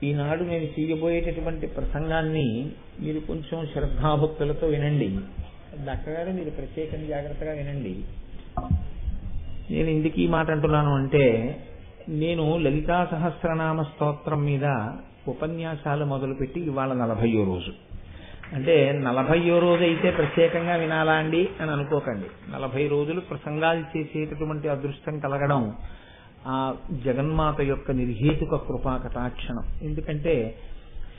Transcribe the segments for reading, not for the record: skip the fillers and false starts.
ఈనాడు నేను చేయబోయేటటువంటి ప్రసంగాన్ని మీరు కొంచెం శ్రద్ధాభక్తులతో వినండి. డాక్టర్ మీరు ప్రత్యేకంగా జాగ్రత్తగా వినండి. నేను ఎందుకు ఈ మాట అంటున్నాను అంటే, నేను లలితా సహస్రనామ స్తోత్రం మీద ఉపన్యాసాలు మొదలుపెట్టి ఇవాళ 40వ రోజు. అంటే 40వ రోజు అయితే ప్రత్యేకంగా వినాలా అండి అని అనుకోకండి. 40 రోజులు ప్రసంగాలు చేసేటటువంటి అదృష్టం కలగడం ఆ జగన్మాత యొక్క నిర్హేతుక కృపా కటాక్షణం. ఎందుకంటే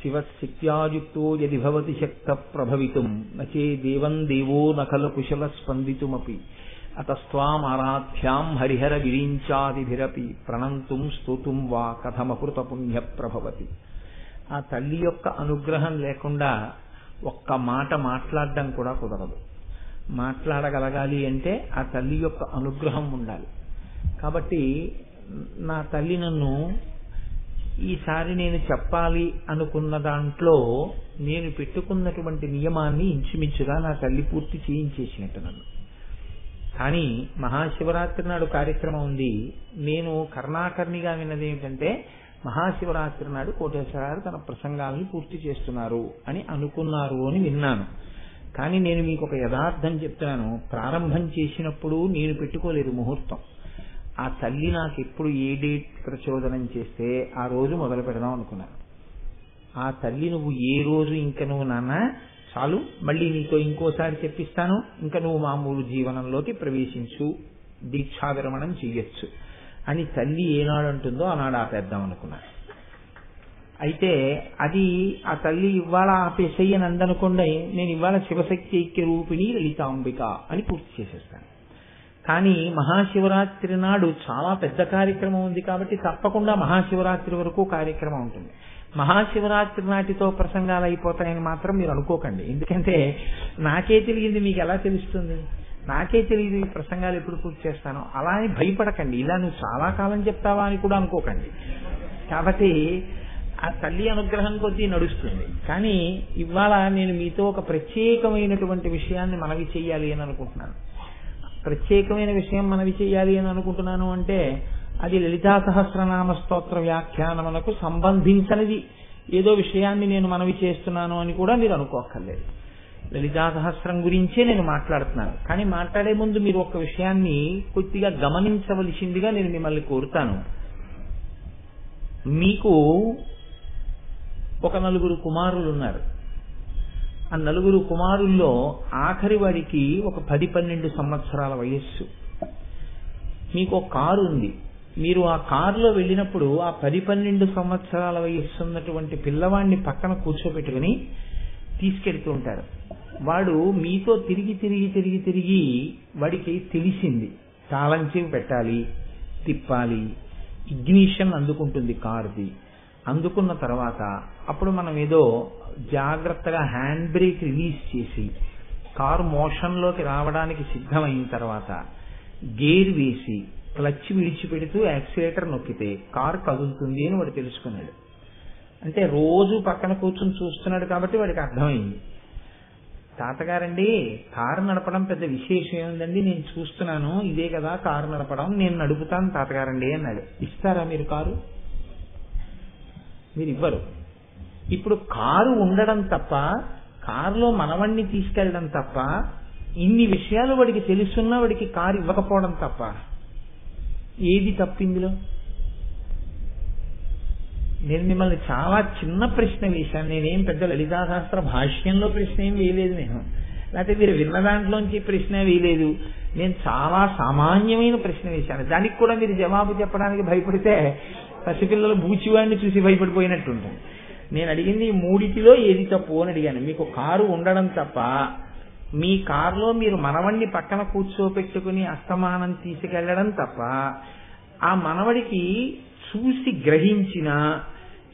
శివశక్త్యాయుక్తో యది భవతి శక్త ప్రభవితుం నచే దేవం దేవో నఖలు కుశల స్పందితుమపి అతస్త్వామారాధ్యాం హరిహర విరించాదిభిరపి ప్రణంతుం స్తోతుం వా కథమకృత పుణ్య ప్రభవతి. ఆ తల్లి యొక్క అనుగ్రహం లేకుండా ఒక్క మాట మాట్లాడడం కూడా కుదరదు. మాట్లాడగలగాలి అంటే ఆ తల్లి యొక్క అనుగ్రహం ఉండాలి. కాబట్టి నా తల్లి నన్ను ఈసారి నేను చెప్పాలి అనుకున్న దాంట్లో నేను పెట్టుకున్నటువంటి నియమాన్ని ఇంచుమించుగా నా తల్లి పూర్తి చేయించేసినట్టు నన్ను. కానీ మహాశివరాత్రి నాడు కార్యక్రమం ఉంది. నేను కర్ణాకర్ణిగా విన్నది ఏమిటంటే, మహాశివరాత్రి నాడు కోటేశ్వరరావు తన ప్రసంగాలను పూర్తి చేస్తున్నారు అని అనుకున్నారు అని విన్నాను. కానీ నేను మీకు ఒక యథార్థం చెప్తున్నాను. ప్రారంభం చేసినప్పుడు నేను పెట్టుకోలేదు ముహూర్తం. ఆ తల్లి నాకు ఎప్పుడు ఏ డేట్ ప్రచోదనం చేస్తే ఆ రోజు మొదలు పెడదాం అనుకున్నాను. ఆ తల్లి నువ్వు ఏ రోజు ఇంకా నువ్వు నాన్న చాలు, మళ్ళీ నీతో ఇంకోసారి చెప్పిస్తాను, ఇంకా నువ్వు మామూలు జీవనంలోకి ప్రవేశించు, దీక్షా విరమణం చెయ్యొచ్చు అని తల్లి ఏనాడు అంటుందో ఆనాడు ఆపేద్దాం అనుకున్నాను. అయితే అది ఆ తల్లి ఇవాళ ఆపేసయ్యి అని అందనుకోండి, నేను ఇవాళ శివశక్తి ఐక్య రూపిణి లలితాంబిక అని పూర్తి చేసేస్తాను. కానీ మహాశివరాత్రి నాడు చాలా పెద్ద కార్యక్రమం ఉంది కాబట్టి తప్పకుండా మహాశివరాత్రి వరకు కార్యక్రమం ఉంటుంది. మహాశివరాత్రి నాటితో ప్రసంగాలు అయిపోతాయని మాత్రం మీరు అనుకోకండి. ఎందుకంటే నాకే తెలియదు, మీకు ఎలా తెలుస్తుంది? నాకే తెలియదు ఈ ప్రసంగాలు ఎప్పుడు పూర్తి చేస్తానో. అలా అని భయపడకండి. ఇలా నువ్వు చాలా కాలం చెప్తావా అని కూడా అనుకోకండి. కాబట్టి ఆ తల్లి అనుగ్రహం కొద్దీ నడుస్తుంది. కానీ ఇవాళ నేను మీతో ఒక ప్రత్యేకమైనటువంటి విషయాన్ని మనవి చేయాలి అని అనుకుంటున్నాను. ప్రత్యేకమైన విషయం మనవి చేయాలి అని అనుకుంటున్నాను అంటే అది లలితా సహస్రనామ స్తోత్ర వ్యాఖ్యానమునకు సంబంధించినది ఏదో విషయాన్ని నేను మనవి చేస్తున్నాను అని కూడా మీరు అనుకోక్కర్లేదు. లలితా సహస్రం గురించే నేను మాట్లాడుతున్నాను. కానీ మాట్లాడే ముందు మీరు ఒక విషయాన్ని కొద్దిగా గమనించవలసిందిగా నేను మిమ్మల్ని కోరుతాను. మీకు ఒక 4 కుమారులు ఉన్నారు. ఆ 4 కుమారుల్లో ఆఖరి వాడికి ఒక 10-12 సంవత్సరాల వయస్సు. మీకు ఒక కారు ఉంది. మీరు ఆ కారులో వెళ్ళినప్పుడు ఆ 10-12 సంవత్సరాల వయస్సు ఉన్నటువంటి పిల్లవాడిని పక్కన కూర్చోబెట్టుకుని తీసుకెళ్తూ ఉంటారు. వాడు మీతో తిరిగి వాడికి తెలిసింది తాళం చెవి పెట్టాలి, తిప్పాలి, ఇగ్నిషన్ అందుకుంటుంది కారుది. అందుకున్న తర్వాత అప్పుడు మనం ఏదో జాగ్రత్తగా హ్యాండ్ బ్రేక్ రిలీజ్ చేసి కారు మోషన్లోకి రావడానికి సిద్ధమైన తర్వాత గేర్ వేసి క్లచ్ విడిచిపెడుతూ యాక్సిలేటర్ నొక్కితే కారు కదులుతుంది అని వాడు తెలుసుకున్నాడు. అంటే రోజు పక్కన కూర్చొని చూస్తున్నాడు కాబట్టి వాడికి అర్థమైంది. తాతగారండి కారు నడపడం పెద్ద విశేషం ఏముందండి, నేను చూస్తున్నాను, ఇదే కదా కారు నడపడం, నేను నడుపుతాను తాతగారండి అన్నాడు. ఇస్తారా మీరు కారు? మీరు ఇవ్వరు. ఇప్పుడు కారు ఉండడం తప్ప, కారులో మనవణ్ణి తీసుకెళ్ళడం తప్ప, ఇన్ని విషయాలు వాడికి తెలుసున్నా వాడికి కారు ఇవ్వకపోవడం తప్ప ఏది తప్పిందిలో? నేను మిమ్మల్ని చాలా చిన్న ప్రశ్న వేశాను. నేనేం పెద్ద లలితాశాస్త్ర భాష్యంలో ప్రశ్న ఏం వేయలేదు. నేను లేకపోతే మీరు విన్న దాంట్లోంచి ప్రశ్న వేయలేదు. నేను చాలా సామాన్యమైన ప్రశ్న వేశాను. దానికి కూడా మీరు జవాబు చెప్పడానికి భయపడితే పసిపిల్లలు బూచివాడిని చూసి భయపడిపోయినట్టుంటుంది. నేను అడిగింది ఈ 3టిలో ఏది తప్పు అని అడిగాను. మీకు కారు ఉండడం తప్ప, మీ కారులో మీరు మనవణ్ణి పక్కన కూర్చోపెట్టుకుని అస్తమానం తీసుకెళ్లడం తప్ప, ఆ మనవడికి చూసి గ్రహించిన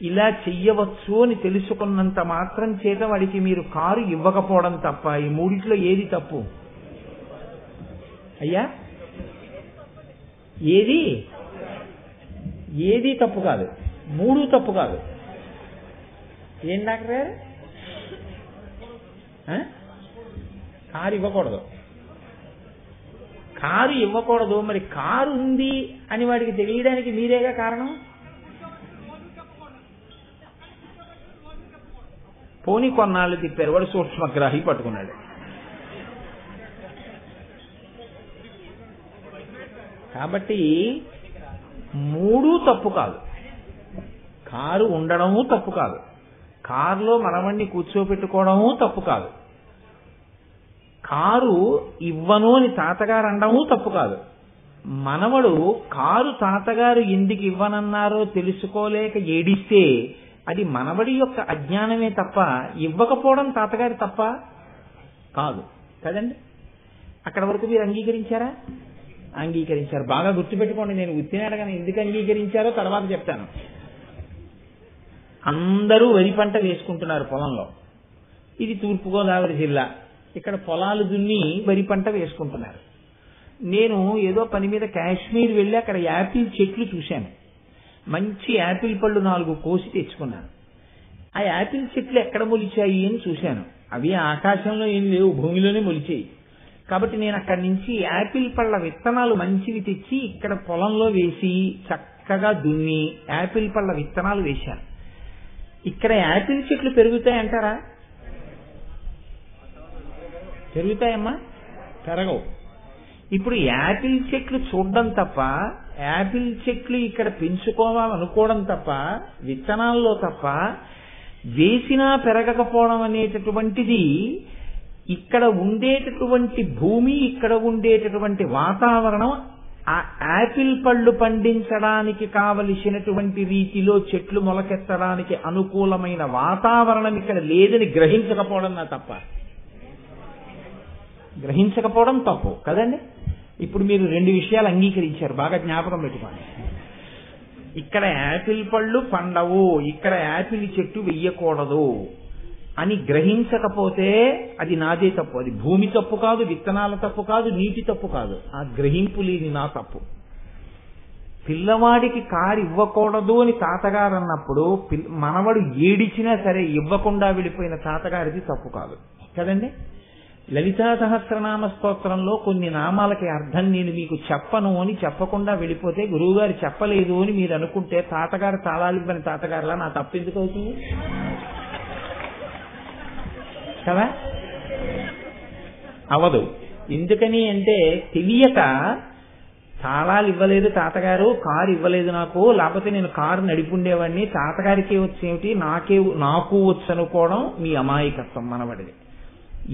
ఇలా చెయ్యవచ్చు అని తెలుసుకున్నంత మాత్రం చేత వాడికి మీరు కారు ఇవ్వకపోవడం తప్ప, ఈ 3టిలో ఏది తప్పు? అయ్యా ఏది తప్పు కాదు, 3 తప్పు కాదు. ఏం డాక్టర్ గారు? కారు ఇవ్వకూడదు. కారు ఇవ్వకూడదు. మరి కారు ఉంది అని వాడికి తెలియడానికి మీరేగా కారణం. పోని కొన్నాళ్ళు తిప్పారు, వాడు సూక్ష్మగ్రాహి పట్టుకున్నాడు. కాబట్టి మూడు తప్పు కాదు. కారు ఉండడము తప్పు కాదు, కారులో మనవణ్ణి కూర్చోపెట్టుకోవడము తప్పు కాదు, కారు ఇవ్వను అని తాతగారు అనడము తప్పు కాదు. మనవడు కారు తాతగారు ఎందుకు ఇవ్వనన్నారో తెలుసుకోలేక ఏడిస్తే అది మనవడి యొక్క అజ్ఞానమే తప్ప ఇవ్వకపోవడం తాతగారి తప్ప కాదు కదండి. అక్కడ వరకు మీరు అంగీకరించారా? అంగీకరించారు. బాగా గుర్తుపెట్టుకోండి, నేను ఉత్తినాడగానే ఎందుకు అంగీకరించారో తర్వాత చెప్తాను. అందరూ వరి పంట వేసుకుంటున్నారు పొలంలో. ఇది తూర్పుగోదావరి జిల్లా. ఇక్కడ పొలాలు దున్ని వరి పంట వేసుకుంటున్నారు. నేను ఏదో పని మీద కాశ్మీర్ వెళ్ళి అక్కడ యాపిల్ చెట్లు చూశాను. మంచి యాపిల్ పళ్ళు 4 కోసి తెచ్చుకున్నాను. ఆ యాపిల్ చెట్లు ఎక్కడ మొలిచాయి అని చూశాను. అవి ఆకాశంలో ఏం లేవు, భూమిలోనే మొలిచాయి. కాబట్టి నేను అక్కడి నుంచి యాపిల్ పళ్ళ విత్తనాలు మంచివి తెచ్చి ఇక్కడ పొలంలో వేసి చక్కగా దున్ని యాపిల్ పళ్ళ విత్తనాలు వేశాను. ఇక్కడ యాపిల్ చెట్లు పెరుగుతాయంటారా? పెరుగుతాయమ్మా? పెరగవు. ఇప్పుడు యాపిల్ చెట్లు చూడడం తప్ప, యాపిల్ చెట్లు ఇక్కడ పెంచుకోవాలనుకోవడం తప్ప, విత్తనాల్లో తప్ప వేసినా పెరగకపోవడం అనేటటువంటిది ఇక్కడ ఉండేటటువంటి భూమి, ఇక్కడ ఉండేటటువంటి వాతావరణం ఆ యాపిల్ పళ్ళు పండించడానికి కావలసినటువంటి రీతిలో చెట్లు మొలకెత్తడానికి అనుకూలమైన వాతావరణం ఇక్కడ లేదని గ్రహించకపోవడం నా తప్ప. గ్రహించకపోవడం తప్పు కదండి. ఇప్పుడు మీరు 2 విషయాలు అంగీకరించారు, బాగా జ్ఞాపకం పెట్టుకోండి. ఇక్కడ యాపిల్ పళ్ళు పండవు, ఇక్కడ యాపిల్ చెట్టు వెయ్యకూడదు అని గ్రహించకపోతే అది నాదే తప్పు. అది భూమి తప్పు కాదు, విత్తనాల తప్పు కాదు, నీటి తప్పు కాదు. ఆ గ్రహింపు లేని నా తప్పు. పిల్లవాడికి కారు ఇవ్వకూడదు అని తాతగారు అన్నప్పుడు మనవడు ఏడిచినా సరే ఇవ్వకుండా వెళ్ళిపోయిన తాతగారిది తప్పు కాదు కదండి. లలితా సహస్రనామ స్తోత్రంలో కొన్ని నామాలకి అర్థం నేను మీకు చెప్పను అని చెప్పకుండా వెళ్ళిపోతే, గురువుగారు చెప్పలేదు అని మీరు అనుకుంటే తాతగారు తాళాలివ్వని తాతగారులా నా తప్పు ఎందుకు అవుతుంది కదా? అవదు. ఎందుకని అంటే తెలియక తాళాలు ఇవ్వలేదు తాతగారు, కారు ఇవ్వలేదు నాకు, లేకపోతే నేను కారు నడిపుండేవాడిని, తాతగారికి వచ్చేమిటి నాకు వచ్చు అనుకోవడం మీ అమాయకత్వం మనవడిది.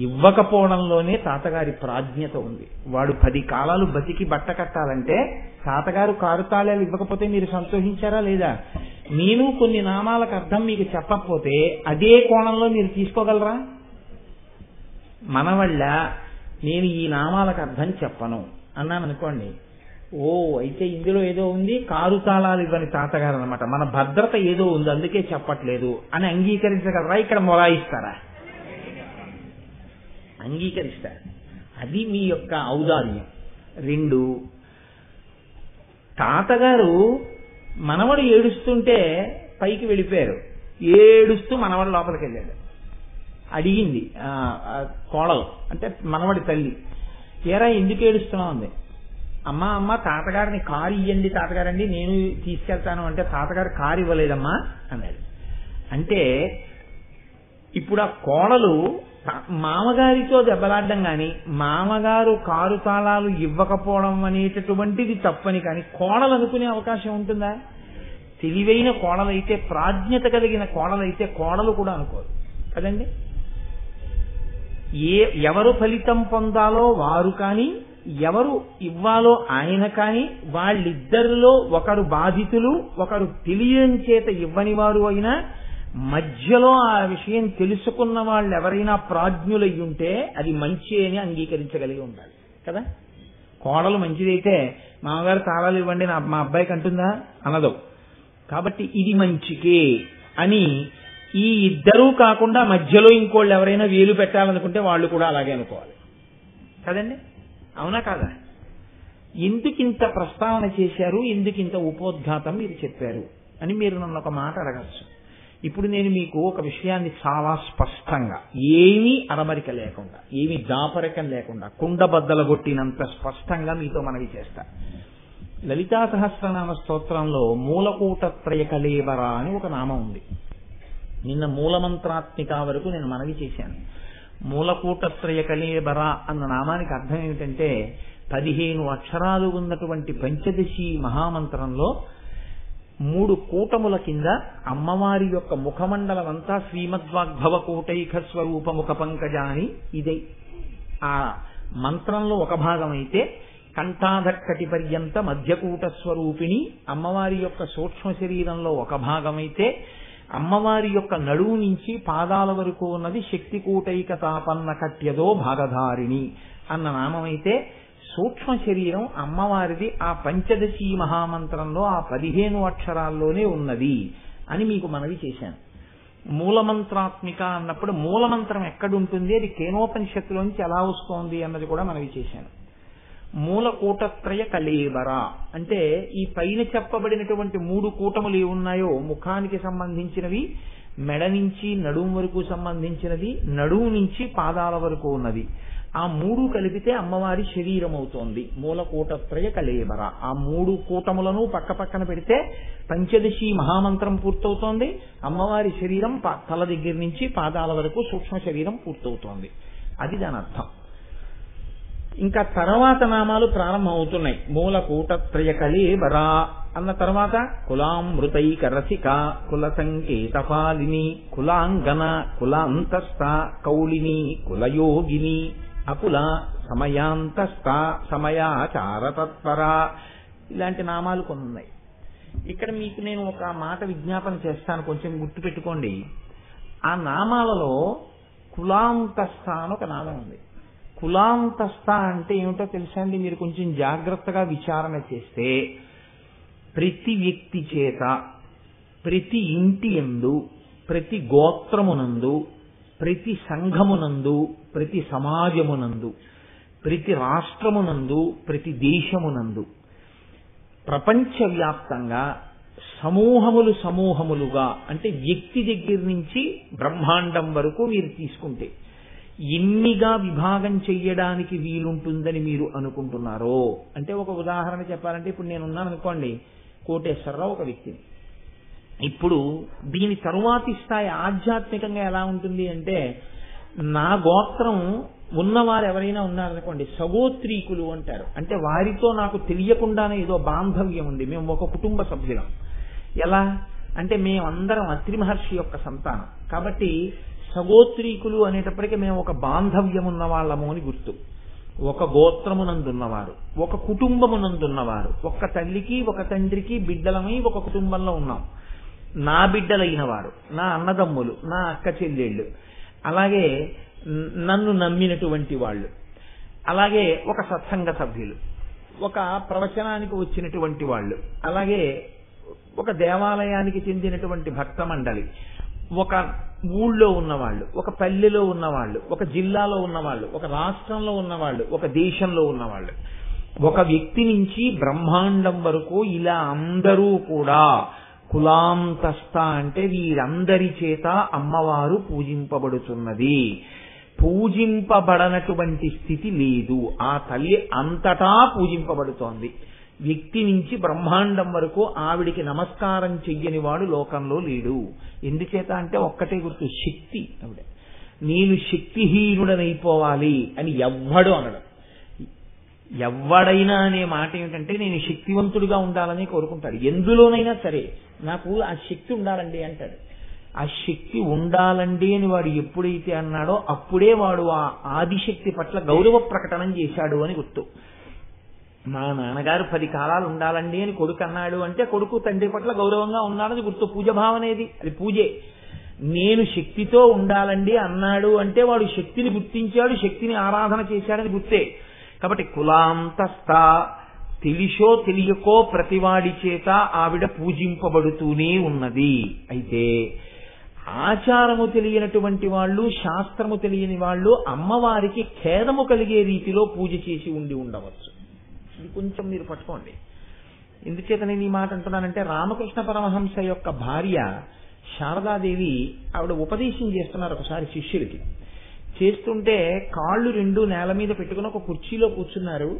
ఇవ్వకపోవడంలోనే తాతగారి ప్రాజ్ఞత ఉంది. వాడు 10 కాలాలు బతికి బట్ట కట్టాలంటే తాతగారు కారు తాళాలు ఇవ్వకపోతే మీరు సంతోషించారా లేదా? నేను కొన్ని నామాలకు అర్థం మీకు చెప్పకపోతే అదే కోణంలో మీరు తీసుకోగలరా? మన వల్ల నేను ఈ నామాలకు అర్థం చెప్పను అన్నాను అనుకోండి, ఓ అయితే ఇందులో ఏదో ఉంది, కారు తాళాలు ఇవ్వని తాతగారు అనమాట, మన భద్రత ఏదో ఉంది అందుకే చెప్పట్లేదు అని అంగీకరించగలరా? ఇక్కడ మొరాయిస్తారా? అంగీకరిస్తారు. అది మీ యొక్క ఔదార్యం. 2, తాతగారు మనవడు ఏడుస్తుంటే పైకి వెళ్ళిపోయారు. ఏడుస్తూ మనవడు లోపలికి వెళ్ళాడు. అడిగింది కోడలు, అంటే మనవడి తల్లి, ఏరా ఎందుకు ఏడుస్తున్నావు అంది. అమ్మ తాతగారిని కారు ఇయ్యండి తాతగారండి, నేను తీసుకెళ్తాను అంటే తాతగారు కారు ఇవ్వలేదమ్మా అన్నాడు. అంటే ఇప్పుడు ఆ కోడలు మామగారితో దెబ్బలాడడం కానీ, మామగారు కారు తాళాలు ఇవ్వకపోవడం అనేటటువంటిది తప్పని కానీ కోడలు అనుకునే అవకాశం ఉంటుందా? తెలివైన కోడలైతే, ప్రాజ్ఞత కలిగిన కోడలైతే కోడలు కూడా అనుకోరు కదండి. ఎవరు ఫలితం పొందాలో వారు కానీ, ఎవరు ఇవ్వాలో ఆయన కానీ, వాళ్ళిద్దరిలో ఒకరు బాధితులు, ఒకరు తెలియని చేత ఇవ్వని వారు అయినా మధ్యలో ఆ విషయం తెలుసుకున్న వాళ్ళు ఎవరైనా ప్రాజ్ఞులై ఉంటే అది మంచి అని అంగీకరించగలిగి ఉండాలి కదా. కోడలు మంచిదైతే మామగారు తాళాలు ఇవ్వండి మా అబ్బాయికి అంటుందా? అనదు. కాబట్టి ఇది మంచికే అని ఈ ఇద్దరూ కాకుండా మధ్యలో ఇంకోళ్ళు ఎవరైనా వేలు పెట్టాలనుకుంటే వాళ్ళు కూడా అలాగే అనుకోవాలి కదండి. అవునా కాదా? ఎందుకింత ప్రస్తావన చేశారు, ఎందుకింత ఉపోద్ఘాతం మీరు చెప్పారు అని మీరు నన్ను ఒక మాట అడగచ్చు. ఇప్పుడు నేను మీకు ఒక విషయాన్ని చాలా స్పష్టంగా, ఏమీ అరమరిక లేకుండా, ఏమీ దాపరికం లేకుండా, కుండబద్దల కొట్టినంత స్పష్టంగా మీతో మనవి చేస్తా. లలితా సహస్రనామ స్తోత్రంలో మూలకూటత్రయ కళేబర అని ఒక నామం ఉంది. నిన్న మూలమంత్రాత్మిక వరకు నేను మనవి చేశాను. మూలకూటత్రయ కళేబర అన్న నామానికి అర్థం ఏమిటంటే 15 అక్షరాలు ఉన్నటువంటి పంచదశి మహామంత్రంలో 3 కూటముల కింద అమ్మవారి యొక్క ముఖమండలం అంతా శ్రీమద్వాగ్భవ కూటైక స్వరూప ముఖ పంకజాని ఇదే ఆ మంత్రంలో ఒక భాగం అయితే, కంఠాధక్కటి పర్యంత మధ్యకూట స్వరూపిణి అమ్మవారి యొక్క సూక్ష్మ శరీరంలో ఒక భాగమైతే, అమ్మవారి యొక్క నడువు నుంచి పాదాల వరకు ఉన్నది శక్తికూటైక తాపన్న కట్యదో భాగధారిణి అన్న నామమైతే, సూక్ష్మ శరీరం అమ్మవారిది ఆ పంచదశి మహామంత్రంలో ఆ 15 అక్షరాల్లోనే ఉన్నది అని మీకు మనవి చేశాను. మూలమంత్రాత్మిక అన్నప్పుడు మూలమంత్రం ఎక్కడుంటుంది, అది కేనోపనిషత్తులోంచి ఎలా వస్తోంది అన్నది కూడా మనవి చేశాను. మూలకూటత్రయ కళేబర అంటే ఈ పైన చెప్పబడినటువంటి 3 కూటములు ఏమున్నాయో ముఖానికి సంబంధించినవి, మెడ నుంచి నడుము వరకు సంబంధించినది, నడుము నుంచి పాదాల వరకు ఉన్నది, ఆ 3 కలిపితే అమ్మవారి శరీరం అవుతోంది. మూలకూటత్రయ కళేబర ఆ 3 కూటములను పక్క పక్కన పెడితే పంచదశి మహామంత్రం పూర్తవుతోంది. అమ్మవారి శరీరం తల దగ్గర నుంచి పాదాల వరకు సూక్ష్మ శరీరం పూర్తవుతోంది. అది దాని అర్థం. ఇంకా తర్వాత నామాలు ప్రారంభం అవుతున్నాయి. మూలకూటత్రయ కళేబర అన్న తర్వాత కులామృతైక రసిక, కుల సంకేతపాలిని, కులాంగన, కులాంతస్థ, కౌళిని, కులయోగిని, అకుల, సమయాంతస్థ, సమయాచార తత్పర, ఇలాంటి నామాలు కొన్ని ఉన్నాయి. ఇక్కడ మీకు నేను ఒక మాట విజ్ఞాపన చేస్తాను, కొంచెం గుర్తుపెట్టుకోండి. ఆ నామాలలో కులాంతస్థ అని ఒక నామం ఉంది. కులాంతస్థ అంటే ఏమిటో తెలుసా అండి? మీరు కొంచెం జాగ్రత్తగా విచారణ చేస్తే ప్రతి వ్యక్తి చేత, ప్రతి ఇంటి యందు, ప్రతి గోత్రమునందు, ప్రతి సంఘమునందు, ప్రతి సమాజమునందు, ప్రతి రాష్ట్రమునందు, ప్రతి దేశమునందు, ప్రపంచవ్యాప్తంగా సమూహములు సమూహములుగా అంటే వ్యక్తి దగ్గర నుంచి బ్రహ్మాండం వరకు మీరు తీసుకుంటే ఎన్నిగా విభాగం చెయ్యడానికి వీలుంటుందని మీరు అనుకుంటున్నారో, అంటే ఒక ఉదాహరణ చెప్పాలంటే ఇప్పుడు నేనున్నాను అనుకోండి, కోటేశ్వరరావు ఒక వ్యక్తిని. ఇప్పుడు దీని తరువాతి స్థాయి ఆధ్యాత్మికంగా ఎలా ఉంటుంది అంటే, నా గోత్రం ఉన్నవారు ఎవరైనా ఉన్నారనుకోండి, సగోత్రీకులు అంటారు. అంటే వారితో నాకు తెలియకుండానే ఏదో బాంధవ్యం ఉంది, మేము ఒక కుటుంబ సభ్యులం. ఎలా అంటే మేమందరం అత్రి మహర్షి యొక్క సంతానం కాబట్టి సగోత్రీకులు అనేటప్పటికీ మేము ఒక బాంధవ్యం ఉన్న వాళ్ళము అని గుర్తు. ఒక గోత్రమునందున్నవారు, ఒక కుటుంబమునందున్నవారు, ఒక తల్లికి ఒక తండ్రికి బిడ్డలమై ఒక కుటుంబంలో ఉన్నాం. నా బిడ్డలైన వారు, నా అన్నదమ్ములు, నా అక్క చెల్లెళ్ళు, అలాగే నన్ను నమ్మినటువంటి వాళ్ళు, అలాగే ఒక సత్సంగ సభ్యులు, ఒక ప్రవచనానికి వచ్చినటువంటి వాళ్ళు, అలాగే ఒక దేవాలయానికి చెందినటువంటి భక్త మండలి, ఒక ఊళ్ళో ఉన్నవాళ్ళు, ఒక పల్లెలో ఉన్నవాళ్ళు, ఒక జిల్లాలో ఉన్నవాళ్ళు, ఒక రాష్ట్రంలో ఉన్నవాళ్ళు, ఒక దేశంలో ఉన్నవాళ్ళు, ఒక వ్యక్తి నుంచి బ్రహ్మాండం వరకు ఇలా అందరూ కూడా కులాంతస్థ అంటే వీరందరి చేత అమ్మవారు పూజింపబడుతున్నది. పూజింపబడనటువంటి స్థితి లేదు, ఆ తల్లి అంతటా పూజింపబడుతోంది. వ్యక్తి నుంచి బ్రహ్మాండం వరకు ఆవిడికి నమస్కారం చెయ్యని వాడు లోకంలో లేడు. ఎందుచేత అంటే ఒక్కటే గుర్తు, శక్తి. ఆవిడ నేను శక్తిహీనుడనైపోవాలి అని ఎవ్వడు అనడం. ఎవడైనా అనే మాట ఏమిటంటే నేను శక్తివంతుడిగా ఉండాలని కోరుకుంటాడు. ఎందులోనైనా సరే నాకు ఆ శక్తి ఉండాలండి అంటాడు. ఆ శక్తి ఉండాలండి అని వాడు ఎప్పుడైతే అన్నాడో అప్పుడే వాడు ఆ ఆదిశక్తి పట్ల గౌరవ ప్రకటన చేశాడు అని గుర్తు. మా నాన్నగారు 10 కాలాలు ఉండాలండి అని కొడుకు అన్నాడు అంటే కొడుకు తండ్రి పట్ల గౌరవంగా ఉన్నాడని గుర్తు. పూజ భావనేది, అది పూజే. నేను శక్తితో ఉండాలండి అన్నాడు అంటే వాడు శక్తిని గుర్తించాడు, శక్తిని ఆరాధన చేశాడని గుర్తే. కాబట్టి కులాంతస్థ, తెలిసో తెలియకో ప్రతివాడి చేత ఆవిడ పూజింపబడుతూనే ఉన్నది. అయితే ఆచారము తెలియనటువంటి వాళ్ళు, శాస్త్రము తెలియని వాళ్ళు అమ్మవారికి ఖేదము కలిగే రీతిలో పూజ చేసి ఉండి ఉండవచ్చు. ఇది కొంచెం మీరు పట్టుకోండి. ఎందుచేత నేను ఈ మాట అంటున్నానంటే, రామకృష్ణ పరమహంస యొక్క భార్య శారదాదేవి ఆవిడ ఉపదేశం చేస్తున్నారు ఒకసారి శిష్యులకి. చేస్తుంటే కాళ్ళు 2 నేల మీద పెట్టుకుని ఒక కుర్చీలో కూర్చున్నారు.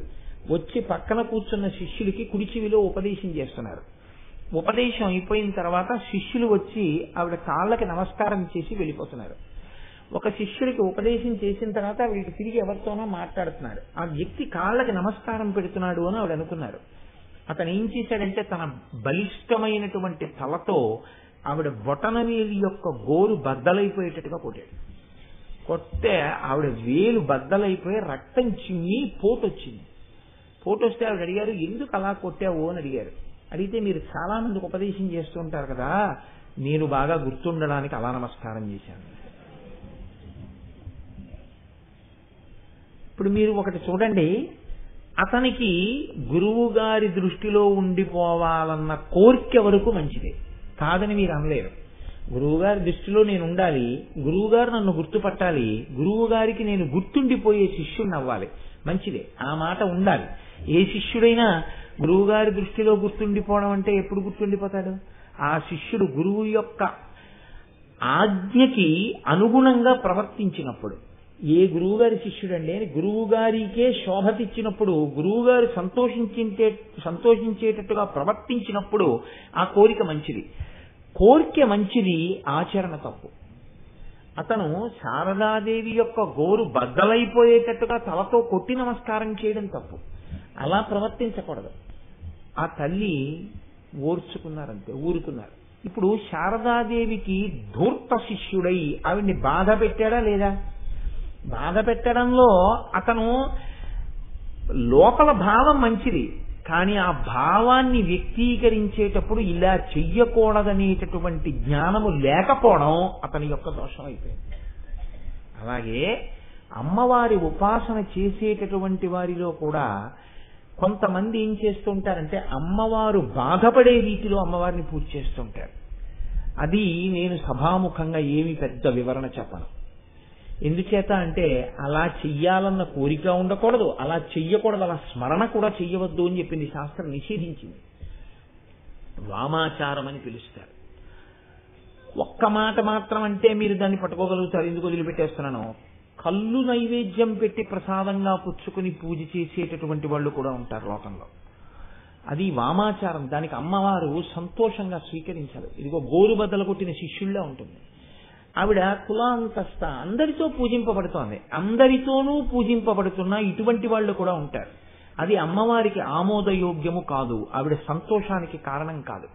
వచ్చి పక్కన కూర్చున్న శిష్యులకి కుడి చెవిలో ఉపదేశం చేస్తున్నారు. ఉపదేశం అయిపోయిన తర్వాత శిష్యులు వచ్చి ఆవిడ కాళ్ళకి నమస్కారం చేసి వెళ్ళిపోతున్నారు. ఒక శిష్యుడికి ఉపదేశం చేసిన తర్వాత వీడికి తిరిగి ఎవరితోనో మాట్లాడుతున్నాడు. ఆ వ్యక్తి కాళ్ళకి నమస్కారం పెడుతున్నాడు అని ఆవిడ అనుకున్నారు. అతను ఏం చేశాడంటే తన బలిష్టమైనటువంటి తలతో ఆవిడ బొటనవేలు యొక్క గోరు బద్దలైపోయేటట్టుగా కొట్టాడు. కొట్టే ఆవిడ వేలు బద్దలైపోయి రక్తం చిమ్మి పోటొచ్చింది. పోటొస్తే ఆవిడ అడిగారు, ఎందుకు అలా కొట్టావు అని అడిగారు. అడిగితే, మీరు చాలా మందికి ఉపదేశం చేస్తూ ఉంటారు కదా, నేను బాగా గుర్తుండడానికి అలా నమస్కారం చేశాను. ఇప్పుడు మీరు ఒకటి చూడండి, అతనికి గురువు గారి దృష్టిలో ఉండిపోవాలన్న కోరిక వరకు మంచిదే, కాదని మీరు అనలేరు. గురువు గారి దృష్టిలో నేను ఉండాలి, గురువు గారు నన్ను గుర్తుపట్టాలి, గురువు గారికి నేను గుర్తుండిపోయే శిష్యుడిని అవ్వాలి, మంచిదే, ఆ మాట ఉండాలి. ఏ శిష్యుడైనా గురువు గారి దృష్టిలో గుర్తుండిపోవడం అంటే ఎప్పుడు గుర్తుండిపోతాడు? ఆ శిష్యుడు గురువు యొక్క ఆజ్ఞకి అనుగుణంగా ప్రవర్తించినప్పుడు. ఏ గురువు గారి శిష్యుడండి అని గురువు గారికే శోభ తెచ్చినప్పుడు, గురువు గారు సంతోషించేటట్టుగా ప్రవర్తించినప్పుడు ఆ కోరిక మంచిది. కోరిక మంచిది, ఆచరణ తప్పు. అతను శారదాదేవి యొక్క గోరు బద్దలైపోయేటట్టుగా తలతో కొట్టి నమస్కారం చేయడం తప్పు. అలా ప్రవర్తించకూడదు. ఆ తల్లి ఓర్చుకున్నారంతే, ఊరుకున్నారు. ఇప్పుడు శారదాదేవికి ధూర్త శిష్యుడై ఆవిడ్ని బాధ పెట్టాడా లేదా? బాధ పెట్టడంలో అతను లోపల భావం మంచిది, కానీ ఆ భావాన్ని వ్యక్తీకరించేటప్పుడు ఇలా చెయ్యకూడదనేటటువంటి జ్ఞానము లేకపోవడం అతని యొక్క దోషం అయిపోయింది. అలాగే అమ్మవారి ఉపాసన చేసేటటువంటి వారిలో కూడా కొంతమంది ఏం చేస్తుంటారంటే అమ్మవారు బాధపడే రీతిలో అమ్మవారిని పూజ చేస్తుంటారు. అది నేను సభాముఖంగా ఏమి పెద్ద వివరణ చెప్పను. ఎందుచేత అంటే అలా చెయ్యాలన్న కోరిక ఉండకూడదు, అలా చెయ్యకూడదు, అలా స్మరణ కూడా చెయ్యవద్దు అని చెప్పింది శాస్త్రం, నిషేధించింది. వామాచారం అని పిలుస్తారు. ఒక్క మాట మాత్రం అంటే మీరు దాన్ని పట్టుకోగలుగుతారు. ఎందుకు వదిలిపెట్టేస్తున్నాను? కళ్ళు నైవేద్యం పెట్టి ప్రసాదంగా పుచ్చుకుని పూజ చేసేటటువంటి వాళ్ళు కూడా ఉంటారు లోకంలో. అది వామాచారం. దానికి అమ్మవారు సంతోషంగా స్వీకరించాలి. ఇదిగో గోరు బద్దలు కొట్టిన శిష్యుల్లో ఉంటుంది. ఆవిడ కులాంతస్థ, అందరితో పూజింపబడుతోంది, అందరితోనూ పూజింపబడుతున్న ఇటువంటి వాళ్ళు కూడా ఉంటారు. అది అమ్మవారికి ఆమోదయోగ్యము కాదు, ఆవిడ సంతోషానికి కారణం కాదు.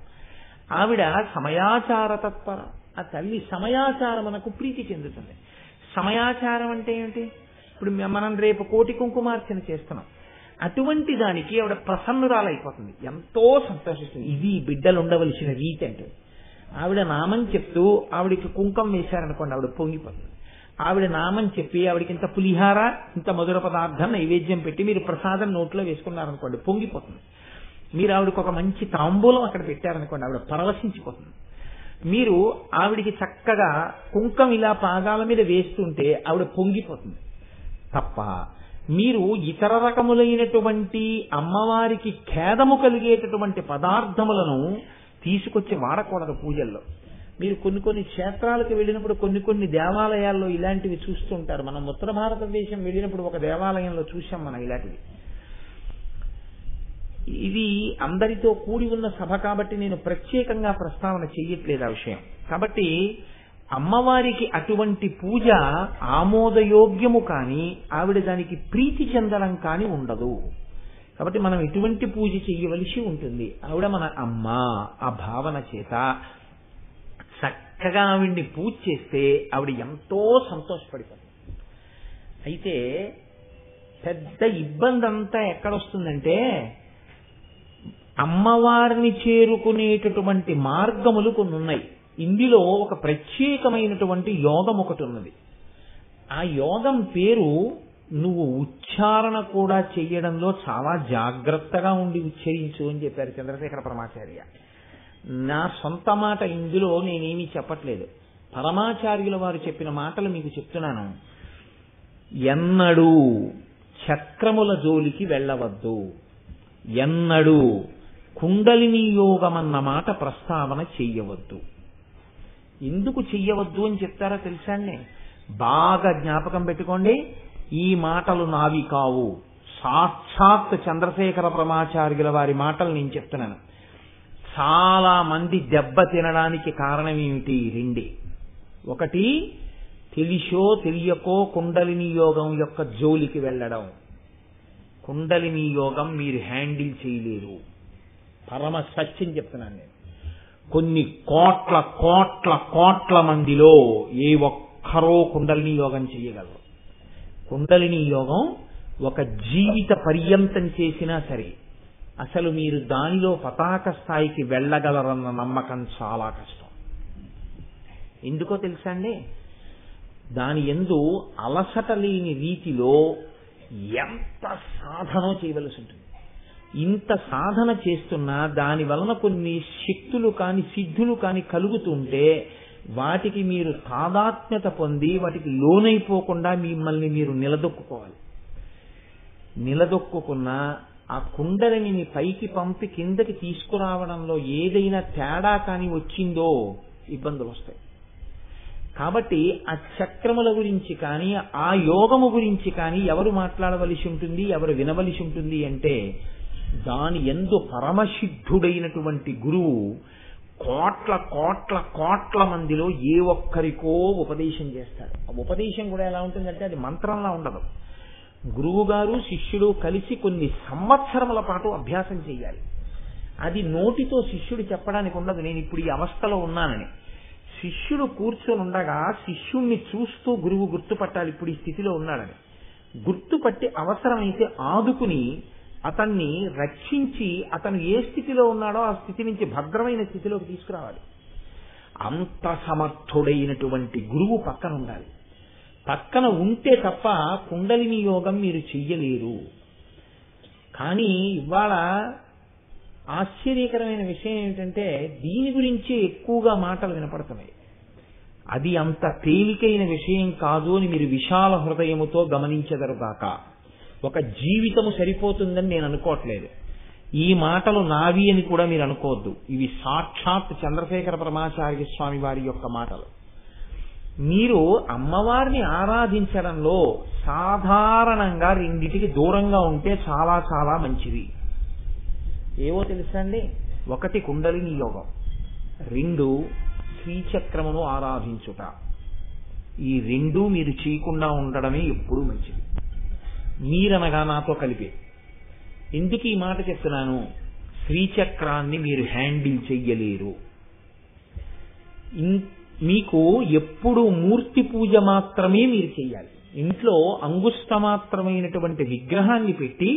ఆవిడ సమయాచార తత్పర. ఆ తల్లి సమయాచారమునకు ప్రీతి చెందుతుంది. సమయాచారం అంటే ఏమిటి? ఇప్పుడు మనం రేపు కోటి కుంకుమార్చన చేస్తున్నాం, అటువంటి దానికి ఆవిడ ప్రసన్నురాలైపోతుంది, ఎంతో సంతోషిస్తుంది. ఇది బిడ్డలు ఉండవలసిన రీతి అంటే. ఆవిడ నామం చెప్తూ ఆవిడికి కుంకం వేశారనుకోండి, ఆవిడ పొంగిపోతుంది. ఆవిడ నామం చెప్పి ఆవిడికి ఇంత పులిహార, ఇంత మధుర పదార్థం నైవేద్యం పెట్టి మీరు ప్రసాదం నోట్లో వేసుకున్నారనుకోండి, పొంగిపోతుంది. మీరు ఆవిడకి ఒక మంచి తాంబూలం అక్కడ పెట్టారనుకోండి, ఆవిడ పరవశించిపోతుంది. మీరు ఆవిడికి చక్కగా కుంకం ఇలా పాదాల మీద వేస్తుంటే ఆవిడ పొంగిపోతుంది తప్ప, మీరు ఇతర రకములైనటువంటి అమ్మవారికి ఖేదము కలిగేటటువంటి పదార్థములను తీసుకొచ్చి వాడకూడదు పూజల్లో. మీరు కొన్ని క్షేత్రాలకు వెళ్ళినప్పుడు కొన్ని దేవాలయాల్లో ఇలాంటివి చూస్తుంటారు. మనం ఉత్తర భారతదేశం వెళ్ళినప్పుడు ఒక దేవాలయంలో చూసాం మనం ఇలాంటివి. ఇది అందరితో కూడి ఉన్న సభ కాబట్టి నేను ప్రత్యేకంగా ప్రస్తావన చెయ్యట్లేదు ఆ విషయం. కాబట్టి అమ్మవారికి అటువంటి పూజ ఆమోదయోగ్యము కానీ ఆవిడ దానికి ప్రీతి చెందడం కానీ ఉండదు. కాబట్టి మనం ఎటువంటి పూజ చెయ్యవలసి ఉంటుంది. ఆవిడ మన అమ్మ, ఆ భావన చేత చక్కగా ఆవిడ్ని పూజ చేస్తే ఆవిడ ఎంతో సంతోషపడిపోతుంది. అయితే పెద్ద ఇబ్బంది అంతా ఎక్కడొస్తుందంటే అమ్మవారిని చేరుకునేటటువంటి మార్గములు కొన్ని ఉన్నాయి. ఇందులో ఒక ప్రత్యేకమైనటువంటి యోగం ఒకటి ఉన్నది. ఆ యోగం పేరు నువ్వు ఉచ్చారణ కూడా చెయ్యడంలో చాలా జాగ్రత్తగా ఉండి ఉచ్చరించు అని చెప్పారు చంద్రశేఖర పరమాచార్య. నా సొంత మాట ఇందులో నేనేమీ చెప్పట్లేదు, పరమాచార్యుల వారు చెప్పిన మాటలు మీకు చెప్తున్నాను. ఎన్నడూ చక్రముల జోలికి వెళ్ళవద్దు, ఎన్నడూ కుండలిని యోగమన్న మాట ప్రస్తావన చెయ్యవద్దు. ఎందుకు చెయ్యవద్దు అని చెప్తారో తెలుసాండి? బాగా జ్ఞాపకం పెట్టుకోండి, ఈ మాటలు నావి కావు, సాక్షాత్ చంద్రశేఖర పరమాచార్యుల వారి మాటలు నేను చెప్తున్నాను. చాలా మంది దెబ్బ తినడానికి కారణం ఏమిటి? రెండే. ఒకటి, తెలిసో తెలియకో కుండలిని యోగం యొక్క జోలికి వెళ్ళడం. కుండలిని యోగం మీరు హ్యాండిల్ చేయలేరు. పరమ సత్యం చెప్తున్నాను నేను. కొన్ని కోట్ల కోట్ల కోట్ల మందిలో ఏ ఒక్కరో కుండలిని యోగం చేయగలరు. కుండలిని యోగం ఒక జీవిత పర్యంతం చేసినా సరే అసలు మీరు దానిలో పతాక స్థాయికి వెళ్ళగలరన్న నమ్మకం చాలా కష్టం. ఎందుకో తెలుసా అండి? దాని యందు అలసట లేని రీతిలో ఎంత సాధన చేయవలసి ఉంటుంది. ఇంత సాధన చేస్తున్నా దాని వలన కొన్ని శక్తులు కాని సిద్ధులు కాని కలుగుతుంటే వాటికి మీరు తాదాత్మ్యత పొంది వాటికి లోనైపోకుండా మిమ్మల్ని మీరు నిలదొక్కుకోవాలి. నిలదొక్కున్న ఆ కుండలిని పైకి పంపి కిందకి తీసుకురావడంలో ఏదైనా తేడా కాని వచ్చిందో ఇబ్బందులు వస్తాయి. కాబట్టి ఆ చక్రముల గురించి కానీ ఆ యోగము గురించి కానీ ఎవరు మాట్లాడవలసి ఉంటుంది, ఎవరు వినవలసి ఉంటుంది అంటే దాని యందు పరమసిద్ధుడైనటువంటి గురువు కోట్ల కోట్ల కోట్ల మందిలో ఏ ఒక్కరికో ఉపదేశం చేస్తాడు. ఆ ఉపదేశం కూడా ఎలా ఉంటుందంటే అది మంత్రంలా ఉండదు. గురువు గారు శిష్యుడు కలిసి కొన్ని సంవత్సరముల పాటు అభ్యాసం చేయాలి. అది నోటితో శిష్యుడు చెప్పడానికి ఉండదు, నేను ఇప్పుడు ఈ అవస్థలో ఉన్నానని. శిష్యుడు కూర్చొని ఉండగా శిష్యుణ్ణి చూస్తూ గురువు గుర్తుపట్టాలి ఇప్పుడు ఈ స్థితిలో ఉన్నాడని. గుర్తుపట్టి అవసరమైతే ఆదుకుని అతన్ని రక్షించి అతను ఏ స్థితిలో ఉన్నాడో ఆ స్థితి నుంచి భద్రమైన స్థితిలోకి తీసుకురావాలి. అంత సమర్థుడైనటువంటి గురువు పక్కన ఉండాలి. పక్కన ఉంటే తప్ప కుండలిని యోగం మీరు చెయ్యలేరు. కానీ ఇవాళ ఆశ్చర్యకరమైన విషయం ఏమిటంటే దీని గురించి ఎక్కువగా మాటలు వినపడుతున్నాయి. అది అంత తేలికైన విషయం కాదు అని మీరు విశాల హృదయముతో గమనించెదరుగాక. ఒక జీవితము సరిపోతుందని నేను అనుకోవట్లేదు. ఈ మాటలు నావి అని కూడా మీరు అనుకోవద్దు. ఇవి సాక్షాత్ చంద్రశేఖర పరమాచార్య స్వామి వారి యొక్క మాటలు. మీరు అమ్మవారిని ఆరాధించడంలో సాధారణంగా రెండిటికి దూరంగా ఉంటే చాలా చాలా మంచిది. ఏవో తెలుసా అండి? ఒకటి కుండలిని యోగం, రెండు శ్రీచక్రమును ఆరాధించుట. ఈ రెండూ మీరు చేయకుండా ఉండడమే ఎప్పుడూ మంచిది. మీరనగా నాతో కలిపే. ఎందుకు ఈ మాట చెప్తున్నాను? శ్రీచక్రాన్ని మీరు హ్యాండిల్ చెయ్యలేరు. మీకు ఎప్పుడు మూర్తి పూజ మాత్రమే మీరు చెయ్యాలి. ఇంట్లో అంగుష్టమాత్రమైనటువంటి విగ్రహాన్ని పెట్టి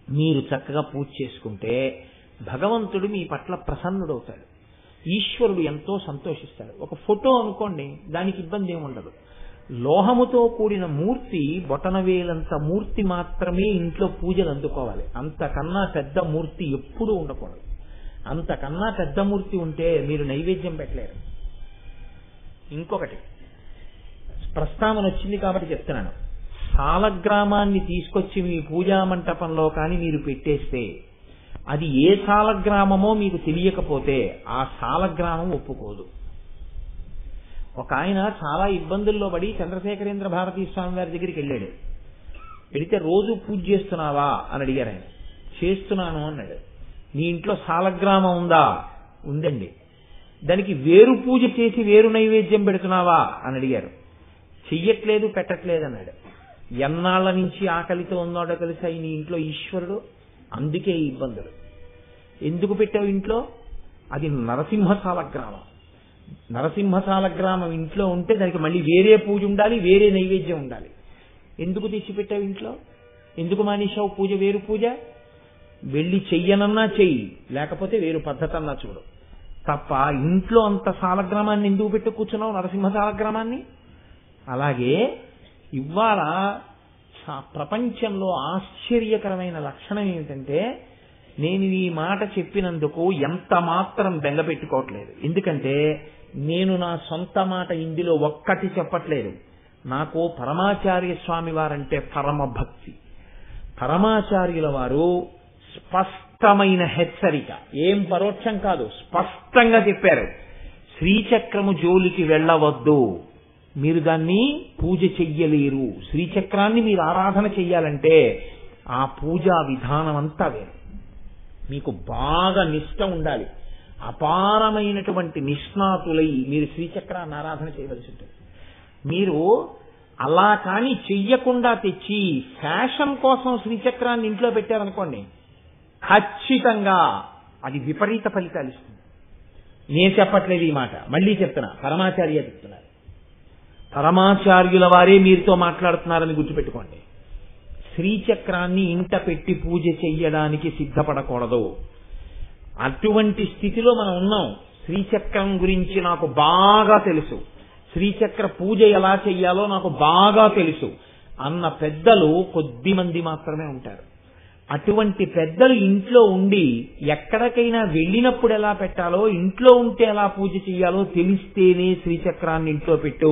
మీరు చక్కగా పూజ చేసుకుంటే భగవంతుడు మీ పట్ల ప్రసన్నుడవుతాడు. ఈశ్వరుడు ఎంతో సంతోషిస్తాడు. ఒక ఫోటో అనుకోండి, దానికి ఇబ్బంది ఏమి ఉండదు. లోహముతో కూడిన మూర్తి, బొటనవేలంత మూర్తి మాత్రమే ఇంట్లో పూజలు అందుకోవాలి. అంతకన్నా పెద్ద మూర్తి ఎప్పుడూ ఉండకూడదు. అంతకన్నా పెద్ద మూర్తి ఉంటే మీరు నైవేద్యం పెట్టలేరు. ఇంకొకటి ప్రస్తావన వచ్చింది కాబట్టి చెప్తున్నాను. సాలగ్రామాన్ని తీసుకొచ్చి మీ పూజా మంటపంలో కానీ మీరు పెట్టేస్తే అది ఏ సాలగ్రామమో మీకు తెలియకపోతే ఆ సాలగ్రామం ఒప్పుకోదు. ఒక ఆయన చాలా ఇబ్బందుల్లో పడి చంద్రశేఖరేంద్ర భారతీ స్వామి వారి దగ్గరికి వెళ్ళాడు. వెళితే రోజు పూజ చేస్తున్నావా అని అడిగారు. ఆయన చేస్తున్నాను అన్నాడు. నీ ఇంట్లో సాలగ్రామం ఉందా? ఉందండి. దానికి వేరు పూజ చేసి వేరు నైవేద్యం పెడుతున్నావా అని అడిగారు. చెయ్యట్లేదు, పెట్టట్లేదు అన్నాడు. ఎన్నాళ్ల నుంచి ఆకలితో ఉన్నాడో తెలుసా నీ ఇంట్లో ఈశ్వరుడు? అందుకే ఈ ఇబ్బందులు. ఎందుకు పెట్టావు ఇంట్లో? అది నరసింహశాల గ్రామం. నరసింహశాల గ్రామం ఇంట్లో ఉంటే దానికి మళ్ళీ వేరే పూజ ఉండాలి, వేరే నైవేద్యం ఉండాలి. ఎందుకు తెచ్చిపెట్టావు ఇంట్లో? ఎందుకు మానేశావు పూజ? వేరు పూజ వెళ్ళి చెయ్యనన్నా చెయ్యి, లేకపోతే వేరు పద్ధతి అన్నా చూడు తప్ప ఇంట్లో అంత సాలగ్రామాన్ని ఎందుకు పెట్టు కూర్చున్నావు, నరసింహశాలగ్రామాన్ని? అలాగే ఇవాళ ప్రపంచంలో ఆశ్చర్యకరమైన లక్షణం ఏమిటంటే నేను ఈ మాట చెప్పినందుకు ఎంత మాత్రం బెంగ పెట్టుకోవట్లేదు. ఎందుకంటే నేను నా సొంత మాట ఇందులో ఒక్కటి చెప్పట్లేదు. నాకు పరమాచార్య స్వామి వారంటే పరమ భక్తి. పరమాచార్యుల వారు స్పష్టమైన హెచ్చరిక, ఏం పరోక్షం కాదు, స్పష్టంగా చెప్పారు. శ్రీచక్రము జోలికి వెళ్ళవద్దు, మీరు దాన్ని పూజ చెయ్యలేరు. శ్రీచక్రాన్ని మీరు ఆరాధన చెయ్యాలంటే ఆ పూజా విధానం అంతా వేరు. మీకు బాగా నిష్ట ఉండాలి. అపారమైనటువంటి నిష్ణాతులై మీరు శ్రీచక్రాన్ని ఆరాధన చేయవలసి ఉంటుంది. మీరు అలా కానీ చెయ్యకుండా తెచ్చి ఫ్యాషన్ కోసం శ్రీచక్రాన్ని ఇంట్లో పెట్టారనుకోండి, ఖచ్చితంగా అది విపరీత ఫలితాలు ఇస్తుంది. నేను చెప్పట్లేదు ఈ మాట, మళ్ళీ చెప్తున్నా, పరమాచార్య చెప్తున్నారు. పరమాచార్యుల వారే మీరుతో మాట్లాడుతున్నారని గుర్తుపెట్టుకోండి. శ్రీచక్రాన్ని ఇంట పెట్టి పూజ చెయ్యడానికి సిద్ధపడకూడదు. అటువంటి స్థితిలో మనం ఉన్నాం. శ్రీచక్రం గురించి నాకు బాగా తెలుసు, శ్రీచక్ర పూజ ఎలా చెయ్యాలో నాకు బాగా తెలుసు అన్న పెద్దలు కొద్ది మంది మాత్రమే ఉంటారు. అటువంటి పెద్దలు ఇంట్లో ఉండి ఎక్కడికైనా వెళ్ళినప్పుడు ఎలా పెట్టాలో, ఇంట్లో ఉంటే ఎలా పూజ చెయ్యాలో తెలిస్తేనే శ్రీచక్రాన్ని ఇంట్లో పెట్టు,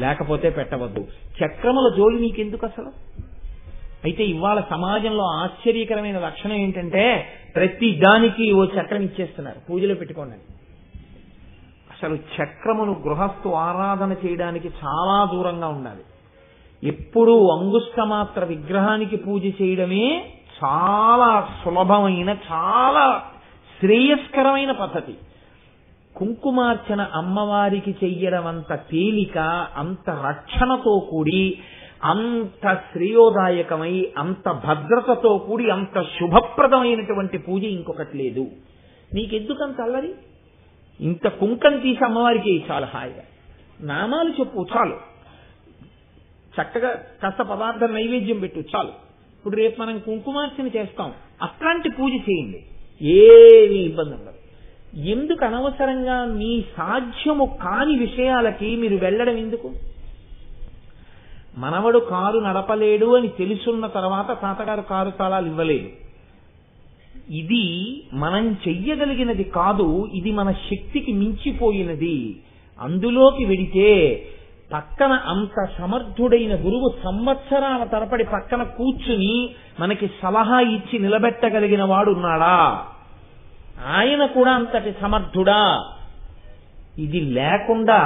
లేకపోతే పెట్టవద్దు. చక్రముల జోలి నీకెందుకు అసలు? అయితే ఇవాళ సమాజంలో ఆశ్చర్యకరమైన లక్షణం ఏంటంటే ప్రతి దానికి ఓ చక్రం ఇచ్చేస్తున్నారు, పూజలో పెట్టుకోండి. అసలు చక్రమును గృహస్థు ఆరాధన చేయడానికి చాలా దూరంగా ఉండాలి. ఎప్పుడూ అంగుష్టమాత్ర విగ్రహానికి పూజ చేయడమే చాలా సులభమైన, చాలా శ్రేయస్కరమైన పద్ధతి. కుంకుమార్చన అమ్మవారికి చెయ్యడం అంత తేలిక, అంత రక్షణతో కూడి, అంత శ్రేయోదాయకమై, అంత భద్రతతో కూడి, అంత శుభప్రదమైనటువంటి పూజ ఇంకొకటి లేదు. నీకెందుకంత అల్లరి? ఇంత కుంకం తీసి అమ్మవారికి చాలు, హాయిగా నామాలు చెప్పు చాలు, చక్కగా కాస్త పదార్థ నైవేద్యం పెట్టు చాలు. ఇప్పుడు రేపు మనం కుంకుమార్చన చేస్తాం, అట్లాంటి పూజ చేయండి, ఏమీ ఇబ్బంది ఉండదు. ఎందుకు అనవసరంగా మీ సాధ్యము కాని విషయాలకి మీరు వెళ్ళడం ఎందుకు? మనవడు కారు నడపలేడు అని తెలుసున్న తర్వాత తాతగారు కారు తాళాలు ఇవ్వలేదు. ఇది మనం చెయ్యగలిగినది కాదు, ఇది మన శక్తికి మించిపోయినది. అందులోకి వెడితే పక్కన అంత సమర్థుడైన గురువు సంవత్సరాల తరబడి పక్కన కూర్చుని మనకి సలహా ఇచ్చి నిలబెట్టగలిగిన వాడు ఉన్నాడా? ఆయన కూడా అంతటి సమర్థుడా? ఇది లేకుండా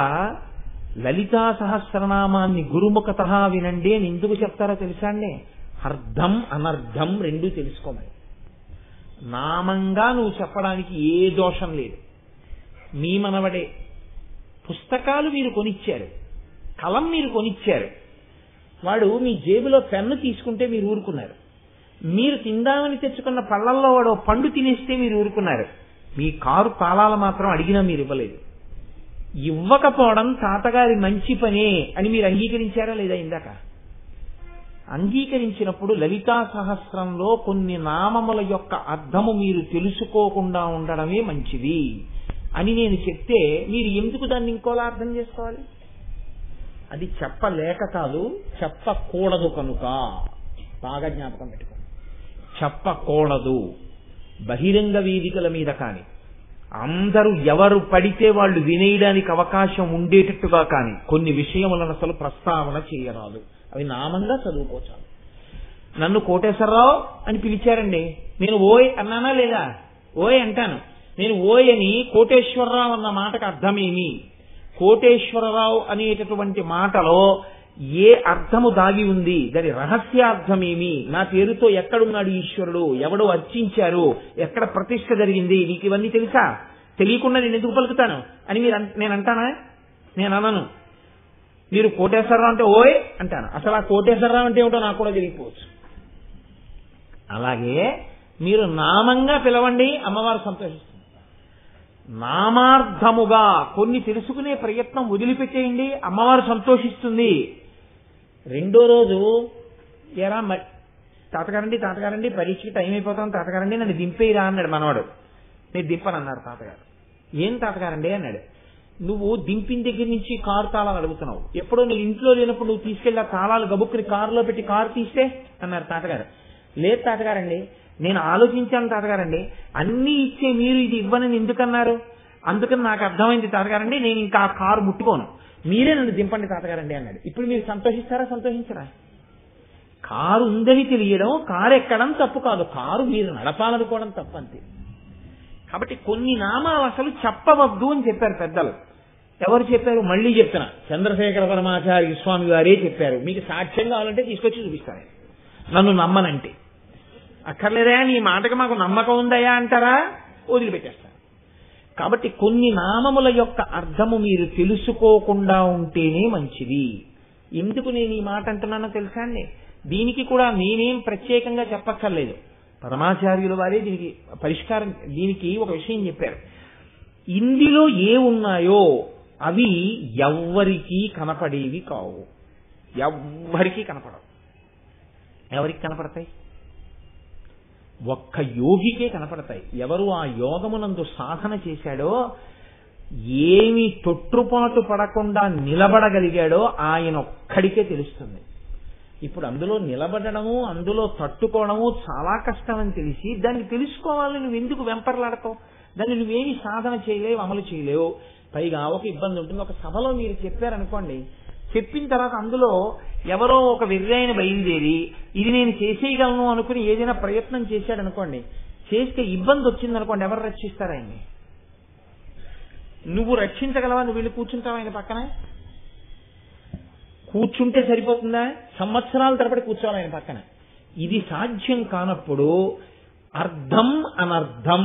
లలితా సహస్రనామాన్ని గురుముఖతః వినండి అని ఎందుకు చెప్తారో తెలుసా అండి? అర్థం అనర్థం రెండూ తెలుసుకోమని. నామంగా నువ్వు చెప్పడానికి ఏ దోషం లేదు. మీ మనవడే. పుస్తకాలు మీరు కొనిచ్చారు, కలం మీరు కొనిచ్చారు, వాడు మీ జేబులో పెన్ను తీసుకుంటే మీరు ఊరుకున్నారు. మీరు తిందామని తెచ్చుకున్న పళ్ళల్లో వాడు పండు తినేస్తే మీరు ఊరుకున్నారు. మీ కారు తాళాలు మాత్రం అడిగినా మీరు ఇవ్వలేదు. ఇవ్వకపోవడం తాతగారి మంచి పనే అని మీరు అంగీకరించారా లేదా? ఇందాక అంగీకరించినప్పుడు లలితా సహస్రంలో కొన్ని నామముల యొక్క అర్థము మీరు తెలుసుకోకుండా ఉండడమే మంచిది అని నేను చెప్తే మీరు ఎందుకు దాన్ని ఇంకోలా అర్థం చేసుకోవాలి? అది చెప్పలేక కాదు, చెప్పకూడదు. కనుక బాగా జ్ఞాపకం పెట్టుకోండి, చెప్పకూడదు. బహిరంగ వేదికల మీద కానీ, అందరూ ఎవరు పడితే వాళ్ళు వినేయడానికి అవకాశం ఉండేటట్టుగా కానీ కొన్ని విషయములను అసలు ప్రస్తావన చేయరాదు. అవి నామంగా చదువుకోచాలి. నన్ను కోటేశ్వరరావు అని పిలిచారండి, నేను ఓయ్ అన్నానా లేదా? ఓయ్ అంటాను. నేను ఓయ్ అని కోటేశ్వరరావు అన్న మాటకు అర్థమేమి? కోటేశ్వరరావు అనేటటువంటి మాటలో ఏ అర్థము దాగి ఉంది? దాని రహస్యార్థమేమి? నా పేరుతో ఎక్కడున్నాడు ఈశ్వరుడు? ఎవడు అర్చించారు? ఎక్కడ ప్రతిష్ఠ జరిగింది? నీకు ఇవన్నీ తెలుసా? తెలియకుండా నేను ఎందుకు పలుకుతాను అని నేను అంటానా? నేను అనను. మీరు కోటేశ్వరరావు అంటే ఓయ్ అంటాను. అసలు ఆ కోటేశ్వరరావు అంటే ఏమిటో నాకు కూడా తెలియకపోవచ్చు. అలాగే మీరు నామంగా పిలవండి, అమ్మవారు సంతోషిస్తుంది. నామార్థముగా కొన్ని తెలుసుకునే ప్రయత్నం వదిలిపెట్టేయండి, అమ్మవారు సంతోషిస్తుంది. రెండో రోజు ఎరా తాతగారండి పరీక్షకి టైం అయిపోతాం తాతగారండి నన్ను దింపేయిరా అన్నాడు మనవాడు. నేను దింపనన్నారు తాతగారు. ఏం తాతగారండి అన్నాడు. నువ్వు దింపిన దగ్గర నుంచి కారు తాళాలు అడుగుతున్నావు, ఎప్పుడో నేను ఇంట్లో లేనప్పుడు నువ్వు తీసుకెళ్ళి ఆ తాళాలు గబుక్కుని కారులో పెట్టి కారు తీస్తే అన్నారు తాతగారు. లేదు తాతగారండి, నేను ఆలోచించాను తాతగారండి, అన్నీ ఇచ్చే మీరు ఇది ఇవ్వనని ఎందుకన్నారు? అందుకని నాకు అర్థమైంది తాతగారండి, నేను ఇంకా ఆ కారు ముట్టుకోను, మీరే నన్ను దింపండి తాతగారండి అన్నాడు. ఇప్పుడు మీరు సంతోషిస్తారా సంతోషించరా? కారు ఉందని తెలియడం, కారు ఎక్కడం తప్పు కాదు, కారు మీరు నడపాలనుకోవడం తప్పు అంతే. కాబట్టి కొన్ని నామాలు అసలు చెప్పవద్దు అని చెప్పారు పెద్దలు. ఎవరు చెప్పారు? మళ్ళీ చెప్తున్నా, చంద్రశేఖర పరమాచార్య స్వామి వారే చెప్పారు. మీకు సాక్ష్యం కావాలంటే తీసుకొచ్చి చూపిస్తాను, నన్ను నమ్మనంటే. అక్కర్లేదా నీ మాటకి మాకు నమ్మకం ఉందయా అంటారా, వదిలిపెట్టేస్తారు. కాబట్టి కొన్ని నామముల యొక్క అర్థము మీరు తెలుసుకోకుండా ఉంటేనే మంచిది. ఎందుకు నేను ఈ మాట అంటున్నానో తెలుసా అండి? దీనికి కూడా నేనేం ప్రత్యేకంగా చెప్పక్కర్లేదు, పరమాచార్యుల వారే దీనికి పరిష్కారం, దీనికి ఒక విషయం చెప్పారు. ఇందులో ఏ ఉన్నాయో అవి ఎవ్వరికీ కనపడేవి కావు, ఎవ్వరికీ కనపడవు. ఎవరికి కనపడతాయి? ఒక్క యోగికే కనపడతాయి. ఎవరు ఆ యోగమునందు సాధన చేశాడో, ఏమి తొట్టుపాటు పడకుండా నిలబడగలిగాడో ఆయన ఒక్కడికే తెలుస్తుంది. ఇప్పుడు అందులో నిలబడము, అందులో తట్టుకోవడము చాలా కష్టమని తెలిసి దాన్ని తెలుసుకోవాలని నువ్వు ఎందుకు వెంపర్లాడతావు? దాన్ని నువ్వేమి సాధన చేయలేవు, అమలు చేయలేవు. పైగా ఒక ఇబ్బంది ఉంటుంది. ఒక సభలో మీరు చెప్పారనుకోండి, చెప్పిన తర్వాత అందులో ఎవరో ఒక వెర్రైన బయలుదేరి ఇది నేను చేసేయగలను అనుకుని ఏదైనా ప్రయత్నం చేశాడు అనుకోండి, చేస్తే ఇబ్బంది వచ్చిందనుకోండి, ఎవరు రక్షిస్తారు ఆయన్ని? నువ్వు రక్షించగలవా? నువ్వు వెళ్ళి కూర్చుంటావు ఆయన పక్కన? కూర్చుంటే సరిపోతుందా? సంవత్సరాల తరబడి కూర్చోవాలి ఆయన పక్కన. ఇది సాధ్యం కానప్పుడు అర్థం అనర్థం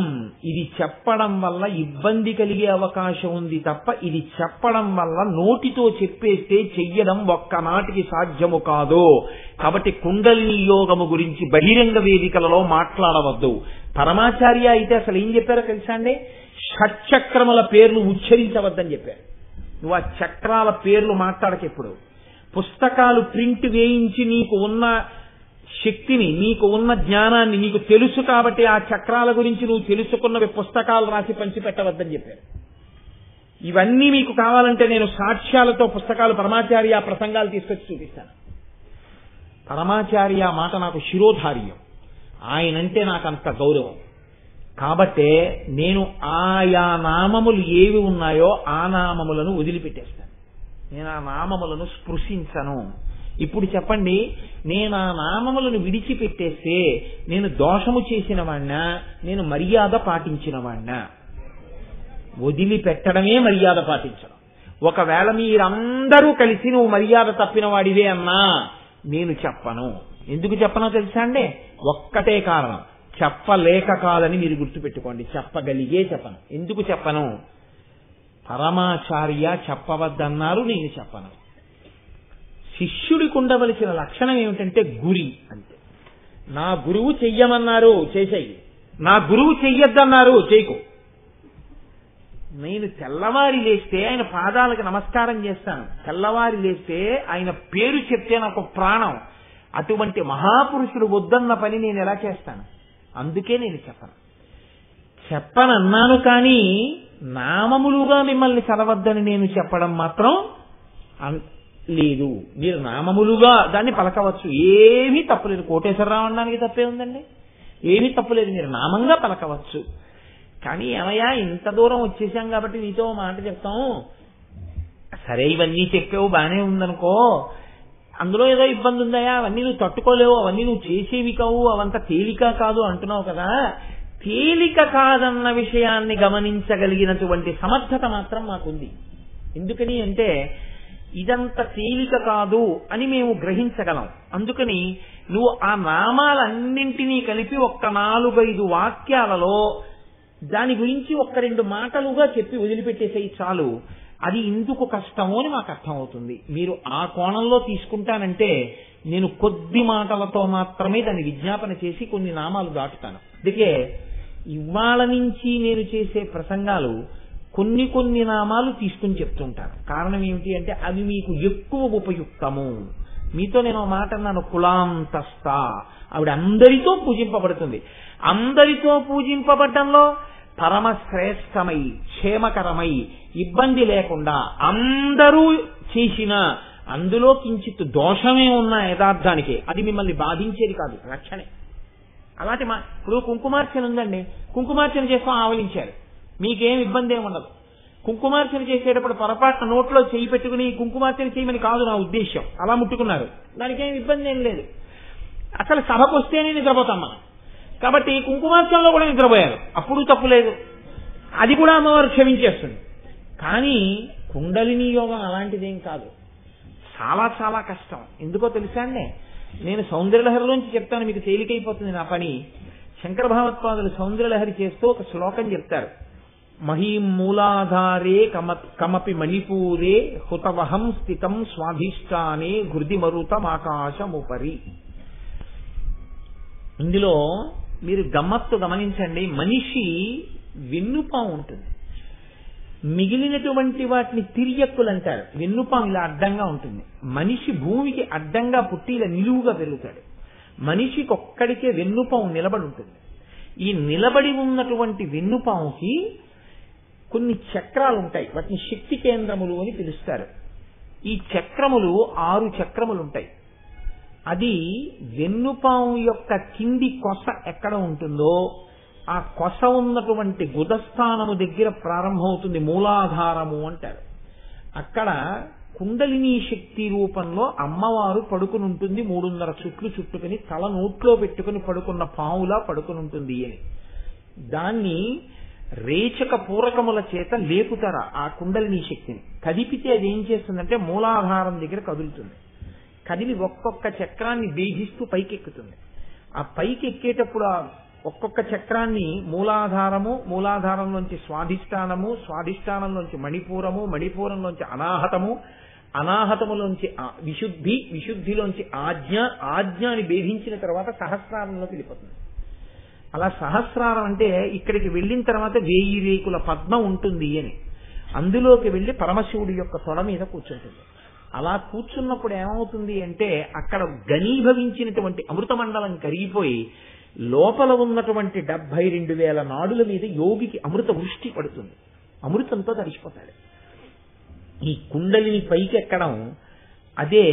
ఇది చెప్పడం వల్ల ఇబ్బంది కలిగే అవకాశం ఉంది తప్ప, ఇది చెప్పడం వల్ల నోటితో చెప్పేస్తే చెయ్యడం ఒక్కనాటికి సాధ్యము కాదు. కాబట్టి కుండలిని యోగము గురించి బహిరంగ వేదికలలో మాట్లాడవద్దు. పరమాచార్య అయితే అసలు ఏం చెప్పారో తెలుసా అండి? షట్చక్రముల పేర్లు ఉచ్చరించవద్దని చెప్పారు. నువ్వు ఆ చక్రాల పేర్లు మాట్లాడకెప్పుడు. పుస్తకాలు ప్రింట్ వేయించి నీకు ఉన్న శక్తిని, నీకు ఉన్న జ్ఞానాన్ని నీకు తెలుసు కాబట్టి ఆ చక్రాల గురించి నువ్వు తెలుసుకున్నవి పుస్తకాలు రాసి పంచిపెట్టవద్దని చెప్పారు. ఇవన్నీ మీకు కావాలంటే నేను సాక్ష్యాలతో పుస్తకాలు పరమాచార్య ప్రసంగాలు తీసుకొచ్చి చూపిస్తాను. పరమాచార్య మాట నాకు శిరోధార్యం, ఆయనంటే నాకు అంత గౌరవం. కాబట్టే నేను ఆయా నామములు ఏవి ఉన్నాయో ఆ నామములను వదిలిపెట్టేస్తాను. నేను ఆ నామములను స్పృశించను. ఇప్పుడు చెప్పండి, నేను ఆ నామములను విడిచిపెట్టేస్తే నేను దోషము చేసిన వాణ్ణా, నేను మర్యాద పాటించిన వాణ్ణా? వదిలిపెట్టడమే మర్యాద పాటించడం. ఒకవేళ మీరందరూ కలిసి నువ్వు మర్యాద తప్పిన వాడివే అన్నా నేను చెప్పను. ఎందుకు చెప్పనో తెలుసా అండి? ఒక్కటే కారణం, చెప్పలేక కాదని మీరు గుర్తుపెట్టుకోండి. చెప్పగలిగే చెప్పను. ఎందుకు చెప్పను? పరమాచార్య చెప్పవద్దన్నారు, నేను చెప్పను. శిష్యుడికి ఉండవలసిన లక్షణం ఏమిటంటే గురి అంతే. నా గురువు చెయ్యమన్నారు, చేసేయి. నా గురువు చెయ్యొద్దన్నారు, చేయకు. నేను తెల్లవారి లేస్తే ఆయన పాదాలకు నమస్కారం చేస్తాను. తెల్లవారి లేస్తే ఆయన పేరు చెప్తే నాకు ప్రాణం. అటువంటి మహాపురుషుడు వద్దన్న పని నేను ఎలా చేస్తాను? అందుకే నేను చెప్పనన్నాను. కానీ నామములుగా మిమ్మల్ని చదవద్దని నేను చెప్పడం మాత్రం లేదు. మీరు నామములుగా దాన్ని పలకవచ్చు, ఏమీ తప్పులేదు. కోటేశ్వరరావు అనడానికి తప్పే ఉందండి? ఏమీ తప్పులేదు, మీరు నామంగా పలకవచ్చు. కానీ ఏమయ్యా ఇంత దూరం వచ్చేసాం కాబట్టి నీతో మాట చెప్తాం, సరే ఇవన్నీ చెప్పావు బానే ఉందనుకో, అందులో ఏదో ఇబ్బంది ఉందయా, అవన్నీ నువ్వు తట్టుకోలేవు, అవన్నీ నువ్వు చేసేవి కావు, అవంతా తేలిక కాదు అంటున్నావు కదా. తేలిక కాదన్న విషయాన్ని గమనించగలిగినటువంటి సమర్థత మాత్రం మాకుంది. ఎందుకని అంటే ఇదంత తేలిక కాదు అని మేము గ్రహించగలం. అందుకని నువ్వు ఆ నామాలన్నింటినీ కలిపి ఒక్క 4-5 వాక్యాలలో దాని గురించి 1-2 మాటలుగా చెప్పి వదిలిపెట్టేసేయి చాలు. అది ఎందుకు కష్టమో అని మాకు అర్థమవుతుంది. మీరు ఆ కోణంలో తీసుకుంటానంటే నేను కొద్ది మాటలతో మాత్రమే దాన్ని విజ్ఞాపన చేసి కొన్ని నామాలు దాటుతాను. అందుకే ఇవాళ నుంచి నేను చేసే ప్రసంగాలు కొన్ని నామాలు తీసుకుని చెప్తుంటాను. కారణం ఏమిటి అంటే అవి మీకు ఎక్కువ ఉపయుక్తము. మీతో నేను మాట అన్నాను, కులాంతస్థ, ఆవిడ అందరితో పూజింపబడుతుంది. అందరితో పూజింపబడ్డంలో పరమశ్రేష్టమై, క్షేమకరమై, ఇబ్బంది లేకుండా అందరూ చేసిన అందులో కించిత్ దోషమే ఉన్న యథార్థానికి అది మిమ్మల్ని బాధించేది కాదు, రక్షణే. అలాంటి ఇప్పుడు కుంకుమార్చన ఉందండి, కుంకుమార్చన చేస్తాం, ఆవలించారు, మీకేం ఇబ్బంది ఏమి ఉండదు. కుంకుమార్చన చేసేటప్పుడు పొరపాటున నోట్లో చేయి పెట్టుకుని కుంకుమార్చన చేయమని కాదు నా ఉద్దేశం, అలా ముట్టుకున్నారు, దానికేం ఇబ్బంది ఏం లేదు. అసలు సభకు వస్తేనే నిద్రపోతాం మనం, కాబట్టి కుంకుమార్చనలో కూడా నిద్రపోయారు, అప్పుడు తప్పు లేదు, అది కూడా అమ్మవారు క్షమించేస్తుంది. కానీ కుండలిని యోగం అలాంటిదేం కాదు, చాలా చాలా కష్టం. ఎందుకో తెలుసా అండి, నేను సౌందర్యలహరిలోంచి చెప్తాను, మీకు తేలికైపోతుంది నా పని. శంకర భగవత్పాదులు సౌందర్యలహరి చేస్తూ ఒక శ్లోకం చెప్తారు. మహీం మూలాధారే కమపి మణిపూరే హుతవహం స్థితం స్వాధిష్టానే హృది మరుతమాకాశముపరి. ఇందులో మీరు గమ్మత్తు గమనించండి. మనిషి వెన్నుపాము ఉంటుంది, మిగిలినటువంటి వాటిని తిరియక్కులు అంటారు. వెన్నుపాము ఇలా అడ్డంగా ఉంటుంది. మనిషి భూమికి అడ్డంగా పుట్టి ఇలా నిలువుగా పెరుగుతాడు. మనిషికి ఒక్కడికే వెన్నుపాము నిలబడి ఉంటుంది. ఈ నిలబడి ఉన్నటువంటి వెన్నుపాముకి కొన్ని చక్రాలు ఉంటాయి, వాటిని శక్తి కేంద్రములు అని పిలుస్తారు. ఈ చక్రములు 6 చక్రములు ఉంటాయి. అది వెన్నుపాము యొక్క కింది కొస ఎక్కడ ఉంటుందో ఆ కొస ఉన్నటువంటి గుదస్థానము దగ్గర ప్రారంభమవుతుంది, మూలాధారము అంటారు. అక్కడ కుండలిని శక్తి రూపంలో అమ్మవారు పడుకుని ఉంటుంది. 300 చుట్లు చుట్టుకుని తల నోట్లో పెట్టుకుని పడుకున్న పావులా పడుకుని ఉంటుంది అని. దాన్ని రేచక పూరకముల చేత లేపుతారా ఆ కుండలిని శక్తిని. కదిపితే అది ఏం చేస్తుందంటే మూలాధారం దగ్గర కదులుతుంది. కదిలి ఒక్కొక్క చక్రాన్ని భేదిస్తూ పైకెక్కుతుంది. ఆ పైకి ఎక్కేటప్పుడు ఆ ఒక్కొక్క చక్రాన్ని మూలాధారము, మూలాధారంలోంచి స్వాధిష్టానము, స్వాధిష్టానంలోంచి మణిపూరము, మణిపూరంలోంచి అనాహతము, అనాహతములోంచి విశుద్ధి, విశుద్ధిలోంచి ఆజ్ఞ, ఆజ్ఞని భేదించిన తర్వాత సహస్రారంలోకి వెళ్ళిపోతుంది. అలా సహస్రారం అంటే ఇక్కడికి వెళ్ళిన తర్వాత 1000 రేకుల పద్మం ఉంటుంది అని. అందులోకి వెళ్ళి పరమశివుడి యొక్క తొడ మీద కూర్చుంటుంది. అలా కూర్చున్నప్పుడు ఏమవుతుంది అంటే అక్కడ ఘనీభవించినటువంటి అమృతమండలం కరిగిపోయి లోపల ఉన్నటువంటి 72,000 నాడుల మీద యోగికి అమృత వృష్టి పడుతుంది. అమృతంతో తడిసిపోతాడు. ఈ కుండలిని పైకి ఎక్కడం, అదే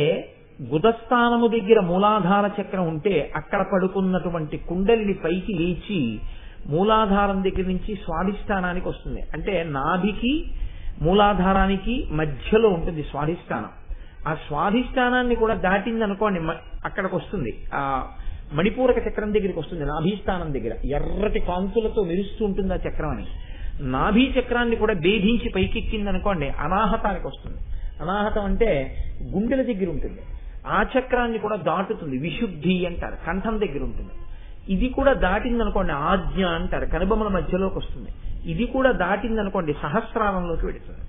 గుదస్థానము దగ్గర మూలాధార చక్రం ఉంటే అక్కడ పడుకున్నటువంటి కుండలిని పైకి లేచి మూలాధారం దగ్గర నుంచి స్వాధిష్టానానికి వస్తుంది. అంటే నాభికి మూలాధారానికి మధ్యలో ఉంటుంది స్వాధిష్టానం. ఆ స్వాధిష్టానాన్ని కూడా దాటింది అనుకోండి, అక్కడికి వస్తుంది, ఆ మణిపూరక చక్రం దగ్గరికి వస్తుంది. నాభీస్థానం దగ్గర ఎర్రటి కాంతులతో మెరుస్తూ ఉంటుంది ఆ చక్రం అని. నాభీ చక్రాన్ని కూడా భేదించి పైకెక్కింది అనుకోండి, అనాహతానికి వస్తుంది. అనాహతం అంటే గుండెల దగ్గర ఉంటుంది. ఆ చక్రాన్ని కూడా దాటుతుంది, విశుద్ధి అంటారు, కంఠం దగ్గర ఉంటుంది. ఇది కూడా దాటింది అనుకోండి, ఆజ్ఞ అంటారు, కనుబొమ్మల మధ్యలోకి వస్తుంది. ఇది కూడా దాటింది అనుకోండి, సహస్రారంలోకి వెడుతుంది.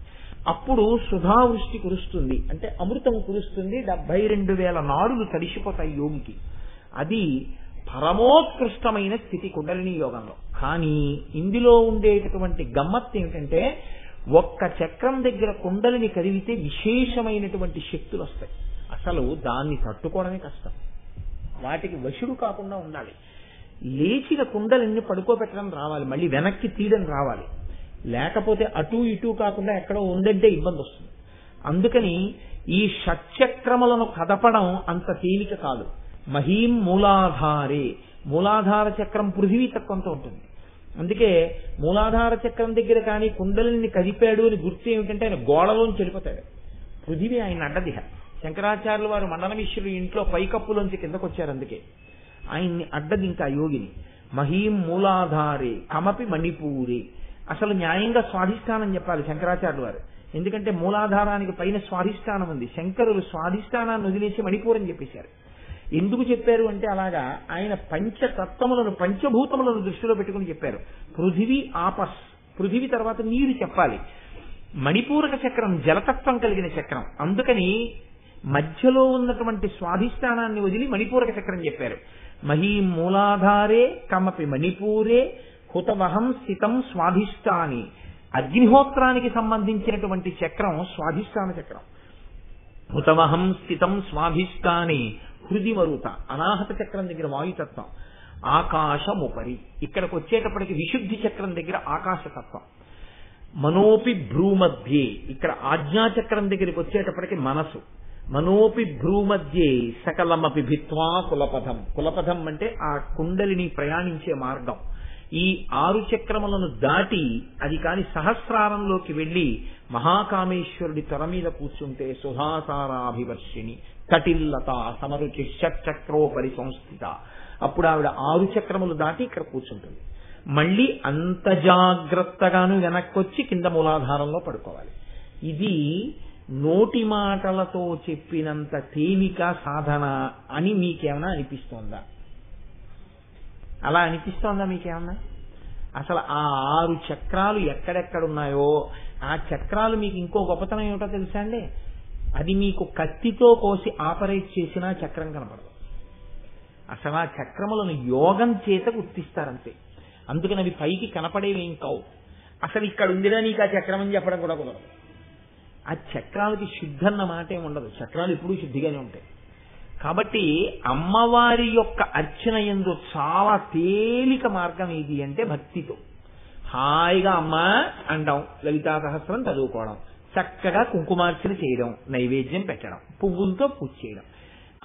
అప్పుడు సుధావృష్టి కురుస్తుంది, అంటే అమృతం కురుస్తుంది. 72,000 నాడులు తడిసిపోతాయి యోగికి. అది పరమోత్కృష్టమైన స్థితి కుండలిని యోగంలో. కానీ ఇందులో ఉండేటటువంటి గమ్మత్తు ఏమిటంటే ఒక్క చక్రం దగ్గర కుండలిని కదిలితే విశేషమైనటువంటి శక్తులు వస్తాయి. అసలు దాన్ని తట్టుకోవడమే కష్టం. వాటికి వశుడు కాకుండా ఉండాలి. లేచిన కుండలిని పడుకోబెట్టడం రావాలి, మళ్ళీ వెనక్కి తీయడం రావాలి. లేకపోతే అటు ఇటు కాకుండా ఎక్కడో ఉందంటే ఇబ్బంది వస్తుంది. అందుకని ఈ షట్చక్రములను కదపడం అంత తేలిక కాదు. మహీం మూలాధారే, మూలాధార చక్రం పృథివీ తత్వంతో ఉంటుంది. అందుకే మూలాధార చక్రం దగ్గర కానీ కుండలిని కదిపాడు అని గుర్తు ఏమిటంటే ఆయన గోడలోంచి వెళ్ళిపోతాడు. పృథివీ ఆయన అడ్డదిహ. శంకరాచార్యుల వారు మండనమిశ్రుడు ఇంట్లో పైకప్పులోంచి కిందకు వచ్చారు. అందుకే ఆయన్ని అడ్డది ఇంకా యోగిని. మహీం మూలాధారే కమపి మణిపూరే. అసలు న్యాయంగా స్వాధిష్టానం చెప్పాలి శంకరాచార్యుల వారు. ఎందుకంటే మూలాధారానికి పైన స్వాధిష్టానం ఉంది. శంకరులు స్వాధిష్టానాన్ని వదిలేసి మణిపూరం చెప్పేశారు. ఎందుకు చెప్పారు అంటే అలాగా ఆయన పంచతత్వములను, పంచభూతములను దృష్టిలో పెట్టుకుని చెప్పారు. పృథివీ ఆపస్, పృథివీ తర్వాత నీరు చెప్పాలి. మణిపూరక చక్రం జలతత్వం కలిగిన చక్రం. అందుకని మధ్యలో ఉన్నటువంటి స్వాధిష్టానాన్ని వదిలి మణిపూరక చక్రం చెప్పారు. మహీం మూలాధారే కమపి మణిపూరే హుతవహం స్థితం స్వాధిష్టాని. అగ్నిహోత్రానికి సంబంధించినటువంటి చక్రం స్వాధిష్టాన చక్రం. హుతవహం స్థితం స్వాధిష్టాని హృది మరుత. అనాహత చక్రం దగ్గర వాయుతత్వం. ఆకాశముపరి, ఇక్కడికి వచ్చేటప్పటికి విశుద్ధి చక్రం దగ్గర ఆకాశతత్వం. మనోపి భ్రూమధ్యే, ఇక్కడ ఆజ్ఞాచక్రం దగ్గరికి వచ్చేటప్పటికి మనసు. మనోపి భ్రూమధ్యే సకలమపి భిత్వా కులపథం. కులపథం అంటే ఆ కుండలిని ప్రయాణించే మార్గం. ఈ 6 చక్రములను దాటి అది కాని సహస్రారంలోకి వెళ్లి మహాకామేశ్వరుడి తొర మీద కూర్చుంటే సుధాసారాభివర్షిణి కటిల్లత సమరుచి షట్చక్రోపరి సంస్థిత. అప్పుడు ఆవిడ 6 చక్రములు దాటి ఇక్కడ కూర్చుంటుంది. మళ్ళీ అంత జాగ్రత్తగాను వెనక్కొచ్చి కింద మూలాధారంలో పడుకోవాలి. ఇది నోటి మాటలతో చెప్పినంత తేలిక సాధన అని మీకేమన్నా అనిపిస్తోందా? అలా అనిపిస్తోందా మీకేమన్నా? అసలు ఆ 6 చక్రాలు ఎక్కడెక్కడున్నాయో ఆ చక్రాలు మీకు ఇంకో గొప్పతనం ఏమిటో తెలుసా అండి? అది మీకు కత్తితో కోసి ఆపరేట్ చేసినా చక్రం కనపడదు. అసలు ఆ చక్రములను యోగం చేత గుర్తిస్తారంతే. అందుకని అవి పైకి కనపడేవేం కావు. అసలు ఇక్కడ ఉందిరా నీకు ఆ చక్రం అని చెప్పడం కూడా కుదరదు. ఆ చక్రాలకి శుద్ధి అన్న మాట ఏమి ఉండదు. చక్రాలు ఎప్పుడూ శుద్ధిగానే ఉంటాయి. కాబట్టి అమ్మవారి యొక్క అర్చన యందు చాలా తేలిక మార్గం ఏది అంటే భక్తితో హాయిగా అమ్మ అంటాం, లలితా సహస్రం చదువుకోవడం, చక్కగా కుంకుమార్చన చేయడం, నైవేద్యం పెట్టడం, పువ్వులతో పూజ చేయడం,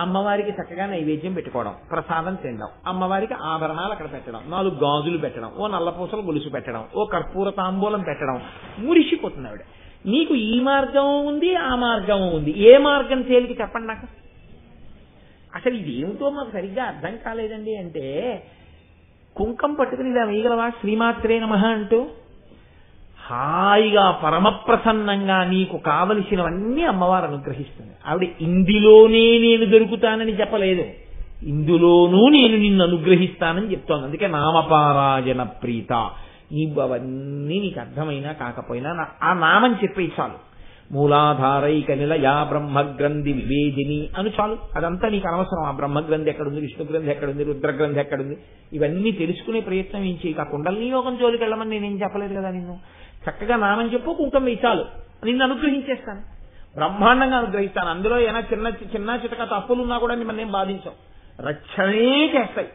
అమ్మవారికి చక్కగా నైవేద్యం పెట్టుకోవడం, ప్రసాదం తినడం, అమ్మవారికి ఆభరణాలు అక్కడ పెట్టడం, 4 గాజులు పెట్టడం, ఓ నల్లపూసలు గొలుసు పెట్టడం, ఓ కర్పూర తాంబూలం పెట్టడం, మురిసిపోతుంది ఆవిడ. నీకు ఈ మార్గం ఉంది, ఆ మార్గం ఉంది. ఏ మార్గం తేలికి చెప్పండి నాకు. అసలు ఇదేమిటో మాకు సరిగ్గా అర్థం కాలేదండి అంటే, కుంకం పట్టుకుని ఇలా వేయగలవా శ్రీమాత్రే నమః అంటూ హాయిగా పరమప్రసన్నంగా నీకు కావలసినవన్నీ అమ్మవారు అనుగ్రహిస్తుంది. ఆవిడ ఇందులోనే నేను దొరుకుతానని చెప్పలేదు, ఇందులోనూ నేను నిన్ను అనుగ్రహిస్తానని చెప్తోంది. అందుకే నామపారాయణ ప్రీత. అవన్నీ నీకు అర్థమైనా కాకపోయినా ఆ నామం చెప్పే చాలు. మూలాధారైక నిలయా బ్రహ్మగ్రంథి వివేదిని అని చాలు. అదంతా నీకు అనవసరం. ఆ బ్రహ్మగ్రంథి ఎక్కడుంది, విష్ణుగ్రంథి ఎక్కడుంది, రుద్రగ్రంథి ఎక్కడుంది, ఇవన్నీ తెలుసుకునే ప్రయత్నం ఏం చేయక కుండలిని యోగం జోలికి వెళ్ళమని నేనేం చెప్పలేదు కదా నిన్ను. చక్కగా నామం చెప్పు, కుంకం వేయి చాలు, నిన్ను అనుగ్రహించేస్తాను, బ్రహ్మాండంగా అనుగ్రహిస్తాను. అందులో ఏమైనా చిన్న చితక తప్పులున్నా కూడా మిమ్మల్ని ఏం బాధించవు, రక్షణే చేస్తాయి.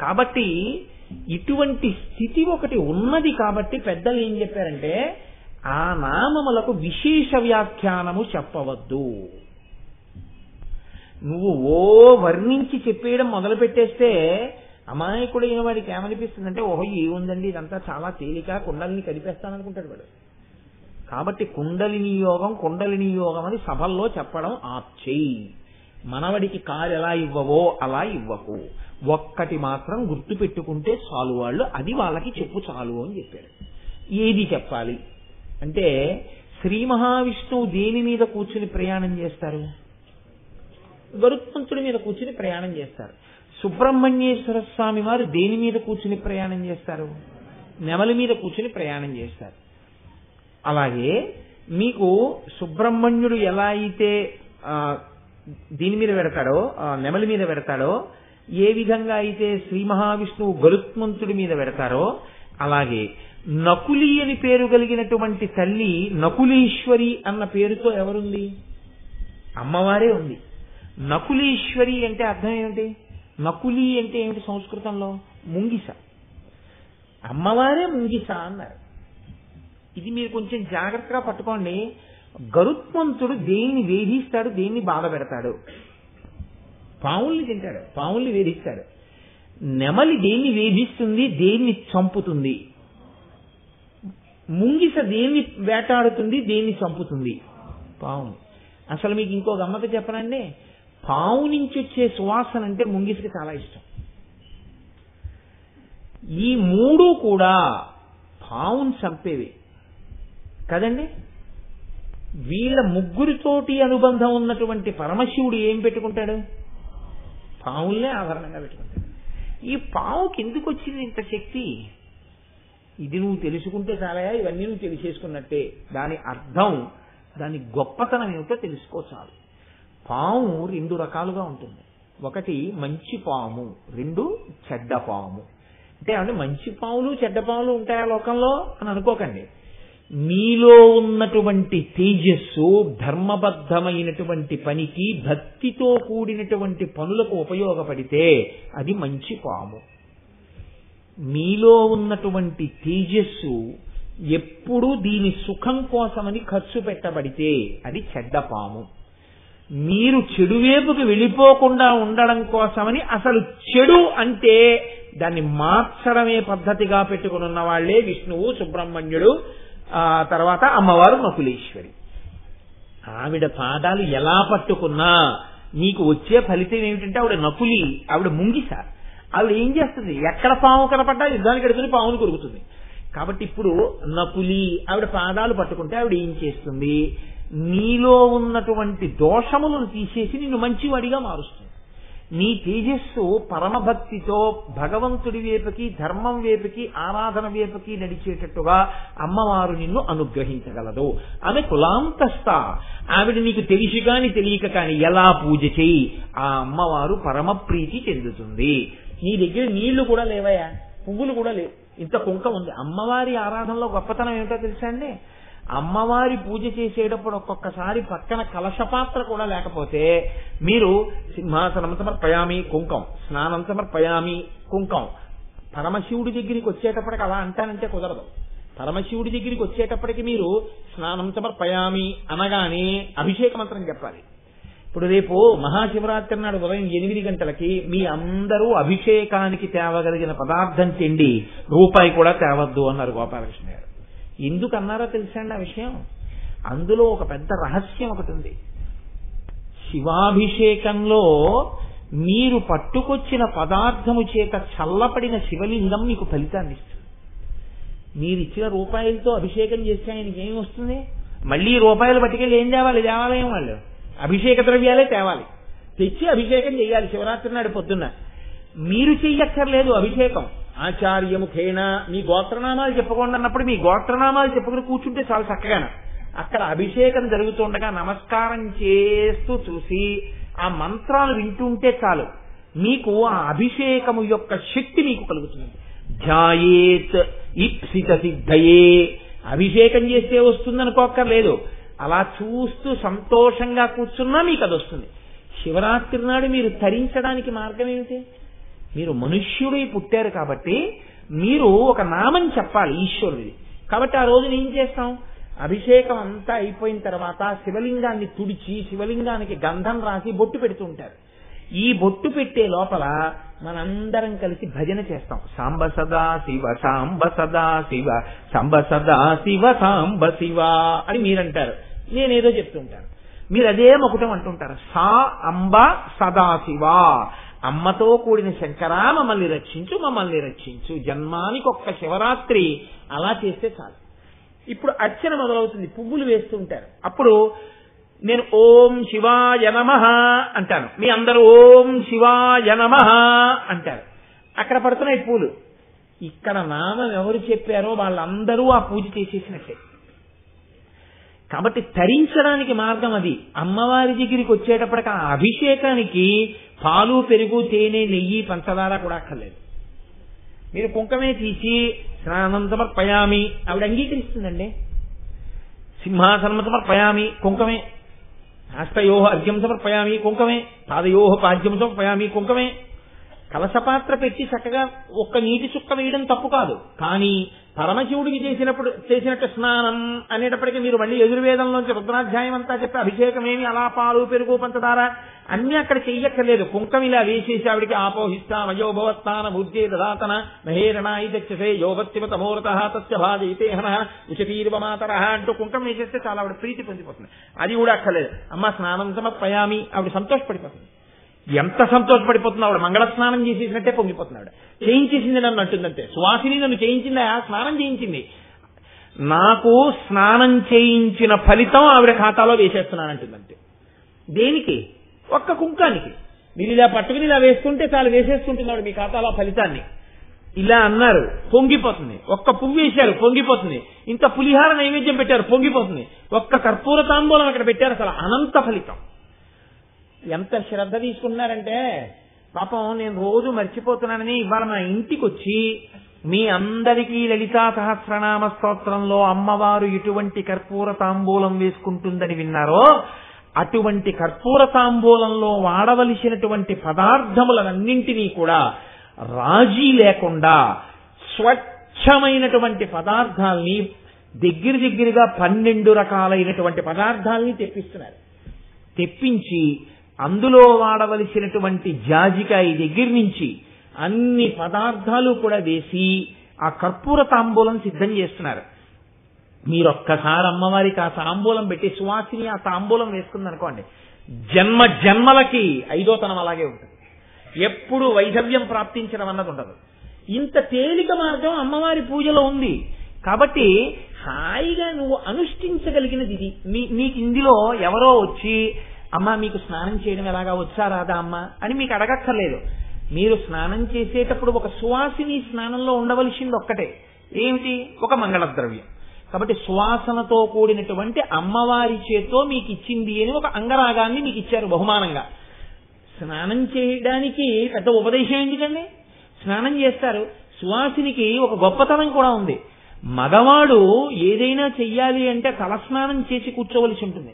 కాబట్టి ఇటువంటి స్థితి ఒకటి ఉన్నది. కాబట్టి పెద్దలు ఏం చెప్పారంటే ఆ నామములకు విశేష వ్యాఖ్యానము చెప్పవద్దు. నువ్వు వర్ణించి చెప్పేయడం మొదలు పెట్టేస్తే అమాయకుడైన వాడికి ఏమనిపిస్తుందంటే, ఓహో ఏముందండి ఇదంతా చాలా తేలిక, కుండలిని కదిపేస్తాననుకుంటాడు వాడు. కాబట్టి కుండలిని యోగం అని సభల్లో చెప్పడం ఆప్చేయి. మనవడికి కారు ఎలా ఇవ్వవో అలా ఇవ్వకు, ఒక్కటి మాత్రం గుర్తు పెట్టుకుంటే చాలు వాళ్ళు, అది వాళ్ళకి చెప్పు చాలు అని చెప్పారు. ఏది చెప్పాలి అంటే, శ్రీ మహావిష్ణువు దేని మీద కూర్చుని ప్రయాణం చేస్తారు? గరుత్మంతుడి మీద కూర్చుని ప్రయాణం చేస్తారు. సుబ్రహ్మణ్యేశ్వర స్వామి వారు దేని మీద కూర్చుని ప్రయాణం చేస్తారు? నెమలి మీద కూర్చుని ప్రయాణం చేస్తారు. అలాగే మీకు సుబ్రహ్మణ్యుడు ఎలా అయితే దీని మీద పెడతాడో, నెమలి మీద పెడతాడో, ఏ విధంగా అయితే శ్రీ మహావిష్ణువు గరుత్మంతుడి మీద పెడతారో, అలాగే నకులి అని పేరు కలిగినటువంటి తల్లి నకులీశ్వరి అన్న పేరుతో ఎవరుంది? అమ్మవారే ఉంది. నకులీశ్వరి అంటే అర్థం ఏమిటి? నకులి అంటే ఏమిటి సంస్కృతంలో? ముంగిస. అమ్మవారే ముంగిస అన్నారు. ఇది మీరు కొంచెం జాగ్రత్తగా పట్టుకోండి. గరుత్మంతుడు దేన్ని వేధిస్తాడు, దేన్ని బాధ పెడతాడు? పావుల్ని తింటాడు, పావుల్ని వేధిస్తాడు. నెమలి దేన్ని వేధిస్తుంది, దేన్ని చంపుతుంది? ముంగిస దేన్ని వేటాడుతుంది, దేన్ని చంపుతుంది? పావు. అసలు మీకు ఇంకో గమ్మత చెప్పనండి, పావు నుంచి వచ్చే సువాసన అంటే ముంగిసకి చాలా ఇష్టం. ఈ 3 కూడా పావుని చంపేవి కదండి. వీళ్ళ ముగ్గురితోటి అనుబంధం ఉన్నటువంటి పరమశివుడు ఏం పెట్టుకుంటాడు? పావుల్నే ఆభరణంగా పెట్టుకుంటాడు. ఈ పావుకి ఎందుకు వచ్చింది ఇంత శక్తి? ఇది నువ్వు తెలుసుకుంటే చాలయా, ఇవన్నీ నువ్వు తెలిసేసుకున్నట్టే. దాని అర్థం, దాని గొప్పతనం ఏమిటో తెలుసుకోచాలి. పాము 2 రకాలుగా ఉంటుంది. ఒకటి మంచి పాము, 2 చెడ్డ పాము. అంటే మంచి పాములు చెడ్డ పాములు ఉంటాయా లోకంలో అని అనుకోకండి. మీలో ఉన్నటువంటి తేజస్సు ధర్మబద్ధమైనటువంటి పనికి, భక్తితో కూడినటువంటి పనులకు ఉపయోగపడితే అది మంచి పాము. మీలో ఉన్నటువంటి తేజస్సు ఎప్పుడూ దీని సుఖం కోసమని ఖర్చు పెట్టబడితే అది చెడ్డ పాము. మీరు చెడు వైపుకి వెళ్ళిపోకుండా ఉండడం కోసమని, అసలు చెడు అంటే దాన్ని మార్చడమే పద్ధతిగా పెట్టుకుని ఉన్న వాళ్లే విష్ణువు, సుబ్రహ్మణ్యుడు, తర్వాత అమ్మవారు నకులీశ్వరి. ఆవిడ పాదాలు ఎలా పట్టుకున్నా నీకు వచ్చే ఫలితం ఏమిటంటే ఆవిడ నకులి, ఆవిడ ముంగిస. ఆవిడ ఏం చేస్తుంది? ఎక్కడ పాము కనపడ్డా యుద్ధానికి ఎడుతుంది, పామును కొరుకుతుంది. కాబట్టి ఇప్పుడు నకులి ఆవిడ పాదాలు పట్టుకుంటే ఆవిడ ఏం చేస్తుంది? నీలో ఉన్నటువంటి దోషములను తీసేసి నిన్ను మంచివాడిగా మారుస్తుంది. నీ తేజస్సు పరమభక్తితో భగవంతుడి వైపుకి, ధర్మం వైపుకి, ఆరాధన వైపుకి నడిచేటట్టుగా అమ్మవారు నిన్ను అనుగ్రహించగలదు. ఆమె కులాంతస్థ. ఆవిడ నీకు తెలిసి కాని తెలియక కాని ఎలా పూజ చేయి, ఆ అమ్మవారు పరమ ప్రీతి చెందుతుంది. నీ దగ్గర నీళ్లు కూడా లేవయా, పువ్వులు కూడా లేవు, ఇంత కుంకం ఉంది. అమ్మవారి ఆరాధనలో గొప్పతనం ఏమిటో తెలుసా అండి? అమ్మవారి పూజ చేసేటప్పుడు ఒక్కొక్కసారి పక్కన కలశపాత్ర కూడా లేకపోతే మీరు సింహాసనం సమర్పయామి కుంకం, స్నానం సమర్పయామి కుంకం. పరమశివుడి దగ్గరికి వచ్చేటప్పటికి అలా అంటానంటే కుదరదు. పరమశివుడి దగ్గరికి వచ్చేటప్పటికి మీరు స్నానం సమర్పయామి అనగానే అభిషేక మంత్రం చెప్పాలి. ఇప్పుడు రేపు మహాశివరాత్రి నాడు ఉదయం 8 గంటలకి మీ అందరూ అభిషేకానికి తేవగలిగిన పదార్థం తిండి రూపాయి కూడా తేవద్దు అన్నారు గోపాలకృష్ణ గారు. ఎందుకు అన్నారో తెలుసా అండి ఆ విషయం? అందులో ఒక పెద్ద రహస్యం ఒకటి ఉంది. శివాభిషేకంలో మీరు పట్టుకొచ్చిన పదార్థము చేత చల్లపడిన శివలింగం మీకు ఫలితాన్ని ఇస్తుంది. మీరిచ్చిన రూపాయలతో అభిషేకం చేస్తే ఆయనకి ఏమి వస్తుంది? మళ్ళీ రూపాయలు పట్టుకెళ్ళి ఏం తేవాలి? దేవాలయం వాళ్ళు అభిషేక ద్రవ్యాలే తేవాలి, తెచ్చి అభిషేకం చేయాలి శివరాత్రి నాడు పొద్దున్న. మీరు చెయ్యక్కర్లేదు అభిషేకం. ఆచార్యముఖేన మీ గోత్రనామాలు చెప్పుకోండి అన్నప్పుడు మీ గోత్రనామాలు చెప్పుకుని కూర్చుంటే చాలా చక్కగా అక్కడ అభిషేకం జరుగుతుండగా నమస్కారం చేస్తూ చూసి ఆ మంత్రాలు వింటుంటే చాలు, మీకు ఆ అభిషేకము యొక్క శక్తి మీకు కలుగుతుంది. ధ్యాయేత్ ఇప్సిత సిద్ధయే. అభిషేకం చేస్తే వస్తుందనుకోక్కర్లేదు, అలా చూస్తూ సంతోషంగా కూర్చున్నా మీకు అది వస్తుంది. శివరాత్రి నాడు మీరు తరించడానికి మార్గం ఏమిటి? మీరు మనుష్యుడై పుట్టారు కాబట్టి మీరు ఒక నామం చెప్పాలి ఈశ్వరుడిది. కాబట్టి ఆ రోజున ఏం చేస్తాం? అభిషేకం అంతా అయిపోయిన తర్వాత శివలింగాన్ని తుడిచి శివలింగానికి గంధం రాసి బొట్టు పెడుతుంటారు. ఈ బొట్టు పెట్టే లోపల మనందరం కలిసి భజన చేస్తాం. సాంబ సదా శివ సాంబ సదా శివ సాంబ సదా శివ సాంబ శివ అని మీరంటారు, నేనేదో చెప్తుంటాను, మీరు అదే మొకటం అంటుంటారు. సా అంబ సదాశివ, అమ్మతో కూడిన శంకరా మమ్మల్ని రక్షించు, మమ్మల్ని రక్షించు. జన్మానికి ఒక్క శివరాత్రి అలా చేస్తే చాలు. ఇప్పుడు అర్చన మొదలవుతుంది, పువ్వులు వేస్తుంటారు. అప్పుడు నేను ఓం శివాయ నమః అంటాను, మీ అందరూ ఓం శివాయ నమః అంటారు. అక్కడ పడుతున్నాయి పూలు. ఇక్కడ నామం ఎవరు చెప్పారో వాళ్ళందరూ ఆ పూజ చేసేసినట్టే. కాబట్టి తరించడానికి మార్గం అది. అమ్మవారి దగ్గరికి వచ్చేటప్పటికి ఆ అభిషేకానికి పాలు, పెరుగు, తేనె, నెయ్యి, పంచదార కూడా అక్కర్లేదు. మీరు కుంకమే తీసి స్నానం సమర్పయామి, ఆవిడ అంగీకరిస్తుందండి. సింహాసనం సమర్పయామి, కుంకమే. హస్తయోహ అర్ఘ్యం సమర్పయామి, కుంకమే. పాదయోహ పాద్యం సమర్పయామి, కుంకమే. కలశపాత్ర పెట్టి చక్కగా ఒక్క నీటి చుక్క వేయడం తప్పు కాదు, కానీ పరమశివుడికి చేసినట్టు స్నానం అనేటప్పటికీ మీరు మళ్ళీ యజుర్వేదంలోంచి రుద్రాధ్యాయం అంతా చెప్పి అభిషేకమేమి అలా పాలు, పెరుగు, పంచదార అన్ని అక్కడ చెయ్యక్కర్లేదు. కుంకం ఇలా వేసేసి ఆవిడికి ఆపోహిస్తా మయోభవత్తాన భూజ్యే దదాతన మహేరణాయి దక్షసే యోగత్తివ తమోరత తస్య భాజయితేహన ఉచతీర్వమాతర అంటూ కుంకం వేసేస్తే చాలా ఆవిడ ప్రీతి పొందిపోతుంది. అది కూడా అక్కర్లేదు. అమ్మ స్నానం సమర్పయామి, ఆవిడ సంతోషపడిపోతుంది. ఎంత సంతోషపడిపోతుంది ఆవిడ, మంగళ స్నానం చేసేసినట్టే పొంగిపోతున్నాడు. చేయించేసింది నన్ను అంటుందంటే, సువాసిని నన్ను చేయించిందా? స్నానం చేయించింది. నాకు స్నానం చేయించిన ఫలితం ఆవిడ ఖాతాలో వేసేస్తున్నానంటుందంటే. దేనికి? ఒక్క కుంకానికి. మీరు ఇలా పట్టుకుని ఇలా వేస్తుంటే చాలు, వేసేస్తుంటున్నాడు మీ ఖాతాలో ఫలితాన్ని. ఇలా అన్నారు, పొంగిపోతుంది. ఒక్క పువ్వు వేశారు, పొంగిపోతుంది. ఇంత పులిహార నైవేద్యం పెట్టారు, పొంగిపోతుంది. ఒక్క కర్పూర తాంబూలం అక్కడ పెట్టారు, అసలు అనంత ఫలితం. ఎంత శ్రద్ధ తీసుకున్నారంటే, పాపం నేను రోజు మర్చిపోతున్నానని ఇవాళ మా ఇంటికి వచ్చి మీ అందరికీ లలితా సహస్రనామ స్తోత్రంలో అమ్మవారు ఎటువంటి కర్పూర తాంబూలం వేసుకుంటుందని విన్నారో అటువంటి కర్పూర తాంబూలంలో వాడవలసినటువంటి పదార్థములన్నింటినీ కూడా రాజీ లేకుండా స్వచ్ఛమైనటువంటి పదార్థాల్ని దగ్గరగా 12 రకాలైనటువంటి పదార్థాల్ని తెప్పిస్తున్నారు. తెప్పించి అందులో వాడవలసినటువంటి జాజికాయ దగ్గర నుంచి అన్ని పదార్థాలు కూడా వేసి ఆ కర్పూర తాంబూలం సిద్ధం చేస్తున్నారు. మీరొక్కసారి అమ్మవారికి ఆ తాంబూలం పెట్టి సువాసిని ఆ తాంబూలం వేసుకుందనుకోండి, జన్మ జన్మలకి 5వ తనం అలాగే ఉంటుంది. ఎప్పుడు వైధవ్యం ప్రాప్తించడం అన్నది ఉండదు. ఇంత తేలిక మార్గం అమ్మవారి పూజలో ఉంది. కాబట్టి హాయిగా నువ్వు అనుష్ఠించగలిగినది ఇది. మీకు ఇందులో ఎవరో వచ్చి అమ్మ మీకు స్నానం చేయడం ఎలాగా వచ్చా రాదా అమ్మ అని మీకు అడగక్కర్లేదు. మీరు స్నానం చేసేటప్పుడు ఒక సువాసిని స్నానంలో ఉండవలసింది ఒక్కటే, ఏమిటి? ఒక మంగళద్రవ్యం. కాబట్టి సువాసనతో కూడినటువంటి అమ్మవారి చేతో మీకు ఇచ్చింది అని ఒక అంగరాగాన్ని మీకు ఇచ్చారు బహుమానంగా. స్నానం చేయడానికి పెద్ద ఉపదేశం ఎందుకండి? స్నానం చేస్తారు. సువాసినికి ఒక గొప్పతనం కూడా ఉంది. మగవాడు ఏదైనా చెయ్యాలి అంటే తలస్నానం చేసి కూర్చోవలసి ఉంటుంది.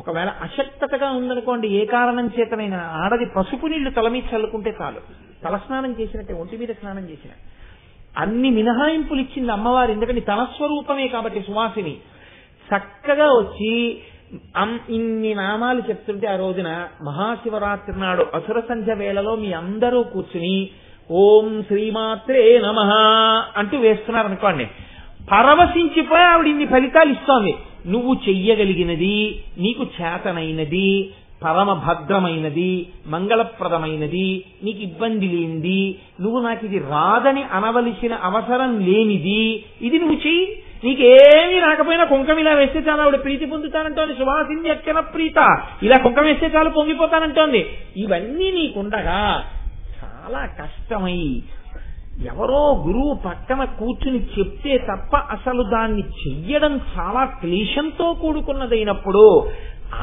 ఒకవేళ అశక్తతగా ఉందనుకోండి, ఏ కారణం చేతనైనా ఆడది పసుపు నీళ్లు తల మీద చల్లుకుంటే చాలు, తలస్నానం చేసినట్టే, ఒంటి మీద స్నానం చేసిన. అన్ని మినహాయింపులు ఇచ్చింది అమ్మవారు, ఎందుకంటే తన స్వరూపమే కాబట్టి. సువాసిని చక్కగా వచ్చి ఇన్ని నామాలు చెప్తుంటే ఆ రోజున మహాశివరాత్రి నాడు అసుర సంధ్య వేళలో మీ అందరూ కూర్చుని ఓం శ్రీమాత్రే నమః అంటూ వేస్తున్నారు అనుకోండి, పరవశించిపోయి ఆవిడ ఇన్ని ఫలితాలు ఇస్తోంది. నువ్వు చెయ్యగలిగినది, నీకు చేతనైనది, పరమ భద్రమైనది, మంగళప్రదమైనది, నీకు ఇబ్బంది లేనిది, నువ్వు నాకు ఇది రాదని అనవలసిన అవసరం లేనిది, ఇది నువ్వు చెయ్యి. నీకేమీ రాకపోయినా కుంకం ఇలా వేస్తే చాలు ఆవిడ ప్రీతి పొందుతానంటోంది. సువాసిని అర్చన ప్రీత, ఇలా కుంకం వేస్తే చాలు పొంగిపోతానంటోంది. ఇవన్నీ నీకుండగా చాలా కష్టమై ఎవరో గురువు పక్కన కూర్చుని చెప్తే తప్ప అసలు దాన్ని చెయ్యడం చాలా క్లేశంతో కూడుకున్నదైనప్పుడు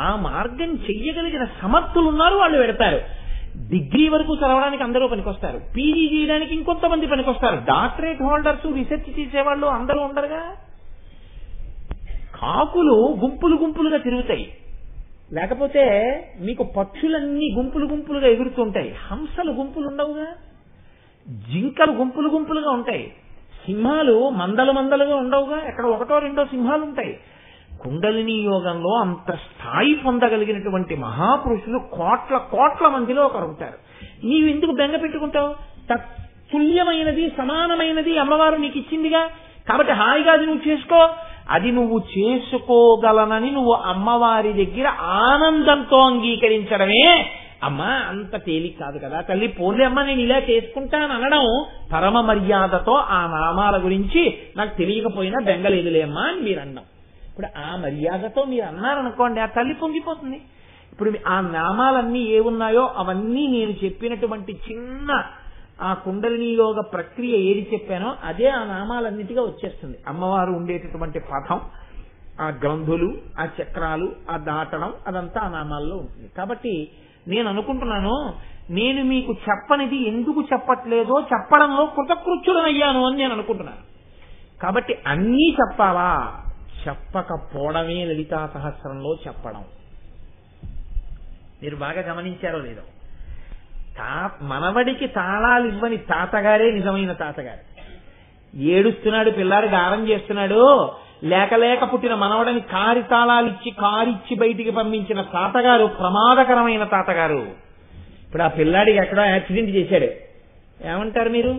ఆ మార్గం చెయ్యగలిగిన సమర్థులున్నారు, వాళ్ళు పెడతారు. డిగ్రీ వరకు చదవడానికి అందరూ పనికొస్తారు, పీజీ చేయడానికి ఇంకొంతమంది పనికొస్తారు, డాక్టరేట్ హోల్డర్స్, రీసెర్చ్ చేసేవాళ్ళు అందరూ ఉండరుగా. కాకులు గుంపులు గుంపులుగా తిరుగుతాయి, లేకపోతే మీకు పక్షులన్నీ గుంపులు గుంపులుగా ఎగురుతుంటాయి. హంసలు గుంపులు ఉండవుగా, జింకలు గుంపులు గుంపులుగా ఉంటాయి, సింహాలు మందలు మందలుగా ఉండవుగా, ఎక్కడ ఒకటో రెండో సింహాలు ఉంటాయి. కుండలిని యోగంలో అంత స్థాయి పొందగలిగినటువంటి మహాపురుషులు కోట్ల కోట్ల మందిలో ఒకరు ఉంటారు. నీవు ఎందుకు బెంగ పెట్టుకుంటావు? తత్తుల్యమైనది, సమానమైనది అమ్మవారు నీకు ఇచ్చిందిగా. కాబట్టి హాయిగా అది నువ్వు చేసుకో. అది నువ్వు చేసుకోగలనని నువ్వు అమ్మవారి దగ్గర ఆనందంతో అంగీకరించడమే. అమ్మా అంత తేలిక కాదు కదా తల్లి, పోలే అమ్మ నేను ఇలా చేసుకుంటాను అనడం పరమ మర్యాదతో ఆ నామాల గురించి నాకు తెలియకపోయినా బెంగలేదులే అమ్మా అని మీరు అన్నాం. ఇప్పుడు ఆ మర్యాదతో మీరు అన్నారనుకోండి, ఆ తల్లి పొంగిపోతుంది. ఇప్పుడు ఆ నామాలన్నీ ఏమున్నాయో అవన్నీ నేను చెప్పినటువంటి చిన్న ఆ కుండలిని యోగ ప్రక్రియ ఏది చెప్పానో అదే ఆ నామాలన్నిటిగా వచ్చేస్తుంది. అమ్మవారు ఉండేటటువంటి పథం, ఆ గ్రంథులు, ఆ చక్రాలు, ఆ దాటడం, అదంతా ఆ నామాల్లో ఉంటుంది. కాబట్టి నేను అనుకుంటున్నాను, నేను మీకు చెప్పనిది ఎందుకు చెప్పట్లేదో చెప్పడంలో కృతకృత్యుడనయ్యాను అని నేను అనుకుంటున్నాను. కాబట్టి అన్నీ చెప్పాలా? చెప్పకపోవడమే లలితా సహస్రంలో చెప్పడం. మీరు బాగా గమనించారో లేదో, మనవడికి తాళాలు ఇవ్వని తాతగారే నిజమైన తాతగారు. ఏడుస్తున్నాడు పిల్లాడు, గారం చేస్తున్నాడు, లేక లేక పుట్టిన మనవడని కారి తాళాలిచ్చి కారిచ్చి బయటికి పంపించిన తాతగారు ప్రమాదకరమైన తాతగారు. ఇప్పుడు ఆ పిల్లాడికి ఎక్కడో యాక్సిడెంట్ చేశాడు, ఏమంటారు మీరు?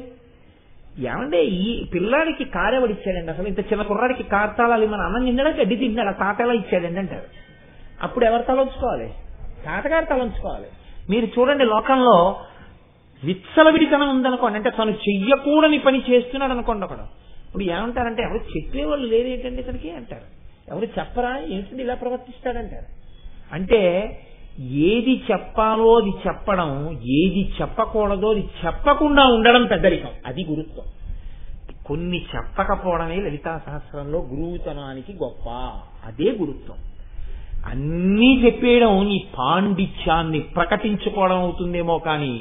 ఏమంటే ఈ పిల్లాడికి కారెవడిచ్చాడండి? అసలు ఇంత చిన్న కుర్రాడికి కారు తాళాలు మన అన్నం తిన్నాడా గడ్డి తిన్నాడా? తాత ఎలా ఇచ్చాడండి అంటారు. అప్పుడు ఎవరు తలంచుకోవాలి? తాతగారు తలంచుకోవాలి. మీరు చూడండి, లోకంలో విచ్చలవిడితనం ఉందనుకోండి, అంటే తను చెయ్యకూడని పని చేస్తున్నాడు అనుకోండి ఒకడు, ఇప్పుడు ఏమంటారంటే ఎవరు చెప్పేవాళ్ళు లేదేంటండి ఇతనికి అంటారు. ఎవరు చెప్పరా ఏంటంటే ఇలా ప్రవర్తిస్తాడంటారు. అంటే ఏది చెప్పాలో అది చెప్పడం, ఏది చెప్పకూడదో అది చెప్పకుండా ఉండడం పెద్దరికం. అది గురుత్వం. కొన్ని చెప్పకపోవడమే లలితా సహస్రంలో గురువుతనానికి గొప్ప. అదే గురుత్వం. అన్నీ చెప్పేయడం నీ పాండిత్యాన్ని ప్రకటించుకోవడం అవుతుందేమో కానీ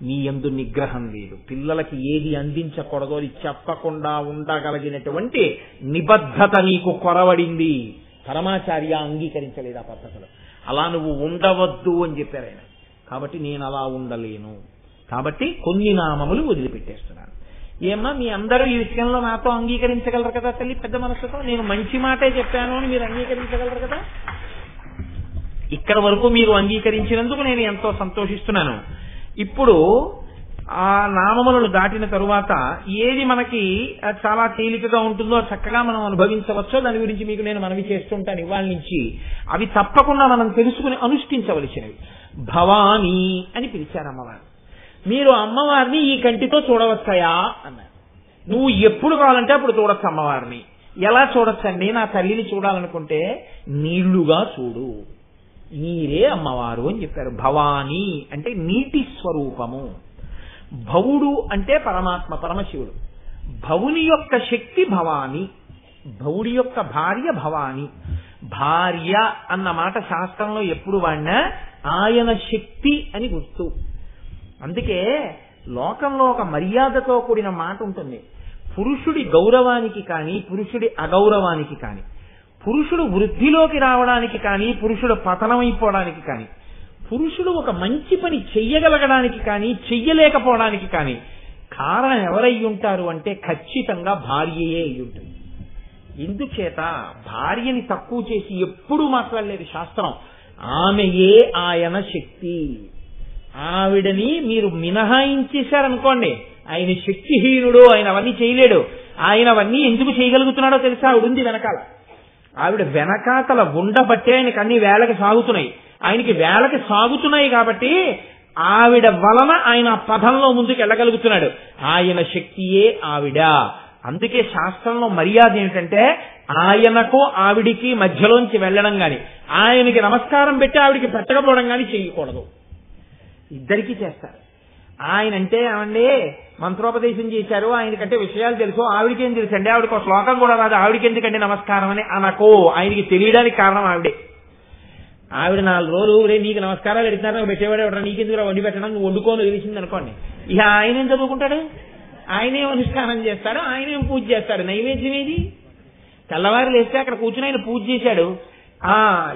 నీ యందు నిగ్రహం లేదు. పిల్లలకి ఏది అందించకూడదో అది చెప్పకుండా ఉండగలిగినటువంటి నిబద్ధత నీకు కొరవడింది. పరమాచార్య అంగీకరించలేదు ఆ పద్ధతులు. అలా నువ్వు ఉండవద్దు అని చెప్పారు ఆయన. కాబట్టి నేను అలా ఉండలేను. కాబట్టి కొన్ని నామములు వదిలిపెట్టేస్తున్నాను. ఏమ్మా మీ అందరూ ఈ విషయంలో నాతో అంగీకరించగలరు కదా తల్లి? పెద్ద మనసుతో నేను మంచి మాటే చెప్పాను అని మీరు అంగీకరించగలరు కదా? ఇక్కడ వరకు మీరు అంగీకరించినందుకు నేను ఎంతో సంతోషిస్తున్నాను. ఇప్పుడు ఆ నామములను దాటిన తరువాత ఏది మనకి చాలా తేలికగా ఉంటుందో చక్కగా మనం అనుభవించవచ్చో దాని గురించి మీకు నేను మనవి చేస్తుంటాను ఇవాళ నుంచి. అవి తప్పకుండా మనం తెలుసుకుని అనుష్ఠించవలసినవి. భవానీ అని పిలిచారు అమ్మవారు. మీరు అమ్మవారిని ఈ కంటితో చూడవచ్చాయా అన్నారు. నువ్వు ఎప్పుడు కావాలంటే అప్పుడు చూడొచ్చు అమ్మవారిని. ఎలా చూడొచ్చండి? నా తల్లిని చూడాలనుకుంటే నీళ్లుగా చూడు, నీరే అమ్మవారు అని చెప్పారు. భవానీ అంటే నీటి స్వరూపము. భవుడు అంటే పరమాత్మ, పరమశివుడు. భవుని యొక్క శక్తి భవాని, భవుడి యొక్క భార్య భవాని. భార్య అన్న మాట శాస్త్రంలో ఎప్పుడు వాడినా ఆయన శక్తి అని గుర్తు. అందుకే లోకంలో ఒక మర్యాదతో కూడిన మాట ఉంటుంది. పురుషుడి గౌరవానికి కానీ, పురుషుడి అగౌరవానికి కానీ, పురుషుడు వృద్ధిలోకి రావడానికి కానీ, పురుషుడు పతనమైపోవడానికి కానీ, పురుషుడు ఒక మంచి పని చెయ్యగలగడానికి కానీ, చెయ్యలేకపోవడానికి కానీ కారణం ఎవరై ఉంటారు అంటే ఖచ్చితంగా భార్యయే అయి ఉంటుంది. ఎందుచేత భార్యని తక్కువ చేసి ఎప్పుడూ మాట్లాడలేదు శాస్త్రం. ఆమెయే ఆయన శక్తి. ఆవిడని మీరు మినహాయించేశారనుకోండి, ఆయన శక్తిహీనుడు, ఆయన అవన్నీ చేయలేడు. ఆయన అవన్నీ ఎందుకు చేయగలుగుతున్నాడో తెలుసా? ఆవిడ ఉంది వెనకాల. ఆవిడ వెనకాతల ఉండబట్టే ఆయనకి అన్ని వేళకి సాగుతున్నాయి. ఆయనకి వేళకి సాగుతున్నాయి కాబట్టి ఆవిడ వలన ఆయన పదంలో ముందుకు వెళ్ళగలుగుతున్నాడు. ఆయన శక్తియే ఆవిడ. అందుకే శాస్త్రంలో మర్యాద ఏమిటంటే ఆయనకు ఆవిడికి మధ్యలోంచి వెళ్ళడం గాని, ఆయనకి నమస్కారం పెట్టి ఆవిడికి పెట్టకపోవడం గాని చేయకూడదు. ఇద్దరికీ చేస్తారు. ఆయన అంటే ఏమండి మంత్రోపదేశం చేశారు, ఆయనకంటే విషయాలు తెలుసు, ఆవిడికేం తెలుసు అండి, ఆవిడకి ఒక శ్లోకం కూడా రాదు, ఆవిడికి ఎందుకంటే నమస్కారం అని అనకో. ఆయనకి తెలియడానికి కారణం ఆవిడే. ఆవిడ 4 రోజులు నీకు నమస్కారాలు పెడతారు, నువ్వు పెట్టేవాడే ఎవడరా, నీకెందుకు వండి పెట్టడం, నువ్వు వండుకోని తెలిసింది అనుకోండి. ఇక ఆయన ఏం చదువుకుంటాడు, ఆయనేం అనుష్ఠానం చేస్తాడు, ఆయనేం పూజ చేస్తాడు. నైవేద్యం ఏది? తెల్లవారు లేస్తే అక్కడ కూర్చుని ఆయన పూజ చేశాడు,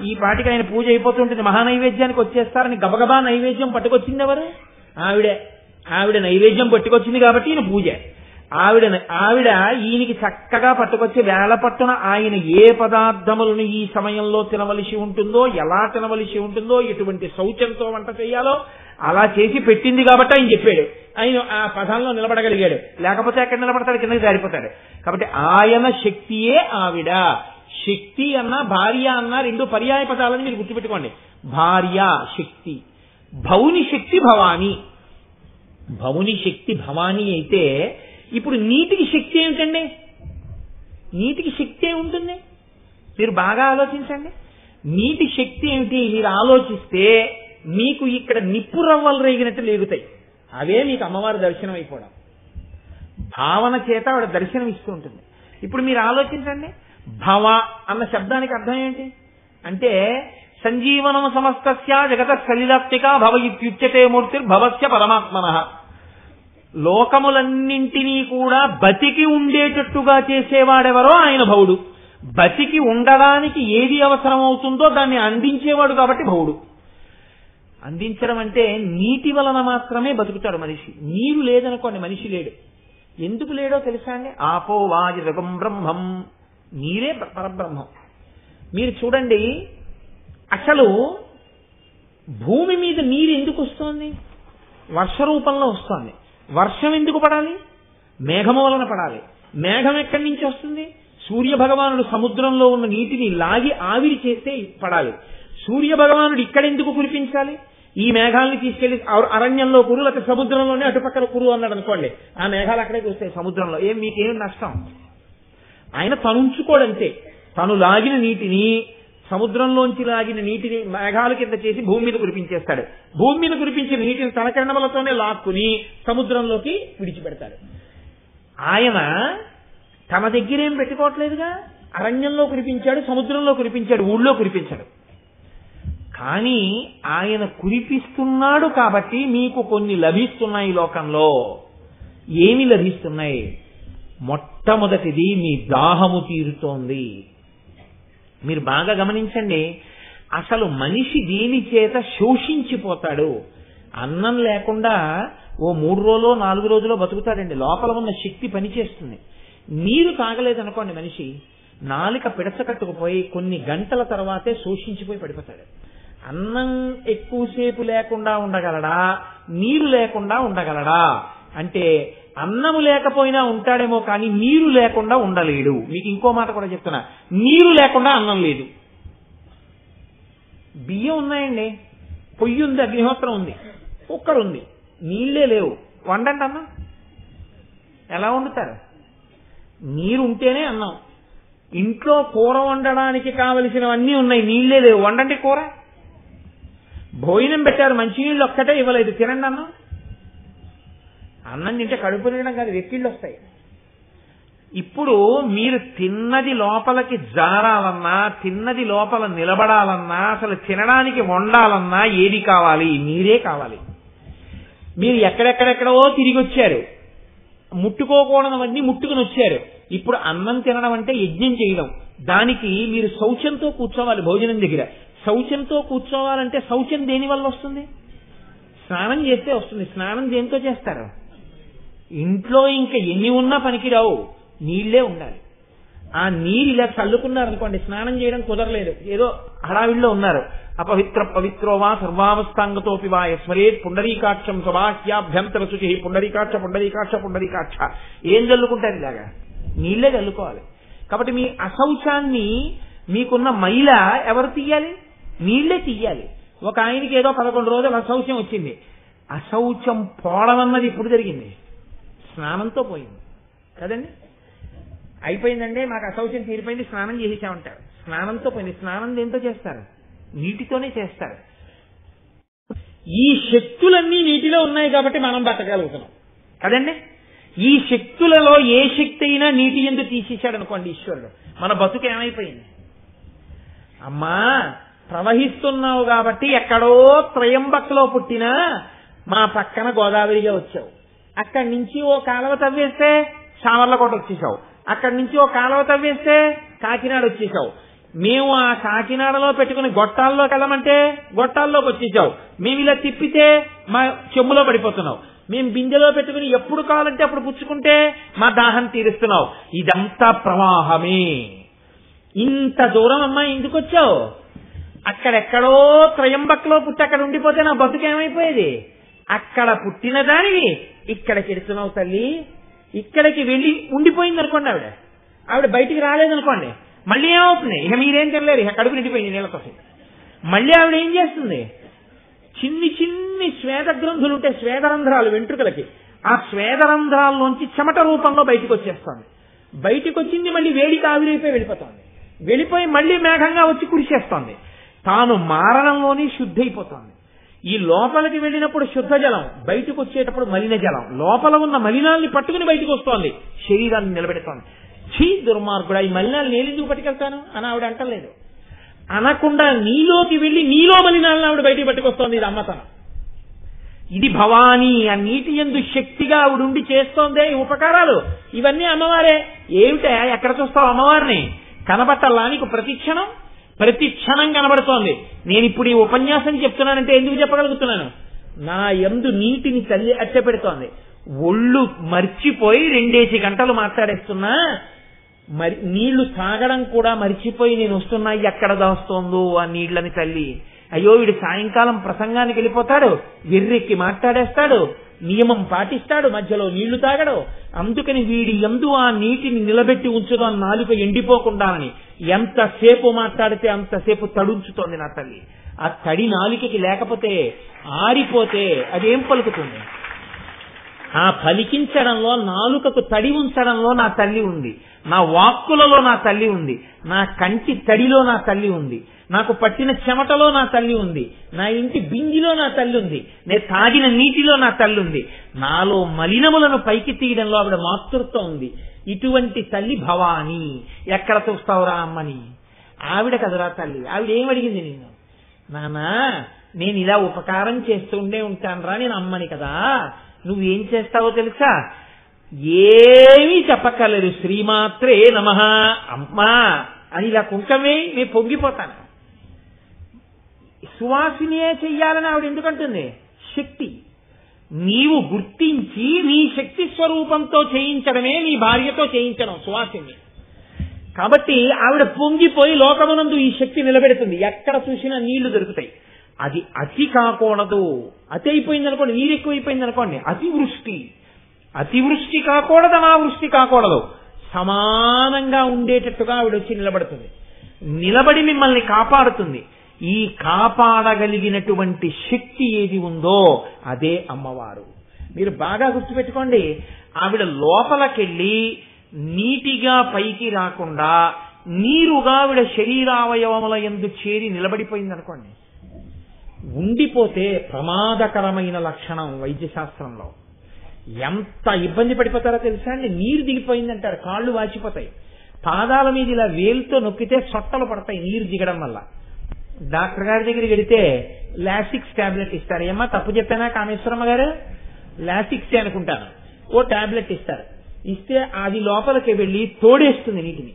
ఈ పాటికి ఆయన పూజ అయిపోతుంటుంది, మహానైవేద్యానికి వచ్చేస్తారని గబగబా నైవేద్యం పట్టుకొచ్చింది ఎవరు? ఆవిడే. ఆవిడ నైవేద్యం పట్టుకొచ్చింది కాబట్టి ఈయన పూజ. ఆవిడ ఈయనకి చక్కగా పట్టుకొచ్చి వేళ పట్టున ఆయన ఏ పదార్థములను ఈ సమయంలో తినవలసి ఉంటుందో, ఎలా తినవలసి ఉంటుందో, ఎటువంటి శౌచంతో వంట చేయాలో అలా చేసి పెట్టింది కాబట్టి ఆయన చెప్పాడు. ఆయన ఆ పదాల్లో నిలబడగలిగాడు. లేకపోతే ఎక్కడ నిలబడతాడు? కిందకి జారిపోతాడు. కాబట్టి ఆయన శక్తియే ఆవిడ. శక్తి అన్నా భార్య అన్నా 2 పర్యాయ పదాలని మీరు గుర్తుపెట్టుకోండి. భార్య శక్తి, భవుని శక్తి భవాని. భవుని శక్తి భవాని అయితే ఇప్పుడు నీటికి శక్తి ఏమిటండి? నీటికి శక్తి ఏముంటుంది? మీరు బాగా ఆలోచించండి. నీటి శక్తి ఏమిటి? మీరు ఆలోచిస్తే మీకు ఇక్కడ నిప్పు రవ్వలు రేగినట్టు లేగుతాయి. అవే మీకు అమ్మవారి దర్శనం అయిపోవడం. భావన చేత ఆవిడ దర్శనం ఇస్తూ ఉంటుంది. ఇప్పుడు మీరు ఆలోచించండి, భవ అన్న శబ్దానికి అర్థం ఏంటి అంటే సంజీవనం సమస్తస్య జగత సలిలాప్తిక భవ ఇత్యుచ్యతే మూర్తిర్భవస్య పరమాత్మనః. లోకములన్నింటినీ కూడా బతికి ఉండేటట్టుగా చేసేవాడెవరో ఆయన భవుడు. బతికి ఉండడానికి ఏది అవసరం అవుతుందో దాన్ని అందించేవాడు కాబట్టి భవుడు. అందించడం అంటే నీటి వలన మాత్రమే బతుకుతాడు మనిషి. నీరు లేదనుకోండి మనిషి లేడు. ఎందుకు లేడో తెలుసా అండి? ఆపో వాయురగం బ్రహ్మం, నీరే పరబ్రహ్మం. మీరు చూడండి, అసలు భూమి మీద నీరు ఎందుకు వస్తోంది? వర్ష రూపంలో వస్తోంది. వర్షం ఎందుకు పడాలి? మేఘము వలన పడాలి. మేఘం ఎక్కడి నుంచి వస్తుంది? సూర్య భగవానుడు సముద్రంలో ఉన్న నీటిని లాగి ఆవిరి చేస్తే పడాలి. సూర్య భగవానుడు ఇక్కడెందుకు కురిపించాలి? ఈ మేఘాలని తీసుకెళ్లి అరణ్యంలో కురు, లేకపోతే సముద్రంలోనే అటుపక్కల కురు అన్నాడు అనుకోండి, ఆ మేఘాలు అక్కడే వస్తాయి సముద్రంలో. మీకేం నష్టం? ఆయన తను ఉంచుకోడంతే. తను లాగిన నీటిని, సముద్రంలోంచి లాగిన నీటిని మేఘాల కింద చేసి భూమి మీద కురిపించేస్తాడు. భూమి మీద కురిపించిన నీటిని తన కిరణములతోనే లాక్కుని సముద్రంలోకి విడిచిపెడతాడు. ఆయన తన దగ్గరేం పెట్టుకోవట్లేదుగా. అరణ్యంలో కురిపించాడు, సముద్రంలో కురిపించాడు, ఊళ్ళో కురిపించాడు. కానీ ఆయన కురిపిస్తున్నాడు కాబట్టి మీకు కొన్ని లభిస్తున్నాయి లోకంలో. ఏమి లభిస్తున్నాయి? మొట్టమొదటిది మీ దాహము తీరుతోంది. మీరు బాగా గమనించండి, అసలు మనిషి దేని చేత శోషించిపోతాడు? అన్నం లేకుండా ఓ 3 రోజులో 4 రోజులో బతుకుతాడండి. లోపల ఉన్న శక్తి పనిచేస్తుంది. నీరు తాగలేదనుకోండి మనిషి, నాలిక పిడచకట్టుకుపోయి కొన్ని గంటల తర్వాతే శోషించిపోయి పడిపోతాడు. అన్నం ఎక్కువసేపు లేకుండా ఉండగలడా? నీరు లేకుండా ఉండగలడా? అంటే అన్నము లేకపోయినా ఉంటాడేమో కానీ నీరు లేకుండా ఉండలేడు. మీకు ఇంకో మాట కూడా చెప్తున్నా, నీరు లేకుండా అన్నం లేదు. బియ్యం ఉన్నాయండి, పొయ్యి ఉంది, అగ్నిహోత్రం ఉంది, కుక్కర్ ఉంది, నీళ్లే లేవు. వండండి అన్నం. ఎలా వండుతారు? నీరు ఉంటేనే అన్నం. ఇంట్లో కూర వండడానికి కావలసినవన్నీ ఉన్నాయి, నీళ్లే లేవు, వండండి కూర. భోజనం పెట్టారు, మంచినీళ్ళు ఒక్కటే ఇవ్వలేదు, తినండి అన్నం. అన్నం తింటే కడుపు నిండడం కాదు, వెక్కిళ్ళు వస్తాయి. ఇప్పుడు మీరు తిన్నది లోపలికి జారాలన్నా, తిన్నది లోపల నిలబడాలన్నా, అసలు తినడానికి వండాలన్నా ఏది కావాలి? నీరే కావాలి. మీరు ఎక్కడెక్కడెక్కడో తిరిగి వచ్చారు, ముట్టుకోకూడదవన్నీ ముట్టుకుని వచ్చారు. ఇప్పుడు అన్నం తినడం అంటే యజ్ఞం చేయడం. దానికి మీరు శౌచంతో కూర్చోవాలి. భోజనం దగ్గర శౌచంతో కూర్చోవాలంటే శౌచం దేని వల్ల వస్తుంది? స్నానం చేస్తే వస్తుంది. స్నానం దేంతో చేస్తారు? ఇంట్లో ఇంకా ఎన్ని ఉన్నా పనికిరావు, నీళ్లే ఉండాలి. ఆ నీరు ఇలా చల్లుకున్నారనుకోండి, స్నానం చేయడం కుదరలేదు, ఏదో హడావిడిలో ఉన్నారు. అపవిత్ర పవిత్రో వా సర్వావస్థాంగతోపి వా యస్మరేత్ పుండరీకాక్షం సభాహ్యాభ్యంతర శుచి పుండరీకాక్ష పుండరీకాక్ష పుండరీకాక్ష. ఏం చల్లుకుంటారు? ఇలాగా నీళ్లే చల్లుకోవాలి. కాబట్టి మీ అశౌచాన్ని, మీకున్న మైల ఎవరు తీయాలి? నీళ్లే తీయాలి. ఒక ఆయనకి ఏదో 11 రోజులు అశౌచం వచ్చింది. అశౌచం పోవడమన్నది ఇప్పుడు జరిగింది, స్నానంతో పోయింది కదండి. అయిపోయిందండి, మాకు అశౌచం తీరిపోయింది, స్నానం చేసేసామంటారు. స్నానంతో పోయింది. స్నానం దేంతో చేస్తారు? నీటితోనే చేస్తారు. ఈ శక్తులన్నీ నీటిలో ఉన్నాయి కాబట్టి మనం బతకగలుగుతున్నాం కదండి. ఈ శక్తులలో ఏ శక్తి అయినా నీటి యందు తీసేశాడు అనుకోండి ఈశ్వరుడు, మన బతుకు ఏమైపోయింది? అమ్మా ప్రవహిస్తున్నావు కాబట్టి ఎక్కడో త్రయంబక్లో పుట్టినా మా పక్కన గోదావరిగా వచ్చావు, అక్కడి నుంచి ఓ కాలువ తవ్వేస్తే సామర్లకోట వచ్చేసావు, అక్కడి నుంచి ఓ కాలువ తవ్వేస్తే కాకినాడ వచ్చేసావు. మేము ఆ కాకినాడలో పెట్టుకుని గొట్టాల్లోకి వెళ్ళమంటే గొట్టాల్లోకి వచ్చేసావు. మేము ఇలా తిప్పితే మా చెమ్ములో పడిపోతున్నావు. మేము బిందెలో పెట్టుకుని ఎప్పుడు కావాలంటే అప్పుడు పుచ్చుకుంటే మా దాహం తీరుస్తున్నావు. ఇదంతా ప్రవాహమే. ఇంత దూరం అమ్మా ఎందుకు వచ్చావు? అక్కడెక్కడో త్రయంబక్లో పుట్టి అక్కడ ఉండిపోతే నా బతుకేమైపోయేది? అక్కడ పుట్టిన దానివి ఇక్కడికి ఎడుతున్నావు తల్లి. ఇక్కడికి వెళ్ళి ఉండిపోయింది అనుకోండి, ఆవిడ బయటికి రాలేదనుకోండి, మళ్ళీ ఏమవుతుంది? ఇక మీరేం తినలేరు, ఇక కడుపు నిండిపోయింది నీళ్ళతో. మళ్ళీ ఆవిడ ఏం చేస్తుంది? చిన్ని చిన్ని శ్వేత గ్రంథులు ఉంటే శ్వేతరంధ్రాలు వెంట్రుకలకి, ఆ శ్వేతరంధ్రాల్లోంచి చెమట రూపంలో బయటకు వచ్చేస్తుంది. బయటకు వచ్చింది మళ్ళీ వేడికి ఆవిరైపోయి వెళ్ళిపోతుంది. వెళ్ళిపోయి మళ్ళీ మేఘంగా వచ్చి కురిసేస్తోంది. తాను మారణంలోని శుద్ధి అయిపోతుంది. ఈ లోపలికి వెళ్ళినప్పుడు శుద్ధ జలం, బయటకు వచ్చేటప్పుడు మలిన జలం. లోపల ఉన్న మలినాల్ని పట్టుకుని బయటకు వస్తోంది, శరీరాన్ని నిలబెడుతోంది. ఛీ దుర్మార్గుడా, ఈ మలినాలు నేను ఎందుకు పట్టుకెళ్తాను అని ఆవిడ అంటలేదు. అనకుండా నీలోకి వెళ్ళి నీలో మలినాలను ఆవిడ బయటికి పట్టుకొస్తోంది. ఇది అమ్మతనం. ఇది భవానీ. ఆ నీటి యందు శక్తిగా ఆవిడుండి చేస్తోందే ఈ ఉపకారాలు. ఇవన్నీ అమ్మవారే. ఏమిటా ఎక్కడ చూస్తావు అమ్మవారిని? కనబట్టాలా నీకు? ప్రతి క్షణం కనబడుతోంది. నేను ఇప్పుడు ఈ ఉపన్యాసం చెప్తున్నానంటే ఎందుకు చెప్పగలుగుతున్నాను? నా యందు నీటిని తల్లి అట్ట పెడుతోంది. ఒళ్ళు మర్చిపోయి 2 గంటలు మాట్లాడేస్తున్నా, మరి నీళ్లు తాగడం కూడా మర్చిపోయి నేను వస్తున్నా. ఎక్కడ దాస్తోందో ఆ నీళ్లని తల్లి. అయ్యో వీడు సాయంకాలం ప్రసంగానికి వెళ్ళిపోతాడు, వెర్రెక్కి మాట్లాడేస్తాడు, నియమం పాటిస్తాడు, మధ్యలో నీళ్లు తాగడు. అందుకని వీడి యందు ఆ నీటిని నిలబెట్టి ఉంచుదాం, నాలుక ఎండిపోకుండానని. ఎంతసేపు మాట్లాడితే అంతసేపు తడుంచుతోంది నా తల్లి. ఆ తడి నాలుకకి లేకపోతే, ఆరిపోతే అదేం పలుకుతుంది? ఆ పలికించడంలో, నాలుకకు తడి ఉంచడంలో నా తల్లి ఉంది. నా వాక్కులలో నా తల్లి ఉంది. నా కంటి తడిలో నా తల్లి ఉంది. నాకు పట్టిన చెమటలో నా తల్లి ఉంది. నా ఇంటి బింగిలో నా తల్లి ఉంది. నేను తాగిన నీటిలో నా తల్లి ఉంది. నాలో మలినములను పైకి తీయడంలో ఆవిడ మాతృత్వం ఉంది. ఇటువంటి తల్లి భవానీ. ఎక్కడ చూస్తావురా అమ్మని? ఆవిడ కదరా తల్లి. ఆవిడ ఏమడిగింది నిన్ను? నానా నేను ఇలా ఉపకారం చేస్తుండే ఉంటానురా, నేను అమ్మని కదా. నువ్వేం చేస్తావో తెలుసా? ఏమీ చెప్పక్కర్లేదు, శ్రీమాత్రే నమః అమ్మా అని ఇలా కుంకమే నేను పొంగిపోతాను. సువాసినియే చెయ్యాలని ఆవిడ ఎందుకంటుంది? శక్తి. నీవు గుర్తించి నీ శక్తి స్వరూపంతో చేయించడమే నీ భార్యతో చేయించడం సువాసిని. కాబట్టి ఆవిడ పొంగిపోయి లోకమునందు ఈ శక్తి నిలబెడుతుంది. ఎక్కడ చూసినా నీళ్లు దొరుకుతాయి. అది అతి కాకూడదు. అతి అయిపోయింది అనుకోండి, నీరు ఎక్కువైపోయింది అనుకోండి, అతివృష్టి. అతివృష్టి కాకూడదు, అనావృష్టి కాకూడదు. సమానంగా ఉండేటట్టుగా ఆవిడ వచ్చి నిలబడుతుంది. నిలబడి మిమ్మల్ని కాపాడుతుంది. ఈ కాపాడగలిగినటువంటి శక్తి ఏది ఉందో అదే అమ్మవారు. మీరు బాగా గుర్తుపెట్టుకోండి. ఆవిడ లోపలికెళ్ళి నీటిగా పైకి రాకుండా నీరుగా ఆవిడ శరీరావయవముల యందు చేరి నిలబడిపోయింది అనుకోండి, ఉండిపోతే ప్రమాదకరమైన లక్షణం వైద్యశాస్త్రంలో. ఎంత ఇబ్బంది పడిపోతారో తెలుసా అండి. నీరు దిగిపోయిందంటారు, కాళ్ళు వాచిపోతాయి, పాదాల మీద ఇలా వేలుతో నొక్కితే సొట్టలు పడతాయి నీరు దిగడం వల్ల. డాక్టర్ గారి దగ్గరికి వెడితే లాసిక్స్ టాబ్లెట్ ఇస్తారు. ఏమ్మా తప్పు చెప్పానా కామేశ్వరమ్మ గారు? లాసిక్స్ అనుకుంటాను. ఓ టాబ్లెట్ ఇస్తారు. ఇస్తే అది లోపలికి వెళ్ళి తోడేస్తుంది నీటిని.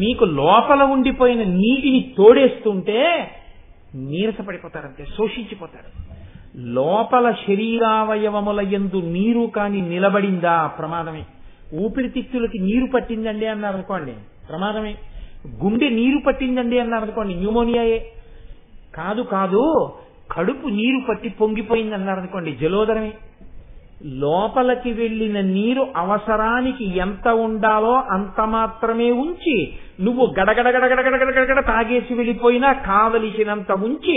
మీకు లోపల ఉండిపోయిన నీటిని తోడేస్తుంటే నీరసపడిపోతారంటే, శోషించిపోతారు. లోపల శరీరావయవముల యందు నీరు కాని నిలబడిందా ప్రమాదమే. ఊపిరితిత్తులకి నీరు పట్టిందండి అన్నారు అనుకోండి, ప్రమాదమే. గుండె నీరు పట్టిందండి అన్నారు అనుకోండి, న్యూమోనియాయే. కాదు కాదు కడుపు నీరు పట్టి పొంగిపోయింది అన్నారు అనుకోండి, జలోదరమే. లోపలికి వెళ్లిన నీరు అవసరానికి ఎంత ఉండాలో అంత మాత్రమే ఉంచి, నువ్వు గడగడగడగడగడగడగడ తాగేసి వెళ్ళిపోయినా కావలసినంత ఉంచి,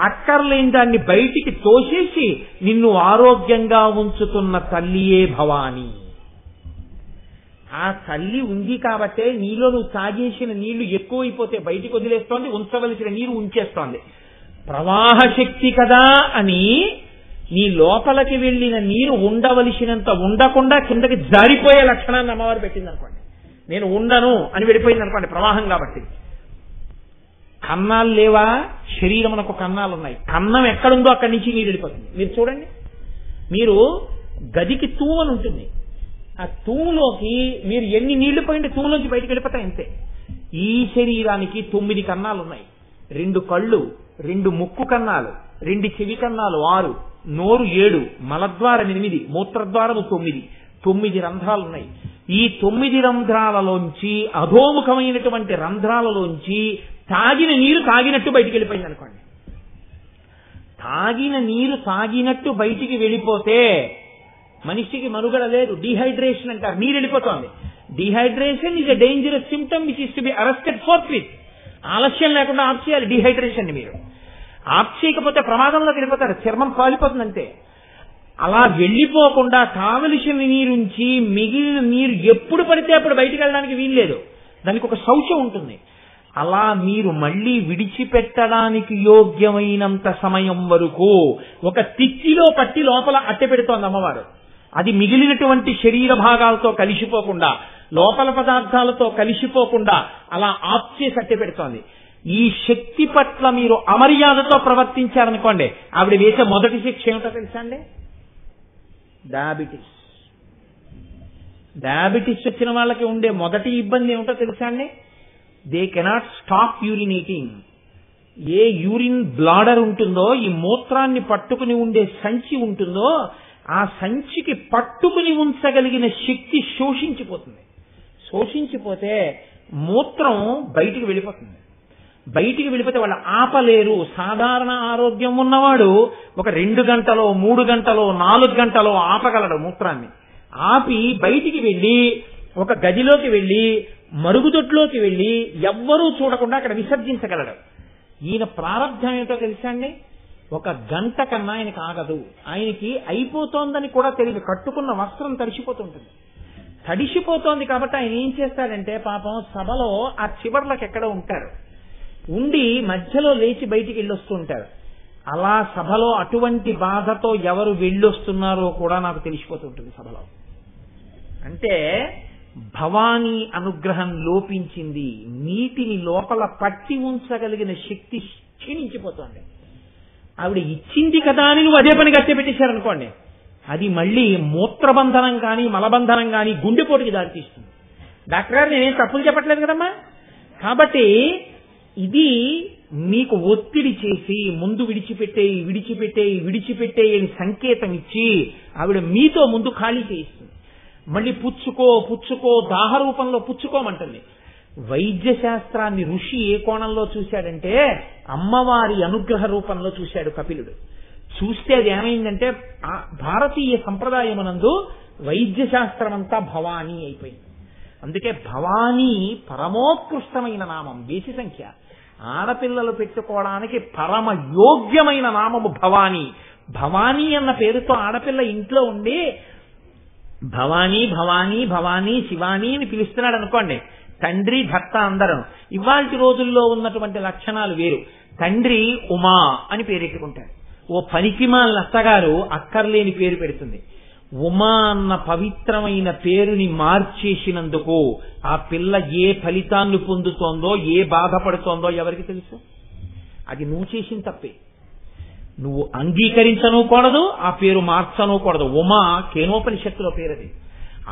అక్కర్లేని దాన్ని బయటికి తోసేసి నిన్ను ఆరోగ్యంగా ఉంచుతున్న తల్లియే భవాని. ఆ తల్లి ఉంది కాబట్టే నీలో నువ్వు తాగేసిన నీళ్లు ఎక్కువైపోతే బయటికి వదిలేస్తోంది, ఉంచవలసిన నీరు ఉంచేస్తోంది. ప్రవాహ శక్తి కదా అని నీ లోపలికి వెళ్లిన నీరు ఉండవలసినంత ఉండకుండా కిందకి జారిపోయే లక్షణాన్ని అమ్మవారు పెట్టింది అనుకోండి. నేను ఉండను అని వెళ్ళిపోయింది అనుకోండి, ప్రవాహం కాబట్టి. కన్నాలు లేవా? శరీరమునకు కన్నాలు ఉన్నాయి. కన్నం ఎక్కడుందో అక్కడి నుంచి నీరు వెళ్ళిపోతుంది. మీరు చూడండి, మీరు గదికి తూమని ఉంటుంది, ఆ తూములోకి మీరు ఎన్ని నీళ్లు పోయింటే తూములోంచి బయటకు వెళ్ళిపోతాయి అంతే. ఈ శరీరానికి 9 కన్నాలు ఉన్నాయి. 2 కళ్ళు, 2 ముక్కు కన్నాలు, 2 చెవి కన్నాలు 6, నోరు 7, మలద్వారం 8, మూత్రద్వారము 9, 9 రంధ్రాలు ఉన్నాయి. ఈ 9 రంధ్రాలలోంచి, అధోముఖమైనటువంటి రంధ్రాలలోంచి తాగిన నీరు తాగినట్టు బయటికి వెళ్ళిపోయింది అనుకోండి. తాగిన నీరు తాగినట్టు బయటికి వెళ్ళిపోతే మనిషికి మనుగడ లేదు. డీహైడ్రేషన్ అంటారు, నీరు వెళ్ళిపోతుంది. Dehydration is a dangerous symptom which is to be arrested forthwith. ఆలస్యం లేకుండా ఆఫ్ చేయాలి డీహైడ్రేషన్ ని. మీరు ఆఫ్ చేయకపోతే ప్రమాదంలోకి వెళ్ళిపోతారు, చర్మం కాలిపోతుందంటే. అలా వెళ్ళిపోకుండా కావలసిన నీరుంచి మిగిలిన నీరు ఎప్పుడు పడితే అప్పుడు బయటికి వెళ్ళడానికి వీల్లేదు, దానికి ఒక శౌచం ఉంటుంది. అలా మీరు మళ్లీ విడిచిపెట్టడానికి యోగ్యమైనంత సమయం వరకు ఒక తిత్తిలో పట్టి లోపల అట్టె పెడుతోంది అమ్మవారు. అది మిగిలినటువంటి శరీర భాగాలతో కలిసిపోకుండా, లోపల పదార్థాలతో కలిసిపోకుండా అలా ఆఫ్ చేసి అట్టె పెడుతోంది. ఈ శక్తి పట్ల మీరు అమర్యాదతో ప్రవర్తించారనుకోండి, ఆవిడ వేసే మొదటి శిక్ష ఏమిటో తెలుసా అండి? డయాబెటీస్. డయాబెటీస్ వచ్చిన వాళ్ళకి ఉండే మొదటి ఇబ్బంది ఏమిటో తెలుసా అండి? They cannot stop urinating. A urine bladder ఉంటుందో, ఈ మూత్రాన్ని పట్టుకుని ఉండే సంచి ఉంటుందో, ఆ సంచికి పట్టుకుని ఉంచగలిగిన శక్తి శోషించిపోతుంది. శోషించిపోతే మూత్రం బయటికి వెళ్ళిపోతుంది. బయటికి వెళ్ళిపోతే వాళ్ళు ఆపలేరు. సాధారణ ఆరోగ్యం ఉన్నవాడు ఒక 2 గంటలో, 3 గంటలో, 4 గంటలో ఆపగలడు మూత్రాన్ని. ఆపి బయటికి వెళ్ళి ఒక గదిలోకి వెళ్ళి మరుగుదొడ్లోకి వెళ్ళి ఎవ్వరూ చూడకుండా అక్కడ విసర్జించగలడు. ఈయన ప్రారంభం ఏమిటో తెలుసా అండి? 1 గంట కన్నా ఆయనకు ఆగదు. ఆయనకి అయిపోతోందని కూడా తెలియదు. కట్టుకున్న వస్త్రం తడిసిపోతుంటుంది. తడిసిపోతోంది కాబట్టి ఆయన ఏం చేస్తాడంటే, పాపం సభలో ఆ చివర్లకు ఎక్కడ ఉంటారు, ఉండి మధ్యలో లేచి బయటికి వెళ్ళొస్తూ ఉంటారు. అలా సభలో అటువంటి బాధతో ఎవరు వెళ్ళొస్తున్నారో కూడా నాకు తెలిసిపోతుంటుంది సభలో. అంటే భవానీ అనుగ్రహం లోపించింది. నీటిని లోపల పట్టి ఉంచగలిగిన శక్తి క్షీణించిపోతుంది. ఆవిడ ఇచ్చింది కదా అని నువ్వు అదే పని గట్టి పెట్టేశారనుకోండి, అది మళ్ళీ మూత్రబంధనం కానీ మలబంధనం కానీ గుండెపోటుకి దారితీస్తుంది. డాక్టర్ గారు నేనేం తప్పులు చెప్పట్లేదు కదమ్మా. కాబట్టి ఇది మీకు ఒత్తిడి చేసి ముందు విడిచిపెట్టేయి అని సంకేతం ఇచ్చి ఆవిడ మీతో ముందు ఖాళీ చేయిస్తుంది. మళ్ళీ పుచ్చుకో దాహ రూపంలో పుచ్చుకోమంటుంది. వైద్య శాస్త్రాన్ని ఋషి ఏ కోణంలో చూశాడంటే అమ్మవారి అనుగ్రహ రూపంలో చూశాడు కపిలుడు. చూస్తే అది ఏమైందంటే భారతీయ సంప్రదాయమునందు వైద్య శాస్త్రం అంతా భవానీ అయిపోయింది. అందుకే భవానీ పరమోత్కృష్టమైన నామం. బేసి సంఖ్య ఆడపిల్లలు పెట్టుకోవడానికి పరమ యోగ్యమైన నామము భవానీ. భవానీ అన్న పేరుతో ఆడపిల్ల ఇంట్లో ఉండి భవానీ భవానీ భవానీ శివానీ అని పిలుస్తున్నాడు అనుకోండి, తండ్రి భర్త అందరూ. ఇవాల్టి రోజుల్లో ఉన్నటువంటి లక్షణాలు వేరు. తండ్రి ఉమా అని పేరెట్టుకుంటాడు. ఓ పనికిమాలిన అత్తగారు అక్కర్లేని పేరు పెడుతుంది. ఉమా అన్న పవిత్రమైన పేరుని మార్చేసినందుకు ఆ పిల్ల ఏ ఫలితాన్ని పొందుతోందో, ఏ బాధపడుతోందో ఎవరికి తెలుసు? అది నువ్వు చేసిన తప్పే. నువ్వు అంగీకరించనూకూడదు, ఆ పేరు మార్చనూకూడదు. ఉమా కేనోపనిషత్తులో పేరది.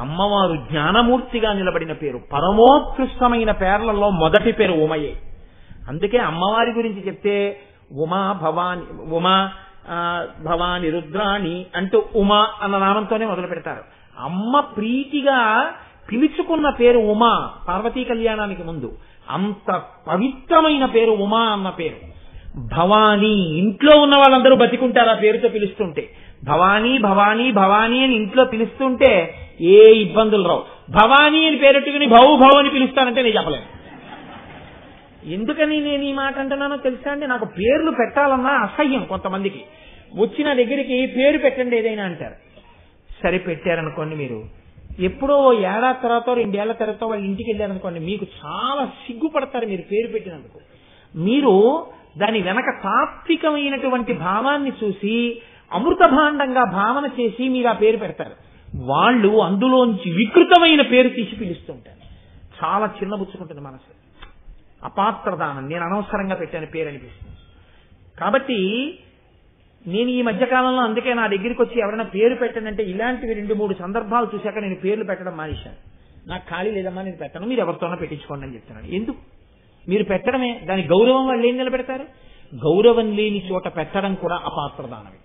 అమ్మవారు జ్ఞానమూర్తిగా నిలబడిన పేరు. పరమోత్కృష్టమైన పేర్లలో మొదటి పేరు ఉమయే. అందుకే అమ్మవారి గురించి చెప్తే ఉమా భవాని రుద్రాణి అంటూ ఉమా అన్న నామంతోనే మొదలు పెడతారు. అమ్మ ప్రీతిగా పిలుచుకున్న పేరు ఉమా. పార్వతీ కళ్యాణానికి ముందు అంత పవిత్రమైన పేరు ఉమా అన్న పేరు. భవానీ, ఇంట్లో ఉన్న వాళ్ళందరూ బతికుంటారు ఆ పేరుతో పిలుస్తుంటే. భవానీ భవానీ భవానీ అని ఇంట్లో పిలుస్తుంటే ఏ ఇబ్బందులు రావు. భవానీ అని పేరెట్టుకుని భౌ భౌ అని పిలుస్తానంటే నేను చెప్పలేను. ఎందుకని నేను ఈ మాట అంటున్నానో తెలుసా అండి? నాకు పేర్లు పెట్టాలన్నా అసహ్యం. కొంతమందికి వచ్చిన దగ్గరికి పేరు పెట్టండి ఏదైనా అంటారు. సరే పెట్టారనుకోండి, మీరు ఎప్పుడో ఏడాది తర్వాత 2 ఏళ్ల తర్వాత వాళ్ళ ఇంటికి వెళ్ళారనుకోండి, మీకు చాలా సిగ్గుపడతారు మీరు పేరు పెట్టినందుకు. మీరు దాని వెనక తాత్వికమైనటువంటి భావాన్ని చూసి అమృత భాండంగా భావన చేసి మీరు ఆ పేరు పెడతారు. వాళ్ళు అందులోంచి వికృతమైన పేరు తీసి పిలుస్తుంటారు. చాలా చిన్నబుచ్చుకుంటుంది మనసు. అపాత్రదానం, నేను అనవసరంగా పెట్టాను పేరు అనిపిస్తుంది. కాబట్టి నేను ఈ మధ్యకాలంలో అందుకే నా దగ్గరికి వచ్చి ఎవరైనా పేరు పెట్టనంటే ఇలాంటివి 2-3 సందర్భాలు చూశాక నేను పేర్లు పెట్టడం మానేశాను. నాకు ఖాళీ లేదమ్మా, నేను పెట్టను, మీరు ఎవరితోనో పెట్టించుకోండి అని చెప్తున్నాను. ఎందుకు? మీరు పెట్టడమే, దాని గౌరవం వాళ్ళు ఏం నిలబెడతారు? గౌరవం లేని చోట పెట్టడం కూడా అపాత్రదానమే.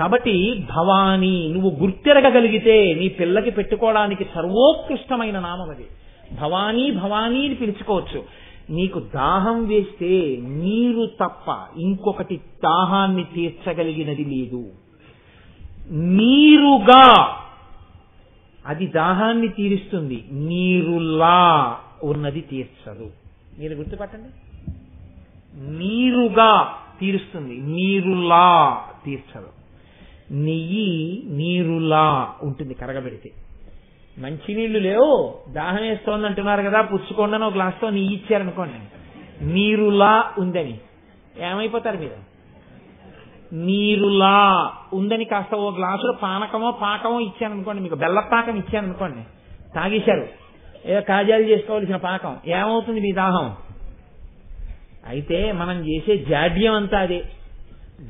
కాబట్టి భవానీ నువ్వు గుర్తెరగగలిగితే నీ పిల్లకి పెట్టుకోవడానికి సర్వోత్కృష్టమైన నామం అది. భవానీ భవానీ అని పిలుచుకోవచ్చు. నీకు దాహం వేస్తే నీరు తప్ప ఇంకొకటి దాహాన్ని తీర్చగలిగినది లేదు. నీరుగా అది దాహాన్ని తీరుస్తుంది, నీరులా ఉన్నది తీర్చదు. మీరు గుర్తుపట్టండి. నీరుగా తీరుస్తుంది, నీరులా తీర్చదు. నెయ్యి నీరులా ఉంటుంది కరగబెడితే. మంచినీళ్లు లేవు, దాహం వేస్తోంది అంటున్నారు కదా, పుచ్చుకోండి అని ఒక గ్లాస్తో నెయ్యి ఇచ్చారనుకోండి, నీరులా ఉందని ఏమైపోతారు మీరు? నీరులా ఉందని కాస్త ఓ గ్లాసులో పానకమో పాకమో ఇచ్చాననుకోండి, మీకు బెల్లపాకం ఇచ్చాననుకోండి, తాగేశారు. ఏదో కాజాలు చేసుకోవాల్సిన పాకం, ఏమవుతుంది మీ దాహం? అయితే మనం చేసే జాడ్యం అంతా అదే.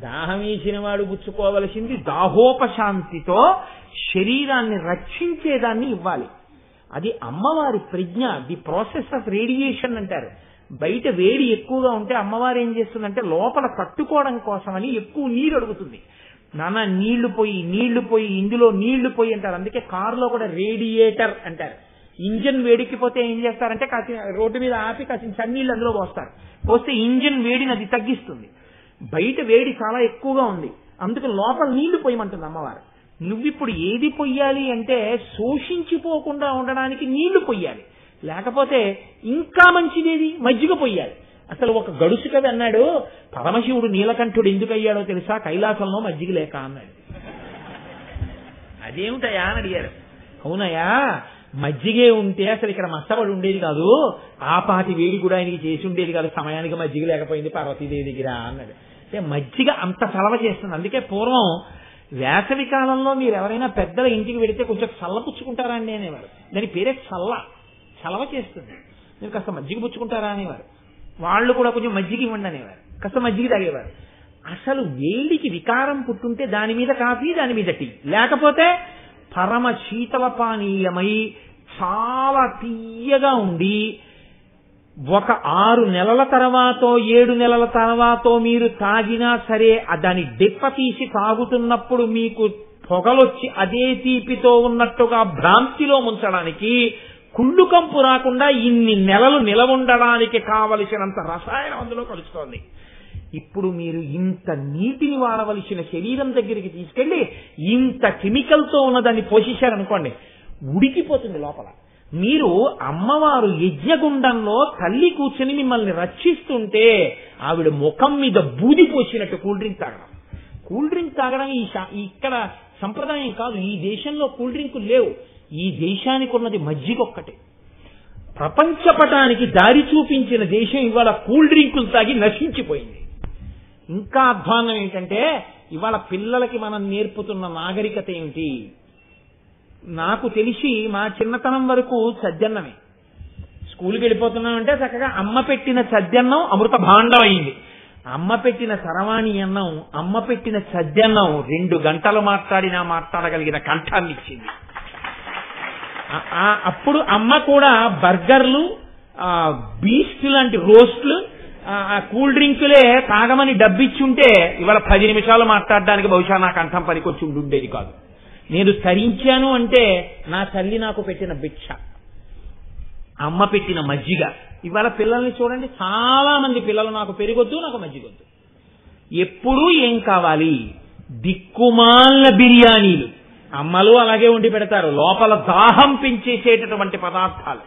దాహం వేసిన వాడు పుచ్చుకోవలసింది దాహోపశాంతితో శరీరాన్ని రక్షించేదాన్ని ఇవ్వాలి. అది అమ్మవారి ప్రజ్ఞ. ది ప్రాసెస్ ఆఫ్ రేడియేషన్ అంటారు. బయట వేడి ఎక్కువగా ఉంటే అమ్మవారు ఏం చేస్తుందంటే లోపల తట్టుకోవడం కోసమని ఎక్కువ నీరు అడుగుతుంది. నాన్న నీళ్లు పోయి ఇందులో నీళ్లు పోయి అంటారు. అందుకే కారులో కూడా రేడియేటర్ అంటారు. ఇంజన్ వేడికిపోతే ఏం చేస్తారంటే కాసిన రోడ్డు మీద ఆపి కాసిన చన్నీళ్ళు అందులో పోస్తే ఇంజన్ వేడిని అది తగ్గిస్తుంది. బయట వేడి చాలా ఎక్కువగా ఉంది, అందుకు లోపల నీళ్లు పోయమంటుంది అమ్మవారు. నువ్విప్పుడు ఏది పొయ్యాలి అంటే శోషించిపోకుండా ఉండడానికి నీళ్లు పొయ్యాలి. లేకపోతే ఇంకా మంచిదేది మజ్జిగ పొయ్యాలి. అసలు ఒక గడుసు కవి అన్నాడు, పరమశివుడు నీలకంఠుడు ఎందుకు అయ్యాడో తెలుసా? కైలాసంలో మజ్జిగ లేక అన్నాడు. అదేమిటయా అని అడిగారు. అవునయా, మజ్జిగే ఉంటే అసలు ఇక్కడ మచ్చబడి ఉండేది కాదు, ఆ పాటి వేడి కూడా ఆయనకి చేసి ఉండేది కాదు, సమయానికి మజ్జిగ లేకపోయింది పార్వతీదేవి దగ్గర అన్నాడు. అంటే మజ్జిగ అంత చలవ చేస్తుంది. అందుకే పూర్వం వేసవి కాలంలో మీరు ఎవరైనా పెద్దల ఇంటికి వెడితే కొంచెం చల్ల పుచ్చుకుంటారా అండి అనేవారు. దాని పేరే చలవ చేస్తుంది. మీరు కాస్త మజ్జిగ పుచ్చుకుంటారా అనేవారు. వాళ్ళు కూడా కొంచెం మజ్జిగ ఇవ్వండి అనేవారు, కాస్త మజ్జిగ తాగేవారు. అసలు వేడికి వికారం పుట్టుంటే దాని మీద కాఫీ, దాని మీద టీ, లేకపోతే పరమ శీతల పానీయమై చాలా తీయగా ఉండి ఒక 6 నెలల తర్వాతో 7 నెలల తర్వాతో మీరు తాగినా సరే దాని డిప్ప తీసి తాగుతున్నప్పుడు మీకు పొగలొచ్చి అదే తీపితో ఉన్నట్టుగా భ్రాంతిలో ముంచడానికి, కుళ్ళు కంపు రాకుండా ఇన్ని నెలలు నిలవుండడానికి కావలసినంత రసాయనం అందులో కలుస్తోంది. ఇప్పుడు మీరు ఇంత నీటిని వాడవలసిన శరీరం దగ్గరికి తీసుకెళ్లి ఇంత కెమికల్తో ఉన్నదాన్ని పోషించారనుకోండి, ఉడికిపోతుంది లోపల. మీరు అమ్మవారు యజ్ఞగుండంలో తల్లి కూర్చొని మిమ్మల్ని రక్షిస్తుంటే ఆవిడ ముఖం మీద బూది పోసినట్టు కూల్ డ్రింక్ తాగడం ఇక్కడ సంప్రదాయం కాదు. ఈ దేశంలో కూల్ డ్రింకులు లేవు. ఈ దేశానికి ఉన్నది మజ్జిగ ఒక్కటే. ప్రపంచపటానికి దారి చూపించిన దేశం ఇవాళ కూల్ డ్రింకులు తాగి నశించిపోయింది. ఇంకా అధ్వానం ఏంటంటే ఇవాళ పిల్లలకి మనం నేర్పుతున్న నాగరికత ఏమిటి? నాకు తెలిసి మా చిన్నతనం వరకు సజ్జన్నమే. స్కూల్కి వెళ్ళిపోతున్నామంటే చక్కగా అమ్మ పెట్టిన సజ్జన్నం అమృత భాండం అయింది. అమ్మ పెట్టిన సరవాణి అన్నం, అమ్మ పెట్టిన సజ్జన్నం 2 గంటలు మాట్లాడినా మాట్లాడగలిగిన కంఠాన్ని ఇచ్చింది. అప్పుడు అమ్మ కూడా బర్గర్లు, బీస్ట్ లాంటి రోస్ట్లు, కూల్ డ్రింకులే తాగమని డబ్బిచ్చుంటే ఇవాళ 10 నిమిషాలు మాట్లాడడానికి బహుశా నా కంఠం పనికొచ్చి ఉండేది కాదు. నేను తరించాను అంటే నా తల్లి నాకు పెట్టిన భిక్ష, అమ్మ పెట్టిన మజ్జిగ. ఇవాళ పిల్లల్ని చూడండి, చాలా మంది పిల్లలు నాకు పెరిగొద్దు, నాకు మజ్జిగొద్దు. ఎప్పుడూ ఏం కావాలి? దిక్కుమాల బిర్యానీలు. అమ్మలు అలాగే వండి పెడతారు. లోపల దాహం పెంచేసేటటువంటి పదార్థాలు,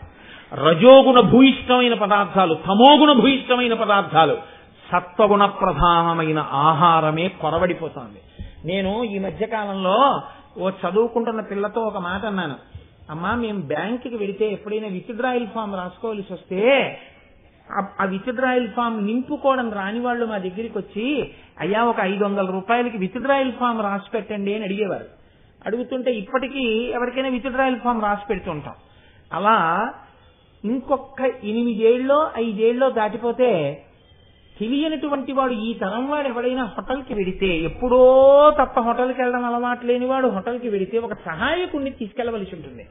రజోగుణ భూయిష్టమైన పదార్థాలు, తమోగుణ భూయిష్టమైన పదార్థాలు, సత్వగుణ ప్రధానమైన ఆహారమే కొరవడిపోతుంది. నేను ఈ మధ్యకాలంలో ఓ చదువుకుంటున్న పిల్లతో ఒక మాట అన్నాను. అమ్మా, మేము బ్యాంకుకి వెళితే ఎప్పుడైనా విత్డ్రాయల్ ఫామ్ రాసుకోవాల్సి వస్తే ఆ విత్డ్రాయల్ ఫామ్ నింపుకోవడం రాని వాళ్ళు మా దగ్గరికి వచ్చి, అయ్యా ఒక 500 రూపాయలకి విత్డ్రాయల్ ఫామ్ రాసి పెట్టండి అని అడిగేవారు. అడుగుతుంటే ఇప్పటికీ ఎవరికైనా విత్డ్రాయల్ ఫామ్ రాసి పెడుతుంటాం. అలా ఇంకొక 8 ఏళ్ళలో 5 ఏళ్ళలో దాటిపోతే తెలియనటువంటి వాడు, ఈ తరం వాడు ఎవడైనా హోటల్కి వెడితే, ఎప్పుడో తప్ప హోటల్కి వెళ్ళడం అలవాటు లేనివాడు హోటల్కి వెడితే ఒక సహాయకుడిని తీసుకెళ్లవలసి ఉంటుంది,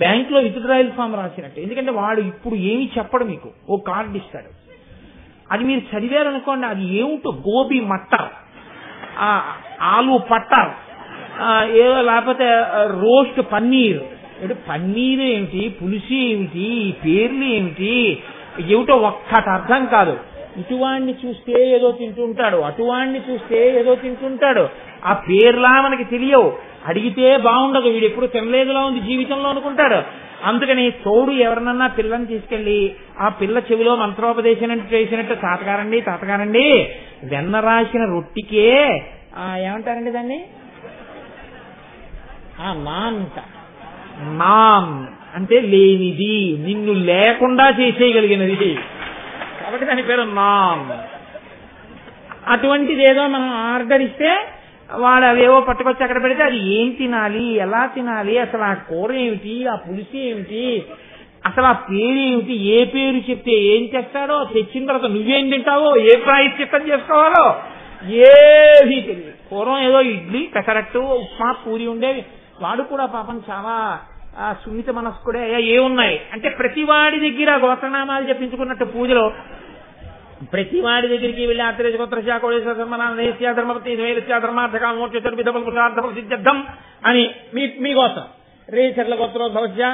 బ్యాంకులో విత్డ్రాయల్ ఫామ్ రాసినట్టు. ఎందుకంటే వాడు ఇప్పుడు ఏమి చెప్పడు, మీకు ఓ కార్డు ఇస్తాడు. అది మీరు చదివారనుకోండి, అది ఏమిటో గోబీ మట్టర్, ఆలు పట్టర్, ఏదో లేకపోతే రోస్ట్ పన్నీర్. పన్నీర్ ఏమిటి, పులుసు ఏమిటి, పేర్లు ఏమిటి, ఏమిటో ఒక్కటి అర్థం కాదు. ఇటువాణ్ణి చూస్తే ఏదో తింటుంటాడు, అటువాణ్ణి చూస్తే ఏదో తింటుంటాడు. ఆ పేర్లా మనకి తెలియవు. అడిగితే బాగుండదు, వీడు ఎప్పుడు తినలేదులా ఉంది జీవితంలో అనుకుంటాడు. అందుకని తోడు ఎవరినన్నా పిల్లని తీసుకెళ్లి ఆ పిల్ల చెవిలో మంత్రోపదేశం చేసినట్టు, తాతగారండి తాతగారండి వెన్న రాసిన రొట్టికే ఏమంటారండి దాన్ని, నాన్ అంటే లేనిది, నిన్ను లేకుండా చేసేయగలిగినది, కాబట్టి దాని పేరు నాన్. అటువంటిది ఏదో మనం ఆర్డర్ ఇస్తే వాడు అవేవో పట్టుకొచ్చి అక్కడ పెడితే అది ఏం తినాలి, ఎలా తినాలి, అసలు ఆ కూర ఏమిటి, ఆ పులుసు ఏమిటి, అసలు ఆ పేరు ఏమిటి, ఏ పేరు చెప్తే ఏం చేస్తాడో, తెచ్చిన తర్వాత నువ్వేం తింటావో, ఏ ప్రాయశ్చిత్తం చేసుకోవాలో ఏది తెలియదు. పూర్వం ఏదో ఇడ్లీ, పెసరట్టు, ఉప్మా, పూరి ఉండేవి. వాడు కూడా పాపం చాలా సున్నిత మనస్కుడే. ఏమున్నాయి అంటే ప్రతివాడి దగ్గర గోత్రనామాలు చెప్పించుకున్నట్టు పూజలో ప్రతివాడి దగ్గరికి వెళ్ళి ఆత్రేయ గోత్రశా కోడేశ్వర ధర్మనాథేశ్య ధర్మపతి ధర్మార్థకామోక్షం అని మీ గోత్రం రేచర్ల గోత్రోద్భవస్య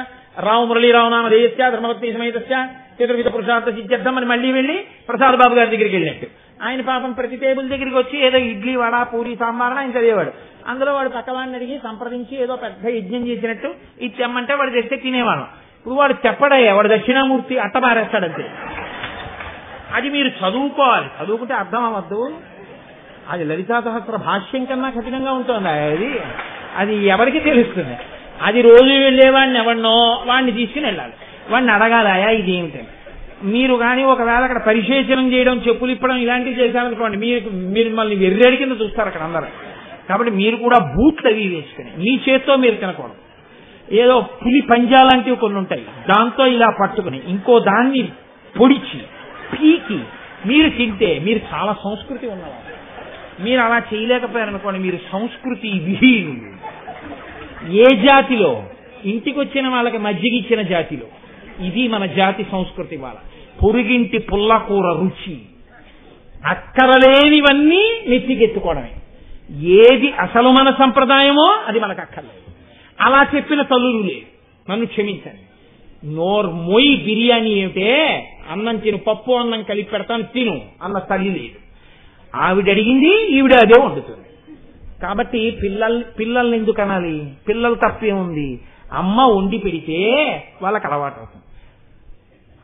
రావు మురళీరావు నామధేయస్య ధర్మపత్ని సమేతస్య చతుర్విధ పురుషార్థ సిద్ధ్యర్థం అని మళ్లీ వెళ్లి ప్రసాద్ బాబు గారి దగ్గరికి వెళ్ళినట్టు. ఆయన పాపం ప్రతి టేబుల్ దగ్గరికి వచ్చి ఏదో ఇడ్లీ, వడ, పూరి, సాంబార్ ఆయన చదివేవాడు. అందులో వాడు పక్కవాడిని అడిగి సంప్రదించి ఏదో పెద్ద యజ్ఞం చేసినట్టు ఇది తెమ్మంటే వాడు తెస్తే తినేవాళ్ళం. ఇప్పుడు వాడు చెప్పడయ్యా, వాడు దక్షిణామూర్తి అట్టమారేస్తాడంతే. అది మీరు చదువుకోవాలి, చదువుకుంటే అర్థం అవ్వద్దు. అది లలితా సహస్ర భాష్యం కన్నా కఠినంగా ఉంటుంది. అది ఎవరికి తెలుస్తుంది? అది రోజు వెళ్ళేవాడిని ఎవరినో వాడిని తీసుకుని వెళ్ళాలి, వాడిని అడగాలయా ఇదేమిటని. మీరు కానీ ఒకవేళ అక్కడ పరిశేచనం చేయడం, చెప్పులు ఇప్పడం ఇలాంటివి చేశారనుకోండి, మిమ్మల్ని వెర్రేడి కింద చూస్తారు అక్కడ అందరూ. కాబట్టి మీరు కూడా బూట్లు అవి వేసుకుని మీ చేత్తో మీరు తినకూడదు. ఏదో పులి పంజా లాంటివి కొన్ని ఉంటాయి, దాంతో ఇలా పట్టుకుని ఇంకో దాన్ని పొడిచి పీకి మీరు తింటే మీరు చాలా సంస్కృతి ఉన్నవారు. మీరు అలా చేయలేకపోయారనుకోండి, మీరు సంస్కృతి విహీనులు. ఏ జాతిలో ఇంటికి వచ్చిన వాళ్ళకి మజ్జిగ ఇచ్చిన జాతిలో ఇది మన జాతి సంస్కృతి. వాళ్ళ పొరుగింటి పుల్లకూర రుచి, అక్కరలేనివన్నీ నెత్తికెత్తుకోవడమే. ఏది అసలు మన సంప్రదాయమో అది మనకు అక్కర్లేదు. అలా చెప్పిన తల్లులు లేదు, నన్ను క్షమించండి. నోర్మొయ్ బిర్యానీ ఏమిటే, అన్నం తిను, పప్పు అన్నం కలిపి పెడతాను తిను అన్న తల్లి లేదు. ఆవిడ అడిగింది ఈవిడ అదే వండుతుంది. కాబట్టి పిల్లల్ని ఎందుకు అనాలి? పిల్లలు తప్పేముంది? అమ్మ వండి పెడితే వాళ్ళకి అలవాటు అవుతుంది.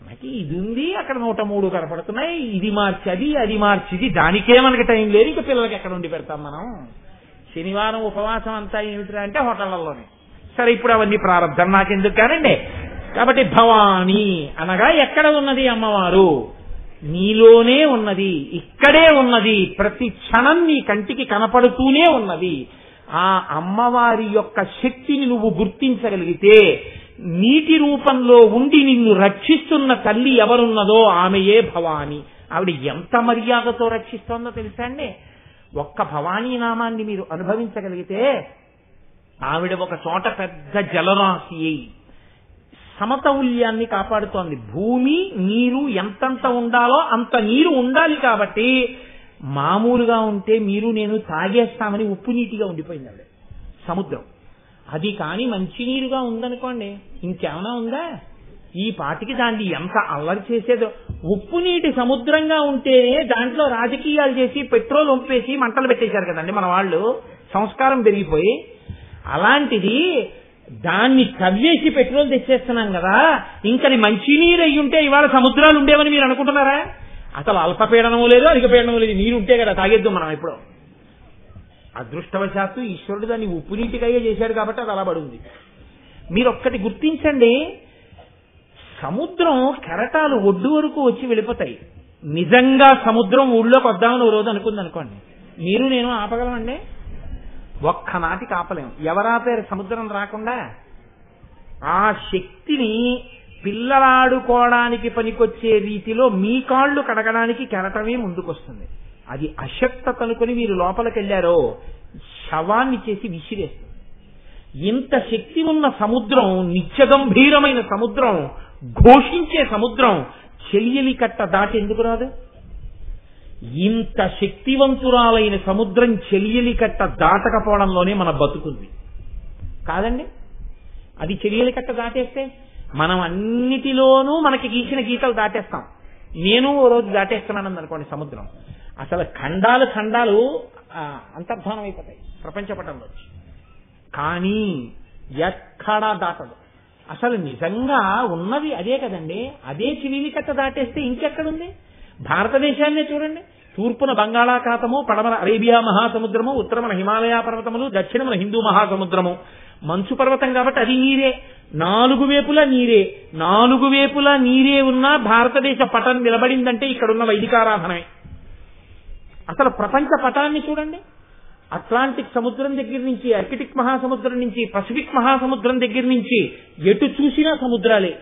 మనకి ఇది ఉంది, అక్కడ 103 కనపడుతున్నాయి, ఇది మార్చి అది మార్చిది, దానికే మనకి టైం లేదు. ఇంకా పిల్లలకి ఎక్కడ వండి పెడతాం మనం? శనివారం ఉపవాసం అంతా ఏమిటిరా అంటే హోటళ్లలోనే. సరే, ఇప్పుడు అవన్నీ ప్రారంభం నాకెందుకు కానండి. కాబట్టి భవాని అనగా ఎక్కడ ఉన్నది అమ్మవారు? నీలోనే ఉన్నది, ఇక్కడే ఉన్నది, ప్రతి క్షణం నీ కంటికి కనపడుతూనే ఉన్నది. ఆ అమ్మవారి యొక్క శక్తిని నువ్వు గుర్తించగలిగితే, నీటి రూపంలో ఉండి నిన్ను రక్షిస్తున్న తల్లి ఎవరున్నదో ఆమెయే భవాని. ఆవిడ ఎంత మర్యాదతో రక్షిస్తోందో తెలుసా అండి? ఒక్క భవానీ నామాన్ని మీరు అనుభవించగలిగితే, ఆవిడ ఒక చోట పెద్ద జలరాశి అయి సమతౌల్యాన్ని కాపాడుతోంది. భూమి నీరు ఎంతంత ఉండాలో అంత నీరు ఉండాలి. కాబట్టి మామూలుగా ఉంటే మీరు నేను తాగేస్తామని ఉప్పు నీటిగా ఉండిపోయింది ఆవిడ సముద్రం. అది కానీ మంచినీరుగా ఉందనుకోండి, ఇంకేమైనా ఉందా? ఈ పాటికి దాన్ని ఎంత అల్లరి చేసేదో. ఉప్పు నీటి సముద్రంగా ఉంటేనే దాంట్లో రాజకీయాలు చేసి పెట్రోల్ వంపేసి మంటలు పెట్టేశారు కదండి మన వాళ్ళు, సంస్కారం పెరిగిపోయి. అలాంటిది దాన్ని కవ్వేసి పెట్రోల్ తెచ్చేస్తున్నాం కదా, ఇంకది మంచినీరు అయ్యి ఉంటే ఇవాళ సముద్రాలు ఉండేవని మీరు అనుకుంటున్నారా? అసలు అల్పపీడనము లేదు, అధిక పీడనము లేదు, నీరు ఉంటే కదా తాగేద్దాం మనం ఎప్పుడో. అదృష్టవశాత్తు ఈశ్వరుడు దాన్ని ఉప్పు నీటికయ్యే చేశాడు కాబట్టి అది అలా పడుంది. మీరు ఒక్కటి గుర్తించండి, సముద్రం కెరటాలు ఒడ్డు వరకు వచ్చి వెళ్ళిపోతాయి. నిజంగా సముద్రం ఊళ్ళోకి వద్దామని ఓ రోజు అనుకుంది అనుకోండి, మీరు నేను ఆపగలమండి? ఒక్కనాటికి ఆపలేం. ఎవరాపారు సముద్రం రాకుండా? ఆ శక్తిని పిల్లలాడుకోవడానికి పనికొచ్చే రీతిలో మీ కాళ్ళు కడగడానికి కెరటమే ముందుకొస్తుంది. అది అశక్తత అనుకుని మీరు లోపలికి వెళ్ళారో శవాన్ని చేసి విసిరేస్తుంది. ఇంత శక్తి ఉన్న సముద్రం, నిత్యగంభీరమైన సముద్రం, ఘోషించే సముద్రం చెలియలి కట్ట దాటి ఎందుకు రాదు? ఇంత శక్తివంతురాలైన సముద్రం చెలియలి కట్ట దాటకపోవడంలోనే మన బతుకుంది కాదండి. అది చెలియలి కట్ట దాటేస్తే మనం అన్నిటిలోనూ మనకి గీసిన గీతలు దాటేస్తాం. నేను ఓ రోజు దాటేస్తున్నాను అనుకోండి సముద్రం, అసలు ఖండాలు ఖండాలు అంతర్ధానం అయిపోతాయి ప్రపంచ పటంలో. కానీ ఎక్కడా దాటదు. అసలు నిజంగా ఉన్నది అదే కదండి. అదే చెలియలి కట్ట దాటేస్తే ఇంకెక్కడుంది? భారతదేశాన్నే చూడండి. తూర్పున బంగాళాఖాతము, పడమర అరేబియా మహాసముద్రము, ఉత్తరమున హిమాలయ పర్వతములు, దక్షిణమున హిందూ మహాసముద్రము. మంచు పర్వతం కాబట్టి అది నీరే, నాలుగు వైపులా నీరే. నాలుగు వైపులా నీరే ఉన్నా భారతదేశ పటం నిలబడిందంటే ఇక్కడున్న వైదికారాధనమే. అసలు ప్రపంచ పటాన్ని చూడండి. అట్లాంటిక్ సముద్రం దగ్గర నుంచి, ఆర్కిటిక్ మహాసముద్రం నుంచి, పసిఫిక్ మహాసముద్రం దగ్గర నుంచి ఎటు చూసినా సముద్రాలే.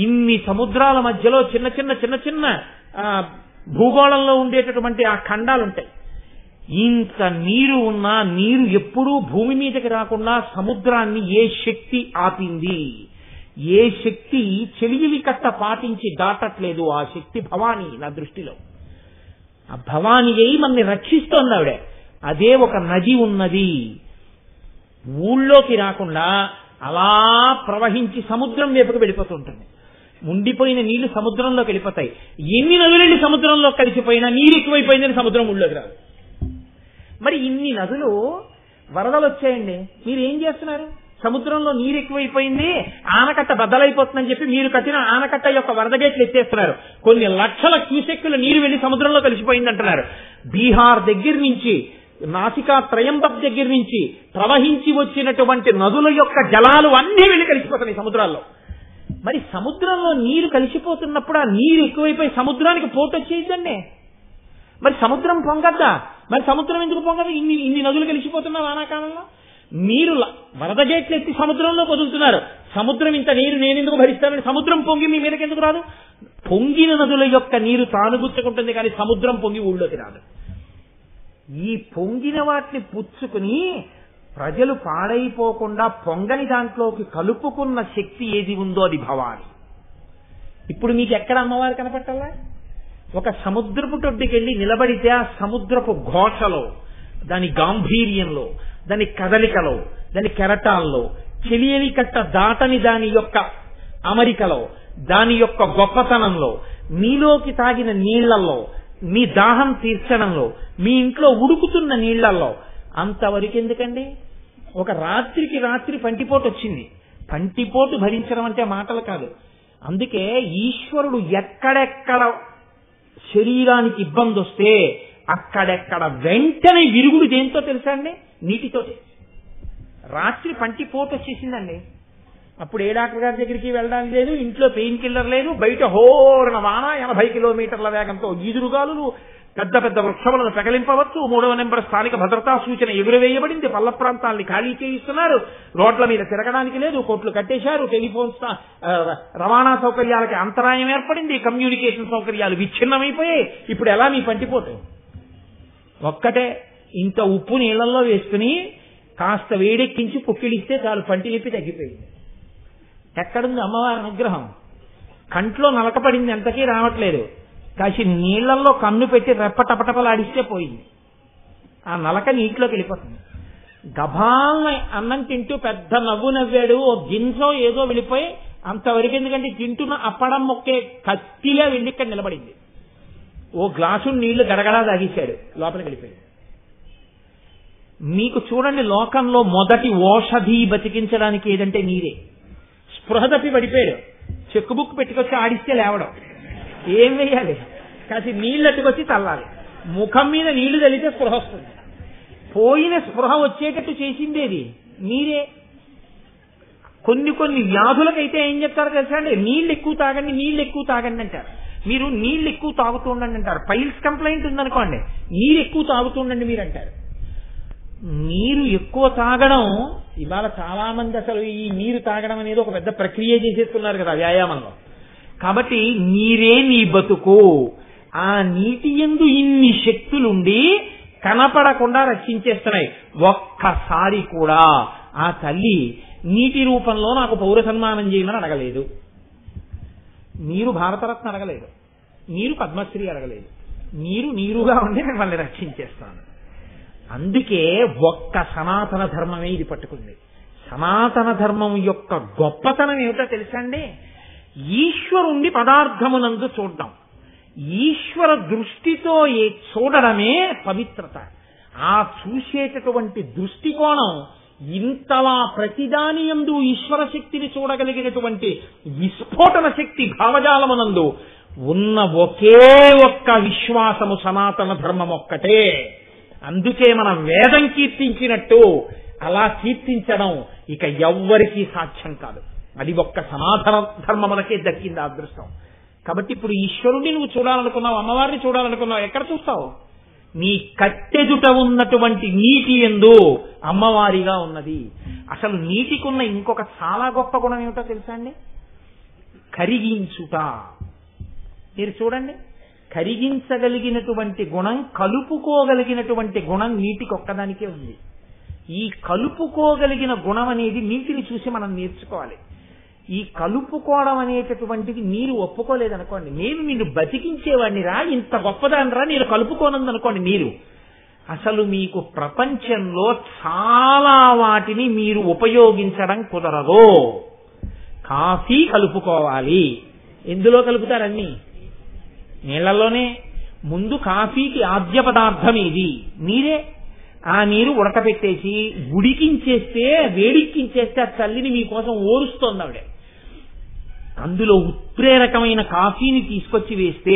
ఇన్ని సముద్రాల మధ్యలో చిన్న చిన్న చిన్న చిన్న భూగోళంలో ఉండేటటువంటి ఆ ఖండాలుంటాయి. ఇంత నీరు ఉన్నా నీరు ఎప్పుడూ భూమి మీదకి రాకుండా సముద్రాన్ని ఏ శక్తి ఆపింది? ఏ శక్తి చెలియలి కట్ట పాటించి దాటట్లేదు? ఆ శక్తి భవాని. నా దృష్టిలో ఆ భవాని అయి మనల్ని రక్షిస్తోంది ఆవిడ. అదే ఒక నది ఉన్నది, ఊళ్ళోకి రాకుండా అలా ప్రవహించి సముద్రం వైపుకు వెళ్ళిపోతుంటుంది. ఉండిపోయిన నీళ్లు సముద్రంలోకి వెళ్ళిపోతాయి. ఎన్ని నదులెళ్ళి సముద్రంలో కలిసిపోయినా నీరు ఎక్కువైపోయిందని సముద్రం ఊళ్ళోకి రాదు. మరి ఇన్ని నదులు వరదలు వచ్చాయండి, మీరు ఏం చేస్తున్నారు? సముద్రంలో నీరు ఎక్కువైపోయింది, ఆనకట్ట బద్దలైపోతుందని చెప్పి మీరు కట్టిన ఆనకట్ట యొక్క వరద గేట్లు ఎత్తేస్తున్నారు. కొన్ని లక్షల క్యూసెక్కుల నీరు వెళ్లి సముద్రంలో కలిసిపోయింది అంటున్నారు. బీహార్ దగ్గర నుంచి, నాసికా త్రయంబక్ దగ్గర నుంచి ప్రవహించి వచ్చినటువంటి నదుల యొక్క జలాలు అన్నీ వెళ్లి కలిసిపోతున్నాయి సముద్రాల్లో. మరి సముద్రంలో నీరు కలిసిపోతున్నప్పుడు ఆ నీరు ఎక్కువైపోయి సముద్రానికి పోటు వచ్చేదండి. మరి సముద్రం పొంగద్దా? మరి సముద్రం ఎందుకు పొంగదు? ఇన్ని నదులు కలిసిపోతున్నా వానాకాలంలో. నీరు వరద గేట్లు ఎత్తి సముద్రంలో వదులుతున్నారు. సముద్రం ఇంత నీరు నేనెందుకు భరిస్తానని సముద్రం పొంగి మీ మీదకి ఎందుకు రాదు? పొంగిన నదుల యొక్క నీరు తానుగుచ్చుకుంటుంది కానీ సముద్రం పొంగి ఊళ్ళోకి రాదు. ఈ పొంగిన వాటిని పుచ్చుకుని ప్రజలు పాడైపోకుండా పొంగని దాంట్లోకి కలుపుకున్న శక్తి ఏది ఉందో అది భవాని. ఇప్పుడు మీకు ఎక్కడ అమ్మవారు కనపట్టాలా? ఒక సముద్రపు టొడ్డుకెళ్ళి నిలబడితే ఆ సముద్రపు ఘోషలో, దాని గాంభీర్యంలో, దాని కదలికలో, దాని కెరటాల్లో, చెలియలి కట్ట దాటని దాని యొక్క అమరికలో, దాని యొక్క గొప్పతనంలో, మీలోకి తాగిన నీళ్లలో, మీ దాహం తీర్చడంలో, మీ ఇంట్లో ఉడుకుతున్న నీళ్లలో, అంతవరకు ఎందుకండి? ఒక రాత్రికి రాత్రి పంటిపోటు వచ్చింది. పంటిపోటు భరించడం అంటే మాటలు కాదు. అందుకే ఈశ్వరుడు ఎక్కడెక్కడ శరీరానికి ఇబ్బంది వస్తే అక్కడెక్కడ వెంటనే విరుగుడు దేంతో తెలుసా అండి? నీటితోటి. రాత్రి పంటిపోటు వచ్చేసిందండి, అప్పుడు ఏ డాక్టర్ గారి దగ్గరికి వెళ్ళడానికి లేదు, ఇంట్లో పెయిన్ కిల్లర్ లేదు, బయట హోరణ వాన 80 కిలోమీటర్ల వేగంతో ఈదురుగాలులు, పెద్ద పెద్ద వృక్షములను పెకలింపవచ్చు, 3వ నెంబర్ స్థానిక భద్రతా సూచన ఎగురవేయబడింది, పల్ల ప్రాంతాల్ని ఖాళీ చేయిస్తున్నారు, రోడ్ల మీద తిరగడానికి లేదు, కోట్లు కట్టేశారు, టెలిఫోన్ రవాణా సౌకర్యాలకి అంతరాయం ఏర్పడింది, కమ్యూనికేషన్ సౌకర్యాలు విచ్ఛిన్నమైపోయాయి. ఇప్పుడు ఎలా మీ పంటిపోతాయి? ఒక్కటే, ఇంత ఉప్పు నీళ్లలో వేసుకుని కాస్త వేడెక్కించి పుక్కిలిస్తే చాలు, పంటి నొప్పి తగ్గిపోయింది. ఎక్కడుంది అమ్మవారి అనుగ్రహం? కంట్లో నలకపడింది, ఎంతకీ రావట్లేదు. కాసి నీళ్లలో కన్ను పెట్టి రెప్ప టపటపలాడిస్తే పోయింది. ఆ నలక నీటిలోకి వెళ్ళిపోతుంది. గభాల్ని అన్నం తింటూ పెద్ద నవ్వు నవ్వాడు, ఓ గింజో ఏదో వెళ్ళిపోయి అంతవరకు, ఎందుకంటే తింటున్న అప్పడం మొక్కే కత్తిలా వెళ్ళి ఇక్కడ నిలబడింది. ఓ గ్లాసు నీళ్లు గడగడా తాగేశాడు, లోపలికి వెళ్ళిపోయింది. మీకు చూడండి, లోకంలో మొదటి ఓషధి బతికించడానికి ఏదంటే నీరే. స్పృహ తప్పి పడిపోయాడు, చెక్ బుక్ పెట్టుకొచ్చి ఆడిస్తే లేవడం. ఏం వేయాలి? కాసి నీళ్ళు అట్టుకొచ్చి చల్లాలి, ముఖం మీద నీళ్లు చల్లితే స్పృహ వస్తుంది. పోయిన స్పృహ వచ్చేటట్టు చేసిందేది నీరే. కొన్ని వ్యాధులకైతే ఏం చెప్తారో తెలుసా అండి? నీళ్ళు ఎక్కువ తాగండి, నీళ్ళు ఎక్కువ తాగండి అంటారు. మీరు నీళ్ళు ఎక్కువ తాగుతూ ఉండండి అంటారు. పైల్స్ కంప్లైంట్ ఉందనుకోండి, నీరు ఎక్కువ తాగుతూ ఉండండి మీరు అంటారు. నీరు ఎక్కువ తాగడం, ఇవాళ చాలా మంది అసలు ఈ నీరు తాగడం అనేది ఒక పెద్ద ప్రక్రియ చేసేస్తున్నారు కదా వ్యాయామంలో. కాబట్టి నీరే నీ బతుకు. ఆ నీటి యందు ఇన్ని శక్తులుండి కనపడకుండా రక్షించేస్తున్నాయి. ఒక్కసారి కూడా ఆ తల్లి నీటి రూపంలో నాకు పౌర సన్మానం చేయమని అడగలేదు, నీరు భారతరత్న అడగలేదు, నీరు పద్మశ్రీ అడగలేదు. నీరు నీరుగా ఉండి మిమ్మల్ని రక్షించేస్తాను. అందుకే ఒక్క సనాతన ధర్మమే ఇది పట్టుకుంది. సనాతన ధర్మం యొక్క గొప్పతనం ఏమిటో తెలుసా అండి? ఈశ్వరుణ్ణి పదార్థమునందు చూడడం, ఈశ్వర దృష్టితో చూడడమే పవిత్రత. ఆ చూసేటటువంటి దృష్టికోణం ఇంతలా ప్రతిదాని యందు ఈశ్వర శక్తిని చూడగలిగినటువంటి విస్ఫోటన శక్తి భావజాలమునందు ఉన్న ఒకే ఒక్క విశ్వాసము సనాతన ధర్మం ఒక్కటే. అందుకే మనం వేదం కీర్తించినట్టు అలా కీర్తించడం ఇక ఎవ్వరికీ సాధ్యం కాదు. అది ఒక్క సనాతన ధర్మములకే దక్కింది ఆ అదృష్టం. కాబట్టి ఇప్పుడు ఈశ్వరుణ్ణి నువ్వు చూడాలనుకున్నావు, అమ్మవారిని చూడాలనుకున్నావు, ఎక్కడ చూస్తావు? నీ కట్టెదుట ఉన్నటువంటి నీటి యందు అమ్మవారిగా ఉన్నది. అసలు నీటికున్న ఇంకొక చాలా గొప్ప గుణం ఏమిటో తెలుసా అండి? కరిగించుట. మీరు చూడండి, కరిగించగలిగినటువంటి గుణం, కలుపుకోగలిగినటువంటి గుణం నీటికి ఒక్కదానికే ఉంది. ఈ కలుపుకోగలిగిన గుణం అనేది నీటిని చూసి మనం నేర్చుకోవాలి. ఈ కలుపుకోవడం అనేటటువంటిది నీరు ఒప్పుకోలేదనుకోండి, నేను నిన్ను బతికించేవాడిని రా, ఇంత గొప్పదాని రా, నేను కలుపుకోనందనుకోండి నీరు. అసలు మీకు ప్రపంచంలో చాలా వాటిని మీరు ఉపయోగించడం కుదరదు. కాఫీ కలుపుకోవాలి, ఎందులో కలుపుతారన్నీ? నీళ్లలోనే. ముందు కాఫీకి ఆద్య పదార్థం ఏది? నీరే. ఆ నీరు ఉడకపెట్టేసి ఉడికించేస్తే, వేడిక్కించేస్తే ఆ చల్లిని మీకోసం ఓరుస్తోంది ఆవిడ. అందులో ఉత్ప్రేరకమైన కాఫీని తీసుకొచ్చి వేస్తే,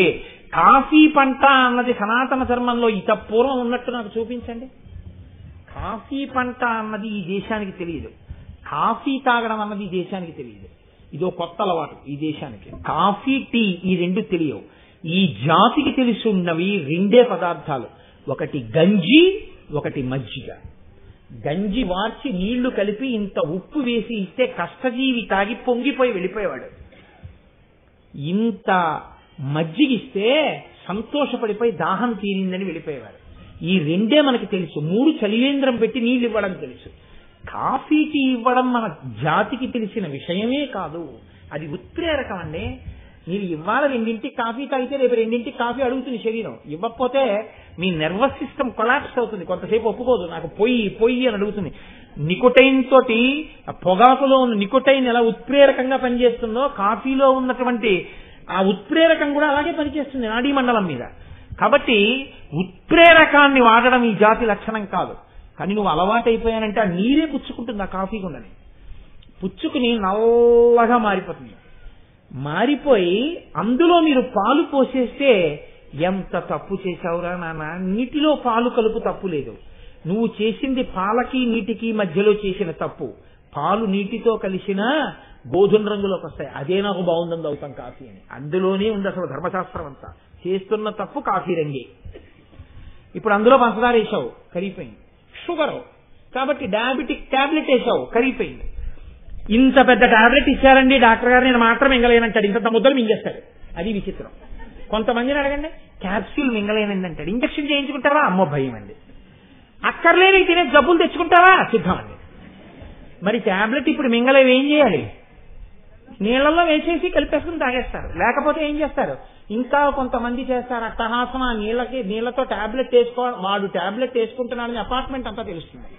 కాఫీ పంట అన్నది సనాతన ధర్మంలో ఇత పూర్వం ఉన్నట్టు నాకు చూపించండి. కాఫీ పంట అన్నది ఈ దేశానికి తెలియదు, కాఫీ తాగడం అన్నది ఈ దేశానికి తెలియదు. ఇదో కొత్త అలవాటు ఈ దేశానికి. కాఫీ, టీ ఈ రెండు తెలియవు. ఈ జాతికి తెలిసి ఉన్నవి రెండే పదార్థాలు, ఒకటి గంజి, ఒకటి మజ్జిగ. గంజి వార్చి నీళ్లు కలిపి ఇంత ఉప్పు వేసి ఇస్తే కష్టజీవి తాగి పొంగిపోయి వెళ్ళిపోయేవాడు. ఇంత మజ్జిగిస్తే సంతోషపడిపోయి దాహం తీరిందని వెళ్ళిపోయేవారు. ఈ రెండే మనకి తెలుసు. 3 చలివేంద్రం పెట్టి నీళ్లు ఇవ్వడం తెలుసు. కాఫీ, టీ ఇవ్వడం మన జాతికి తెలిసిన విషయమే కాదు, అది ఉత్ప్రేరకం అండి. మీరు ఇవాళ 2ంటికి కాఫీ తాగితే రేపు 2ంటికి కాఫీ అడుగుతుంది శరీరం. ఇవ్వకపోతే మీ నర్వస్ సిస్టమ్ కొలాప్స్ అవుతుంది, కొంతసేపు ఒప్పుకోదు, నాకు పొయ్యి అని అడుగుతుంది. నికోటైన్ తోటి, పొగాకులో ఉన్న నికోటైన్ ఎలా ఉత్ప్రేరకంగా పనిచేస్తుందో, కాఫీలో ఉన్నటువంటి ఆ ఉత్ప్రేరకం కూడా అలాగే పనిచేస్తుంది నాడీ మండలం మీద. కాబట్టి ఉత్ప్రేరకాన్ని వాడడం ఈ జాతి లక్షణం కాదు. కానీ నువ్వు అలవాటైపోయానంటే ఆ నీరే పుచ్చుకుంటుంది, ఆ కాఫీ గుండని పుచ్చుకుని నల్లగా మారిపోతుంది. మారిపోయి అందులో మీరు పాలు పోసేస్తే ఎంత తప్పు చేశావురా నాన్న, నీటిలో పాలు కలుపు తప్పు లేదు, నువ్వు చేసింది పాలకి నీటికి మధ్యలో చేసిన తప్పు. పాలు నీటితో కలిసిన గోధుమ రంగులోకి వస్తాయి. అదే నాకు బాగుందని అవుతాం కాఫీ అని. అందులోనే ఉంది అసలు ధర్మశాస్త్రం అంతా. చేస్తున్న తప్పు కాఫీ రంగే. ఇప్పుడు అందులో పంచదార వేసావు, కరిగిపోయింది. షుగర్ కాబట్టి డయాబెటిక్ టాబ్లెట్ వేసావు, కరిగిపోయింది. ఇంత పెద్ద టాబ్లెట్ ఇచ్చారండి డాక్టర్ గారు, నేను మాత్రం మింగలేనంటాడు. ఇంత ముద్దలు మింగేస్తాడు. అది విచిత్రం. కొంతమందిని అడగండి, క్యాప్సూల్ మింగలేనంటాడు. ఇంజక్షన్ చేయించుకుంటారా? అమ్మో భయం అండి. అక్కర్లేని తినే జబ్బులు తెచ్చుకుంటారా? సిద్ధం అండి. మరి టాబ్లెట్ ఇప్పుడు మింగలేవి ఏం చేయాలి? నీళ్లలో వేసేసి కలిపేసుకుని తాగేస్తారు. లేకపోతే ఏం చేస్తారు? ఇంకా కొంతమంది చేస్తారు అట్టహాసం. ఆ నీళ్లతో టాబ్లెట్ వాడు టాబ్లెట్ వేసుకుంటున్నాడని అపార్ట్మెంట్ అంతా తెలుస్తుంది.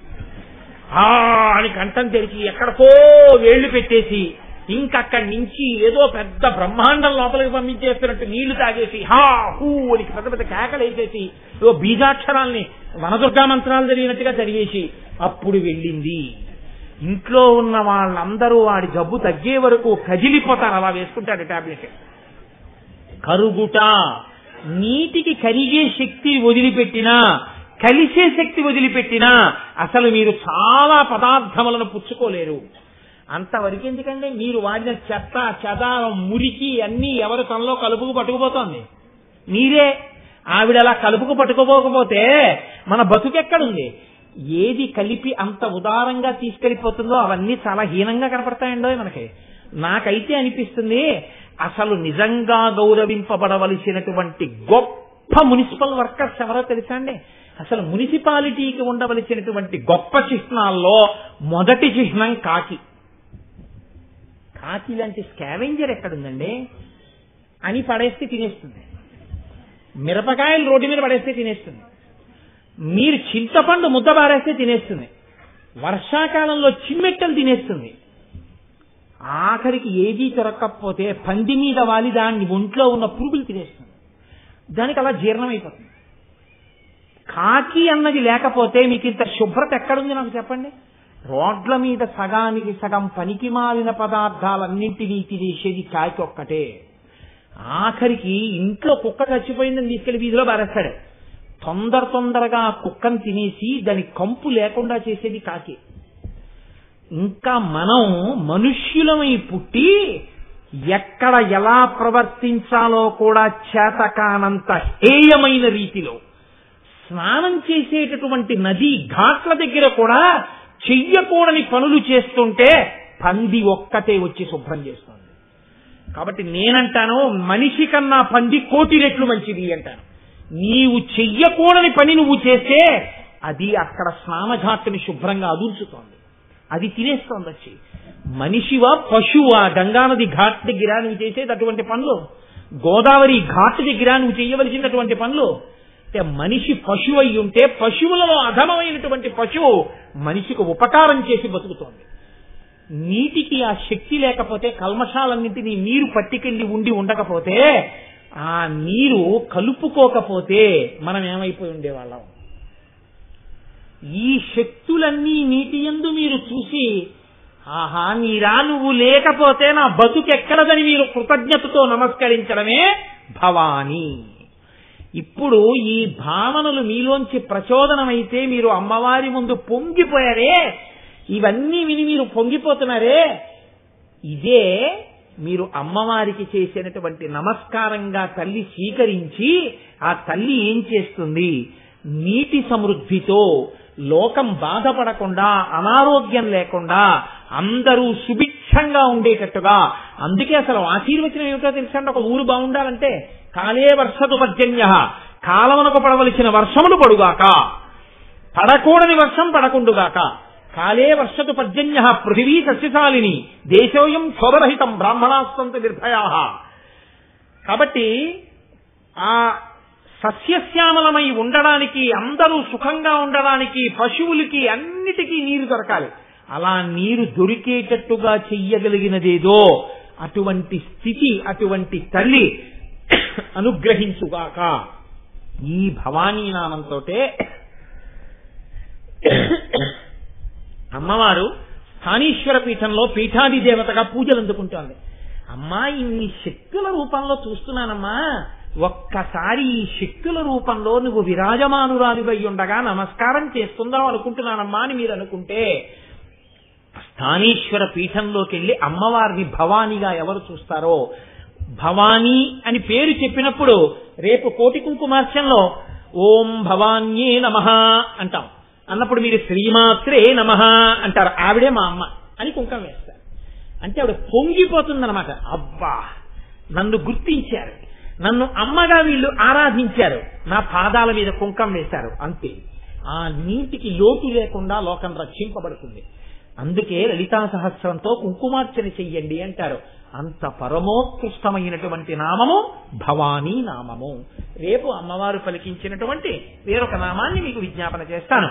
అని కంఠం తెరిచి ఎక్కడికో వేళ్లు పెట్టేసి ఇంకక్కడి నుంచి ఏదో పెద్ద బ్రహ్మాండం లోపలికి పంపించేస్తున్నట్టు నీళ్లు తాగేసి హా హూ అని పెద్ద పెద్ద కేకలు వేసేసి ఏదో బీజాక్షరాల్ని వనదుర్గా మంత్రాలు జరిగినట్టుగా చదివేసి అప్పుడు వెళ్ళింది. ఇంట్లో ఉన్న వాళ్ళందరూ వాడి జబ్బు తగ్గే వరకు కదిలిపోతారు. అలా వేసుకుంటాడు టాబ్లెట్. కరుగుట, నీటికి కరిగే శక్తి వదిలిపెట్టినా, కలిసే శక్తి వదిలిపెట్టినా అసలు మీరు చాలా పదార్థములను పుచ్చుకోలేరు. అంతవరకు ఎందుకంటే మీరు వాడిన చెత్త చెదారం మురికి అన్ని ఎవరి తనలో కలుపుకు పట్టుకుపోతోంది? మీరే. ఆవిడలా కలుపుకు పట్టుకుపోకపోతే మన బతుకెక్కడుంది? ఏది కలిపి అంత ఉదారంగా తీసుకెళ్లిపోతుందో అవన్నీ చాలా హీనంగా కనపడతాయండో మనకి. నాకైతే అనిపిస్తుంది అసలు నిజంగా గౌరవింపబడవలసినటువంటి గొప్ప మున్సిపల్ వర్కర్స్ ఎవరో తెలుసా అండి? అసలు మున్సిపాలిటీకి ఉండవలసినటువంటి గొప్ప చిహ్నాల్లో మొదటి చిహ్నం కాకి. కాకి లాంటి స్కావెంజర్ ఎక్కడుందండి? అని పడేస్తే తినేస్తుంది. మిరపకాయలు రోడ్డు మీద పడేస్తే తినేస్తుంది. మీరు చింతపండు ముద్ద బారేస్తే తినేస్తుంది. వర్షాకాలంలో చిమ్మెట్టలు తినేస్తుంది. ఆఖరికి ఏదీ దొరక్కపోతే పంది మీద వాలి దాన్ని ఒంట్లో ఉన్న పురుగులు తినేస్తుంది. దానికి అలా జీర్ణమైపోతుంది. కాకి అన్నది లేకపోతే మీకు ఇంత శుభ్రత ఎక్కడుంది నాకు చెప్పండి? రోడ్ల మీద సగానికి సగం పనికి మాలిన పదార్థాలన్నింటినీ తినేసేది కాకి ఒక్కటే. ఆఖరికి ఇంట్లో కుక్క చచ్చిపోయిందని తీసుకెళ్లి వీధిలో బారేస్తాడు. తొందరగా కుక్కను తినేసి దాని కంపు లేకుండా చేసేది కాకి. ఇంకా మనం మనుష్యులమై పుట్టి ఎక్కడ ఎలా ప్రవర్తించాలో కూడా చేతకానంత హేయమైన రీతిలో స్నానం చేసేటటువంటి నదీ ఘాట్ల దగ్గర కూడా చెయ్యకూడని పనులు చేస్తుంటే పంది ఒక్కటే వచ్చి శుభ్రం చేస్తుంది. కాబట్టి నేనంటాను మనిషి కన్నా పంది 1,000,000 రెట్లు మంచిది అంటాను. నీవు చెయ్యకూడని పని నువ్వు చేస్తే అది అక్కడ స్నానఘాట్టుని శుభ్రంగా అదుల్చుతోంది, అది తినేస్తోంది వచ్చి. మనిషివా పశువా? గంగానది ఘాట్ దగ్గర నువ్వు చేసేది అటువంటి పనులు, గోదావరి ఘాట్ దగ్గర నువ్వు చేయవలసినటువంటి పనులు. అంటే మనిషి పశువు అయి ఉంటే పశువులలో అధమమైనటువంటి పశువు మనిషికి ఉపకారం చేసి బతుకుతోంది. నీటికి ఆ శక్తి లేకపోతే కల్మషాలన్నింటినీ నీరు పట్టుకెళ్లి ఉండకపోతే ఆ నీరు కలుపుకోకపోతే మనం ఏమైపోయి ఉండేవాళ్ళం? ఈ శక్తులన్నీ నీటి యందు మీరు చూసి ఆహా నీరా నువ్వు లేకపోతే నా బతుకెక్కడదని మీరు కృతజ్ఞతతో నమస్కరించడమే భవాని. ఇప్పుడు ఈ భావనలు మీలోంచి ప్రచోదనమైతే మీరు అమ్మవారి ముందు పొంగిపోయారే, ఇవన్నీ విని మీరు పొంగిపోతున్నారే, ఇదే మీరు అమ్మవారికి చేసినటువంటి నమస్కారంగా తల్లి స్వీకరించి ఆ తల్లి ఏం చేస్తుంది? నీటి సమృద్ధితో లోకం బాధపడకుండా, అనారోగ్యం లేకుండా అందరూ సుభిక్షంగా ఉండేటట్టుగా. అందుకే అసలు ఆశీర్వచనం ఏమిటో తెలుసండి? ఒక ఊరు బాగుండాలంటే కాలే వర్షతు పర్జన్య, కాలమునకు పడవలసిన వర్షములు పడుగాక, పడకూడని వర్షం పడకుండుగాక. కాలే వర్షతు పర్జన్య పృథివీ సస్యశాలిని దేశోయం క్షోభరహితం బ్రాహ్మణాస్తంతు నిర్భయా. కాబట్టి ఆ సస్యశ్యామలమై ఉండడానికి, అందరూ సుఖంగా ఉండడానికి, పశువులకి అన్నిటికీ నీరు దొరకాలి. అలా నీరు దొరికేటట్టుగా చెయ్యగలిగినదేదో అటువంటి స్థితి అటువంటి తల్లి అనుగ్రహించుగాక. ఈ భవానీ నామంతో అమ్మవారు స్థానీశ్వర పీఠంలో పీఠాది దేవతగా పూజలు అందుకుంటోంది. అమ్మా ఇన్ని శక్తుల రూపంలో చూస్తున్నానమ్మా, ఒక్కసారి ఈ శక్తుల రూపంలో నువ్వు విరాజమానురాలివై ఉండగా నమస్కారం చేస్తుందాం అనుకుంటున్నానమ్మా అని మీరు అనుకుంటే స్థానేశ్వర పీఠంలోకి వెళ్ళి అమ్మవారిని భవానీగా ఎవరు చూస్తారో, భవానీ అని పేరు చెప్పినప్పుడు రేపు కోటి కుంకుమార్చనలో ఓం భవాన్యే నమః అంటాం. అన్నప్పుడు మీరు శ్రీమాత్రే నమః అంటారు. ఆవిడే మా అమ్మ అని కుంకం వేస్తారు. అంటే ఆవిడ పొంగిపోతుందన్నమాట. అబ్బా, నన్ను గుర్తించారు, నన్ను అమ్మగా వీళ్ళు ఆరాధించారు, నా పాదాల మీద కుంకం వేశారు, అంతే. ఆ నీటికి లోటు లేకుండా లోకం రక్షింపబడుతుంది. అందుకే లలితా సహస్రంతో కుంకుమార్చన చెయ్యండి అంటారు. అంత పరమోత్కృష్టమైనటువంటి నామము భవానీ నామము. రేపు అమ్మవారు పలికించినటువంటి వేరొక నామాన్ని మీకు విజ్ఞాపన చేస్తాను.